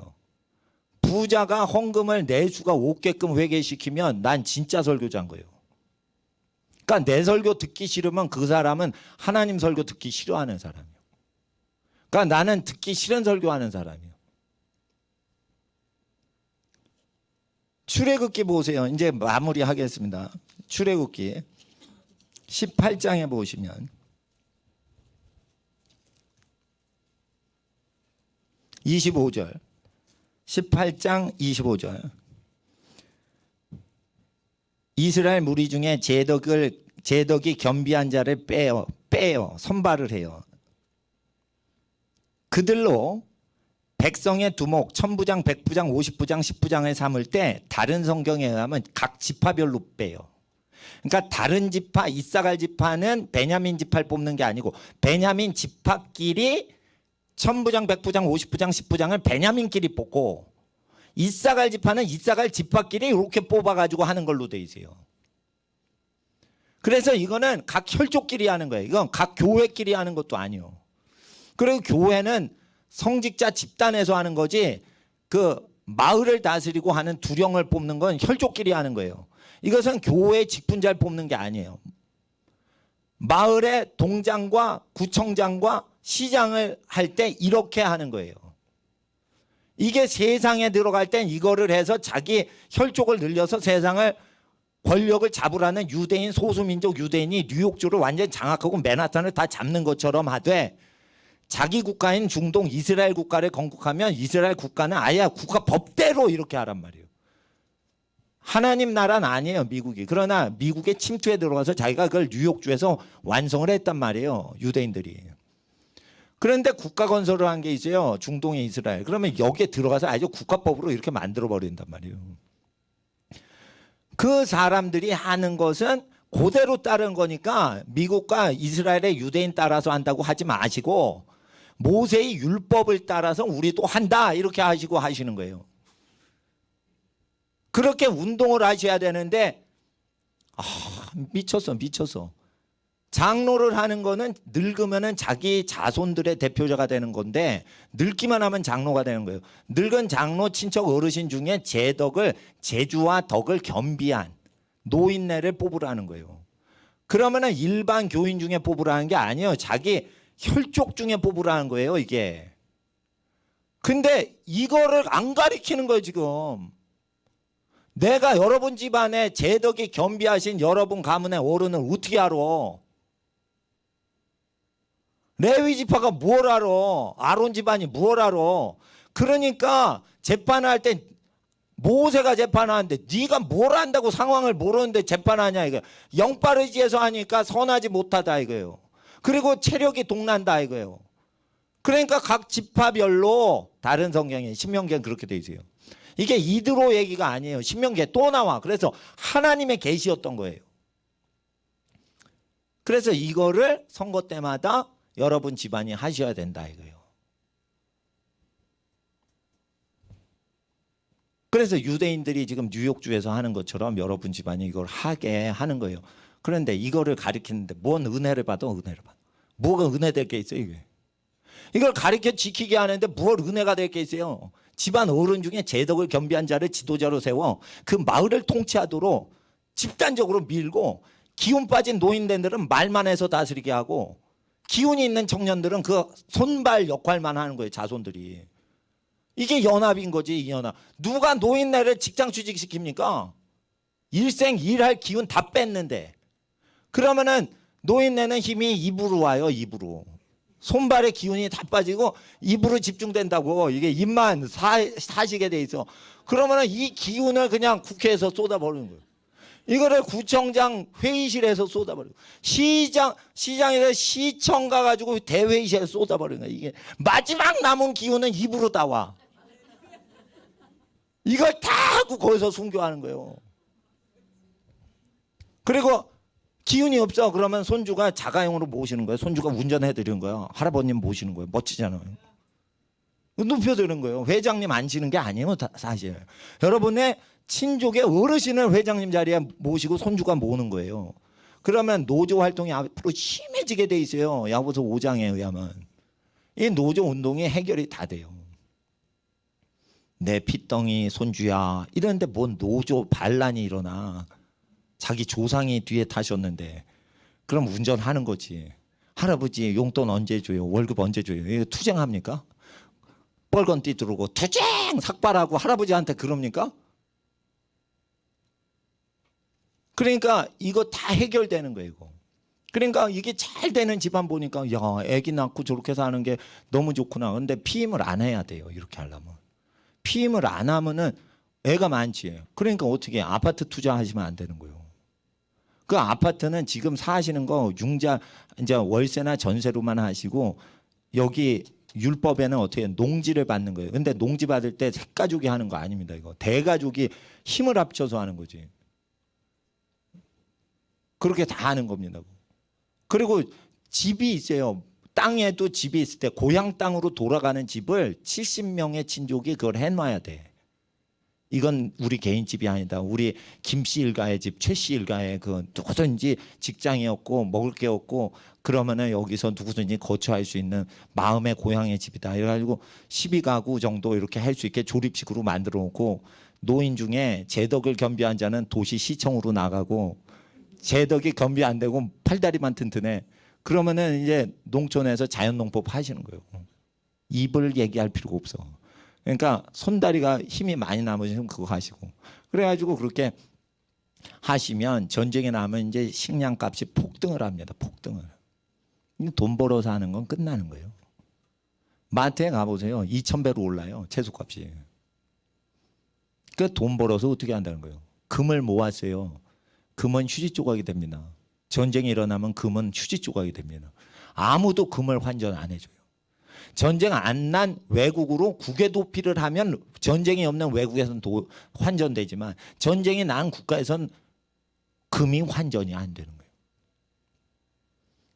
부자가 헌금을 내수가 없게끔 회개시키면 난 진짜 설교자인 거예요. 그러니까 내 설교 듣기 싫으면 그 사람은 하나님 설교 듣기 싫어하는 사람이에요. 그러니까 나는 듣기 싫은 설교하는 사람이에요. 출애굽기 보세요. 이제 마무리하겠습니다. 출애굽기 18장에 보시면 25절 18장 25절 이스라엘 무리 중에 제덕이 겸비한 자를 빼어 선발을 해요. 그들로 백성의 두목, 천부장, 백부장, 50부장, 10부장을 삼을 때 다른 성경에 의하면 각 지파별로 빼요. 그러니까 다른 지파, 이사갈 지파는 베냐민 지파를 뽑는 게 아니고 베냐민 지파끼리 천부장, 백부장, 50부장, 10부장을 베냐민끼리 뽑고 이사갈 지파는 이사갈 지파끼리 이렇게 뽑아가지고 하는 걸로 돼 있어요. 그래서 이거는 각 혈족끼리 하는 거예요. 이건 각 교회끼리 하는 것도 아니에요. 그리고 교회는 성직자 집단에서 하는 거지 그 마을을 다스리고 하는 두령을 뽑는 건 혈족끼리 하는 거예요. 이것은 교회 직분자를 뽑는 게 아니에요. 마을의 동장과 구청장과 시장을 할 때 이렇게 하는 거예요. 이게 세상에 들어갈 땐 이거를 해서 자기 혈족을 늘려서 세상을 권력을 잡으라는 유대인 소수민족 유대인이 뉴욕주를 완전히 장악하고 맨하탄을 다 잡는 것처럼 하되 자기 국가인 중동 이스라엘 국가를 건국하면 이스라엘 국가는 아예 국가 법대로 이렇게 하란 말이에요. 하나님 나라는 아니에요, 미국이. 그러나 미국의 침투에 들어가서 자기가 그걸 뉴욕주에서 완성을 했단 말이에요, 유대인들이. 그런데 국가 건설을 한 게 있어요, 중동의 이스라엘. 그러면 여기에 들어가서 아주 국가법으로 이렇게 만들어 버린단 말이에요. 그 사람들이 하는 것은 그대로 따른 거니까 미국과 이스라엘의 유대인 따라서 한다고 하지 마시고 모세의 율법을 따라서 우리도 한다 이렇게 하시고 하시는 거예요. 그렇게 운동을 하셔야 되는데 미쳤어. 장로를 하는 거는 늙으면은 자기 자손들의 대표자가 되는 건데 늙기만 하면 장로가 되는 거예요. 늙은 장로 친척 어르신 중에 재주와 덕을 겸비한 노인네를 뽑으라는 거예요. 그러면은 일반 교인 중에 뽑으라는 게 아니에요. 자기 혈족 중에 뽑으라는 거예요, 이게. 근데 이거를 안 가리키는 거예요, 지금. 내가 여러분 집안에 재덕이 겸비하신 여러분 가문의 어른을 어떻게 알아? 레위 지파가 뭘 알아? 아론 집안이 뭘 알아? 그러니까 재판할 때 모세가 재판하는데 네가 뭘 안다고 상황을 모르는데 재판하냐 이거. 영빠르지에서 하니까 선하지 못하다 이거예요. 그리고 체력이 동난다 이거예요. 그러니까 각 지파별로 다른 성경에 신명기는 그렇게 돼 있어요. 이게 이드로 얘기가 아니에요. 신명기에 또 나와. 그래서 하나님의 계시였던 거예요. 그래서 이거를 선거 때마다 여러분 집안이 하셔야 된다 이거예요. 그래서 유대인들이 지금 뉴욕주에서 하는 것처럼 여러분 집안이 이걸 하게 하는 거예요. 그런데 이거를 가리키는데 뭔 은혜를 받아 은혜를 받아. 뭐가 은혜 될 게 있어요 이게. 이걸 가리켜 지키게 하는데 뭘 은혜가 될 게 있어요. 집안 어른 중에 재덕을 겸비한 자를 지도자로 세워 그 마을을 통치하도록 집단적으로 밀고 기운 빠진 노인들은 말만 해서 다스리게 하고 기운이 있는 청년들은 그 손발 역할만 하는 거예요. 자손들이. 이게 연합인 거지. 이 연합. 누가 노인네를 직장 취직시킵니까? 일생 일할 기운 다 뺐는데. 그러면은 노인네는 힘이 입으로 와요. 입으로. 손발의 기운이 다 빠지고 입으로 집중된다고. 이게 입만 사시게 돼 있어. 그러면은 이 기운을 그냥 국회에서 쏟아버리는 거예요. 이거를 구청장 회의실에서 쏟아버리고 시장에서 시청 가가지고 대회의실에 쏟아버리는 거야. 이게 마지막 남은 기운은 입으로 다 와. 이걸 다 하고 거기서 순교하는 거예요. 그리고 기운이 없어. 그러면 손주가 자가용으로 모시는 거예요. 손주가 운전해드리는 거예요. 할아버님 모시는 거예요. 멋지잖아요. 눕혀드리는 거예요. 회장님 앉히는 게 아니에요. 사실. 여러분의 친족의 어르신을 회장님 자리에 모시고 손주가 모는 거예요. 그러면 노조 활동이 앞으로 심해지게 돼 있어요. 야고보서 5장에 의하면. 이 노조 운동이 해결이 다 돼요. 내 핏덩이 손주야 이러는데 뭔 노조 반란이 일어나. 자기 조상이 뒤에 타셨는데 그럼 운전하는 거지. 할아버지 용돈 언제 줘요? 월급 언제 줘요? 이거 투쟁합니까? 뻘건띠 들고 투쟁 삭발하고 할아버지한테 그럽니까? 그러니까 이거 다 해결되는 거예요. 이거. 그러니까 이게 잘 되는 집안 보니까 야 애기 낳고 저렇게 사는 게 너무 좋구나. 근데 피임을 안 해야 돼요. 이렇게 하려면. 피임을 안 하면은 애가 많지. 그러니까 어떻게 아파트 투자하시면 안 되는 거예요. 그 아파트는 지금 사시는 거 융자 이제 월세나 전세로만 하시고 여기 율법에는 어떻게 농지를 받는 거예요. 근데 농지 받을 때 핵가족이 하는 거 아닙니다. 이거 대가족이 힘을 합쳐서 하는 거지. 그렇게 다 하는 겁니다. 그리고 집이 있어요. 땅에도 집이 있을 때 고향 땅으로 돌아가는 집을 70명의 친족이 그걸 해놔야 돼. 이건 우리 개인 집이 아니다. 우리 김씨 일가의 집, 최씨 일가의 그 누구든지 직장이었고 먹을 게 없고 그러면은 여기서 누구든지 거처할 수 있는 마음의 고향의 집이다. 이래가지고 12가구 정도 이렇게 할 수 있게 조립식으로 만들어 놓고 노인 중에 재덕을 겸비한 자는 도시 시청으로 나가고 재덕이 겸비 안 되고 팔다리만 튼튼해. 그러면은 이제 농촌에서 자연농법 하시는 거예요. 입을 얘기할 필요가 없어. 그러니까 손다리가 힘이 많이 남으시면 그거 하시고. 그래가지고 그렇게 하시면 전쟁이 나면 이제 식량값이 폭등을 합니다. 폭등을. 돈 벌어서 하는 건 끝나는 거예요. 마트에 가보세요. 2,000배로 올라요. 채소값이. 그 돈 벌어서 어떻게 한다는 거예요. 금을 모았어요. 금은 휴지 조각이 됩니다. 전쟁이 일어나면 금은 휴지 조각이 됩니다. 아무도 금을 환전 안 해줘요. 전쟁 안 난 외국으로 국외 도피를 하면 전쟁이 없는 외국에서는 환전되지만 전쟁이 난 국가에선 금이 환전이 안 되는 거예요.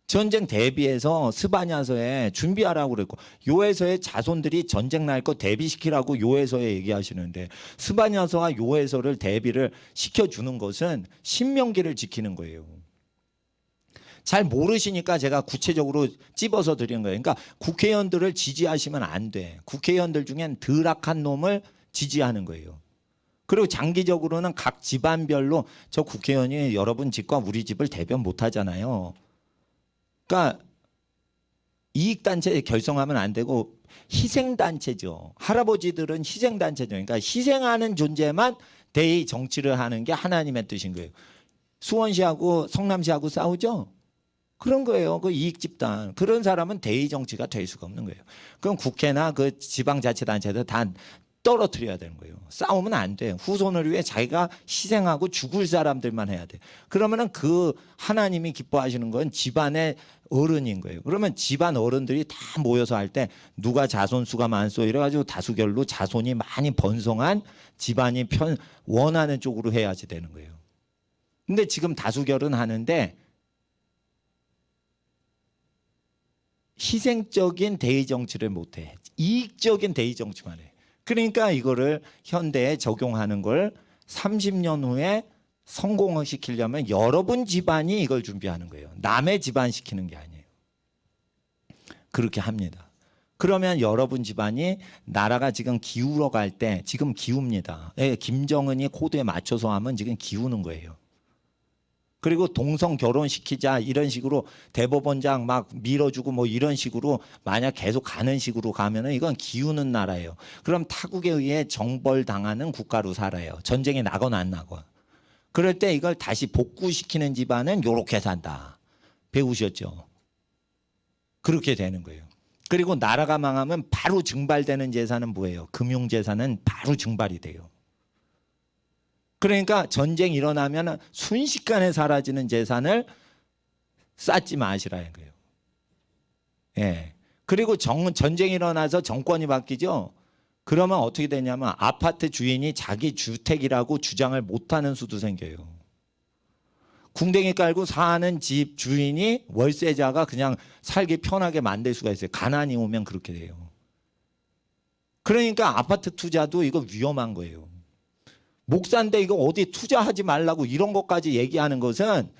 전쟁 대비해서 스바냐서에 준비하라고 그랬고 요에서의 자손들이 전쟁 날 거 대비시키라고 요에서에 얘기하시는데 스바냐서와 요에서를 대비를 시켜주는 것은 신명기를 지키는 거예요. 잘 모르시니까 제가 구체적으로 찝어서 드리는 거예요. 그러니까 국회의원들을 지지하시면 안 돼. 국회의원들 중엔 덜 악한 놈을 지지하는 거예요. 그리고 장기적으로는 각 집안별로 저 국회의원이 여러분 집과 우리 집을 대변 못 하잖아요. 그러니까 이익단체 결성하면 안 되고 희생단체죠. 할아버지들은 희생단체죠. 그러니까 희생하는 존재만 대의 정치를 하는 게 하나님의 뜻인 거예요. 수원시하고 성남시하고 싸우죠? 그런 거예요. 그 이익집단. 그런 사람은 대의 정치가 될 수가 없는 거예요. 그럼 국회나 그 지방자치단체도 다 떨어뜨려야 되는 거예요. 싸우면 안 돼. 후손을 위해 자기가 희생하고 죽을 사람들만 해야 돼. 그러면은 그 하나님이 기뻐하시는 건 집안의 어른인 거예요. 그러면 집안 어른들이 다 모여서 할 때 누가 자손 수가 많소 이래가지고 다수결로 자손이 많이 번성한 집안이 원하는 쪽으로 해야지 되는 거예요. 근데 지금 다수결은 하는데 희생적인 대의 정치를 못해. 이익적인 대의 정치만 해. 그러니까 이거를 현대에 적용하는 걸 30년 후에 성공시키려면 여러분 집안이 이걸 준비하는 거예요. 남의 집안 시키는 게 아니에요. 그렇게 합니다. 그러면 여러분 집안이 나라가 지금 기울어 갈 때 지금 기웁니다. 예, 김정은이 코드에 맞춰서 하면 지금 기우는 거예요. 그리고 동성 결혼시키자 이런 식으로 대법원장 막 밀어주고 뭐 이런 식으로 만약 계속 가는 식으로 가면은 이건 기우는 나라예요. 그럼 타국에 의해 정벌당하는 국가로 살아요. 전쟁이 나거나 안 나거나. 그럴 때 이걸 다시 복구시키는 집안은 요렇게 산다. 배우셨죠? 그렇게 되는 거예요. 그리고 나라가 망하면 바로 증발되는 재산은 뭐예요? 금융재산은 바로 증발이 돼요. 그러니까 전쟁 일어나면 순식간에 사라지는 재산을 쌓지 마시라는 거예요. 예. 그리고 전쟁이 일어나서 정권이 바뀌죠. 그러면 어떻게 되냐면 아파트 주인이 자기 주택이라고 주장을 못하는 수도 생겨요. 궁뎅이 깔고 사는 집 주인이 월세자가 그냥 살기 편하게 만들 수가 있어요. 가난이 오면 그렇게 돼요. 그러니까 아파트 투자도 이거 위험한 거예요. 목사인데 이거 어디 투자하지 말라고 이런 것까지 얘기하는 것은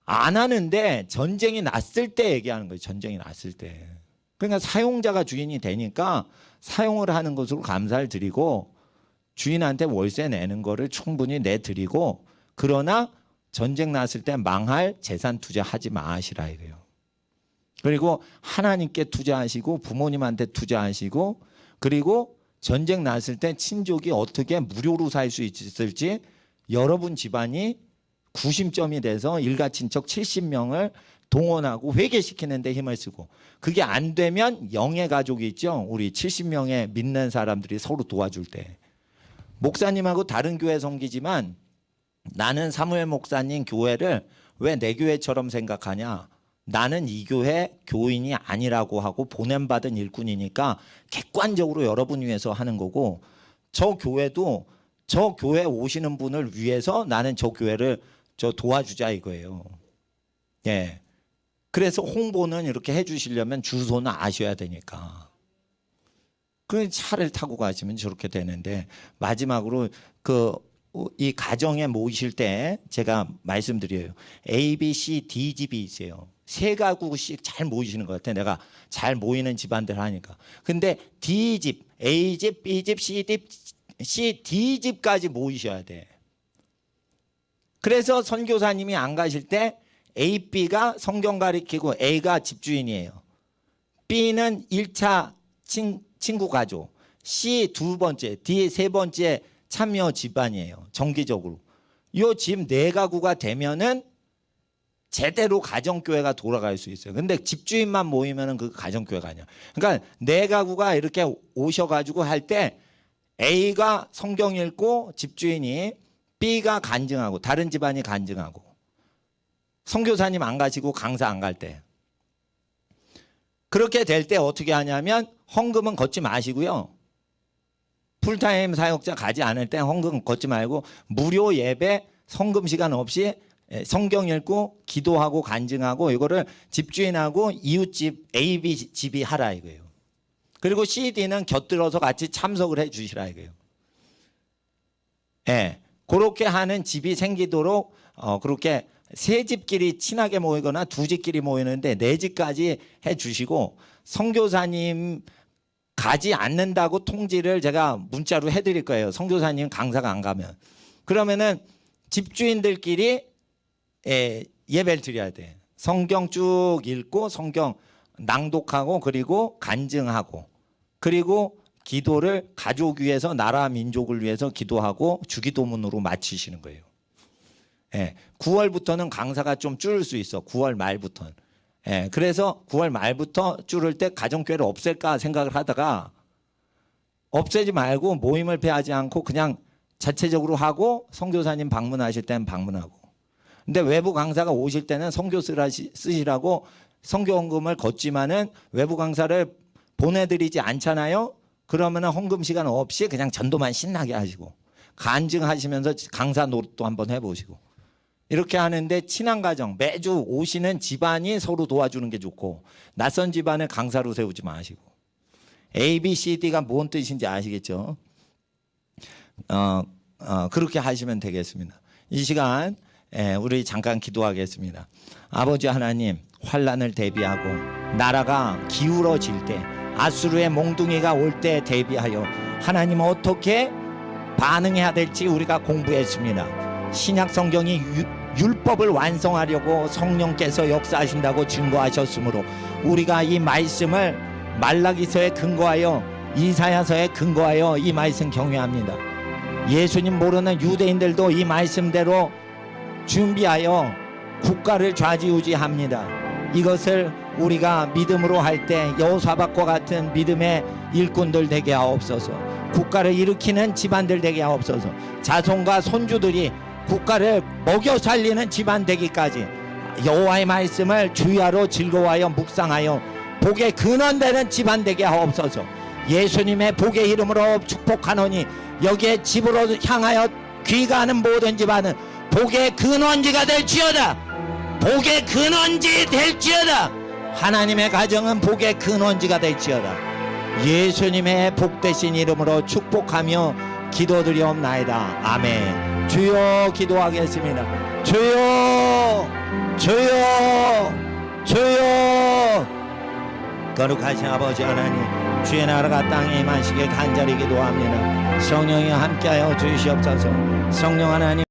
안 하는데 전쟁이 났을 때 얘기하는 거예요. 전쟁이 났을 때. 그러니까 사용자가 주인이 되니까 사용을 하는 것으로 감사를 드리고 주인한테 월세 내는 거를 충분히 내드리고 그러나 전쟁 났을 때 망할 재산 투자하지 마시라 이거예요. 그리고 하나님께 투자하시고 부모님한테 투자하시고 그리고 전쟁 났을 때 친족이 어떻게 무료로 살 수 있을지 여러분 집안이 구심점이 돼서 일가친척 70명을 동원하고 회개시키는 데 힘을 쓰고 그게 안 되면 영의 가족이 있죠. 우리 70명의 믿는 사람들이 서로 도와줄 때 목사님하고 다른 교회 섬기지만 나는 사무엘 목사님 교회를 왜 내 교회처럼 생각하냐. 나는 이 교회 교인이 아니라고 하고 보냄받은 일꾼이니까 객관적으로 여러분 위해서 하는 거고 저 교회도 저 교회 오시는 분을 위해서 나는 저 교회를 도와주자 이거예요. 예. 그래서 홍보는 이렇게 해주시려면 주소는 아셔야 되니까. 그 차를 타고 가시면 저렇게 되는데 마지막으로 이 가정에 모이실 때 제가 말씀드려요. A, B, C, D 집이 있어요. 세 가구씩 잘 모이시는 것 같아요. 내가 잘 모이는 집안들 하니까. 근데 D 집, A 집, B 집, C 집, D 집까지 모이셔야 돼. 그래서 선교사님이 안 가실 때 A, B가 성경 가리키고 A가 집주인이에요. B는 1차 친구 가족, C 두 번째, D 세 번째 참여 집안이에요. 정기적으로. 요 집 네 가구가 되면은 제대로 가정교회가 돌아갈 수 있어요. 근데 집주인만 모이면은 그 가정교회가 아니야. 그러니까 네 가구가 이렇게 오셔가지고 할 때 A가 성경 읽고 집주인이, B가 간증하고, 다른 집안이 간증하고, 선교사님 안 가시고 강사 안 갈 때, 그렇게 될 때 어떻게 하냐면 헌금은 걷지 마시고요. 풀타임 사역자 가지 않을 때 헌금 걷지 말고 무료 예배, 성금 시간 없이 성경 읽고 기도하고 간증하고, 이거를 집주인하고 이웃집 AB 집이 하라 이거예요. 그리고 CD는 곁들여서 같이 참석을 해 주시라 이거예요. 예, 그렇게 하는 집이 생기도록 그렇게 세 집끼리 친하게 모이거나 두 집끼리 모이는데 네 집까지 해 주시고, 선교사님 가지 않는다고 통지를 제가 문자로 해드릴 거예요. 선교사님 강사가 안 가면. 그러면은 집주인들끼리 예배를 드려야 돼. 성경 쭉 읽고 성경 낭독하고, 그리고 간증하고, 그리고 기도를 가족 위해서, 나라 민족을 위해서 기도하고 주기도문으로 마치시는 거예요. 9월부터는 강사가 좀 줄을 수 있어. 9월 말부터는. 그래서 9월 말부터 줄을 때 가정교회를 없앨까 생각을 하다가 없애지 말고 모임을 폐하지 않고 그냥 자체적으로 하고, 선교사님 방문하실 때는 방문하고. 근데 외부 강사가 오실 때는 선교 쓰시라고 선교헌금을 걷지만은 외부 강사를 보내드리지 않잖아요. 그러면은 헌금 시간 없이 그냥 전도만 신나게 하시고, 간증하시면서 강사 노릇도 한번 해보시고, 이렇게 하는데 친한 가정, 매주 오시는 집안이 서로 도와주는 게 좋고, 낯선 집안을 강사로 세우지 마시고. A, B, C, D가 뭔 뜻인지 아시겠죠? 그렇게 하시면 되겠습니다. 이 시간 우리 잠깐 기도하겠습니다. 아버지 하나님, 환난을 대비하고 나라가 기울어질 때, 아수르의 몽둥이가 올 때 대비하여 하나님 어떻게 반응해야 될지 우리가 공부했습니다. 신약 성경이 율법을 완성하려고 성령께서 역사하신다고 증거하셨으므로 우리가 이 말씀을 말라기서에 근거하여, 이사야서에 근거하여 이 말씀 경외합니다. 예수님 모르는 유대인들도 이 말씀대로 준비하여 국가를 좌지우지합니다. 이것을 우리가 믿음으로 할 때 여호사밧과 같은 믿음의 일꾼들 되게 하옵소서. 국가를 일으키는 집안들 되게 하옵소서. 자손과 손주들이 국가를 먹여 살리는 집안 되기까지 여호와의 말씀을 주야로 즐거워하여 묵상하여 복의 근원되는 집안 되게 하옵소서. 예수님의 복의 이름으로 축복하노니 여기에 집으로 향하여 귀가하는 모든 집안은 복의 근원지가 될지어다. 복의 근원지 될지어다. 하나님의 가정은 복의 근원지가 될지어다. 예수님의 복되신 이름으로 축복하며 기도드리옵나이다. 아멘. 주여, 기도하겠습니다. 주여, 주여, 주여. 거룩하신 아버지 하나님, 주의 나라가 땅에 임하시길 간절히 기도합니다. 성령이 함께하여 주시옵소서. 성령 하나님,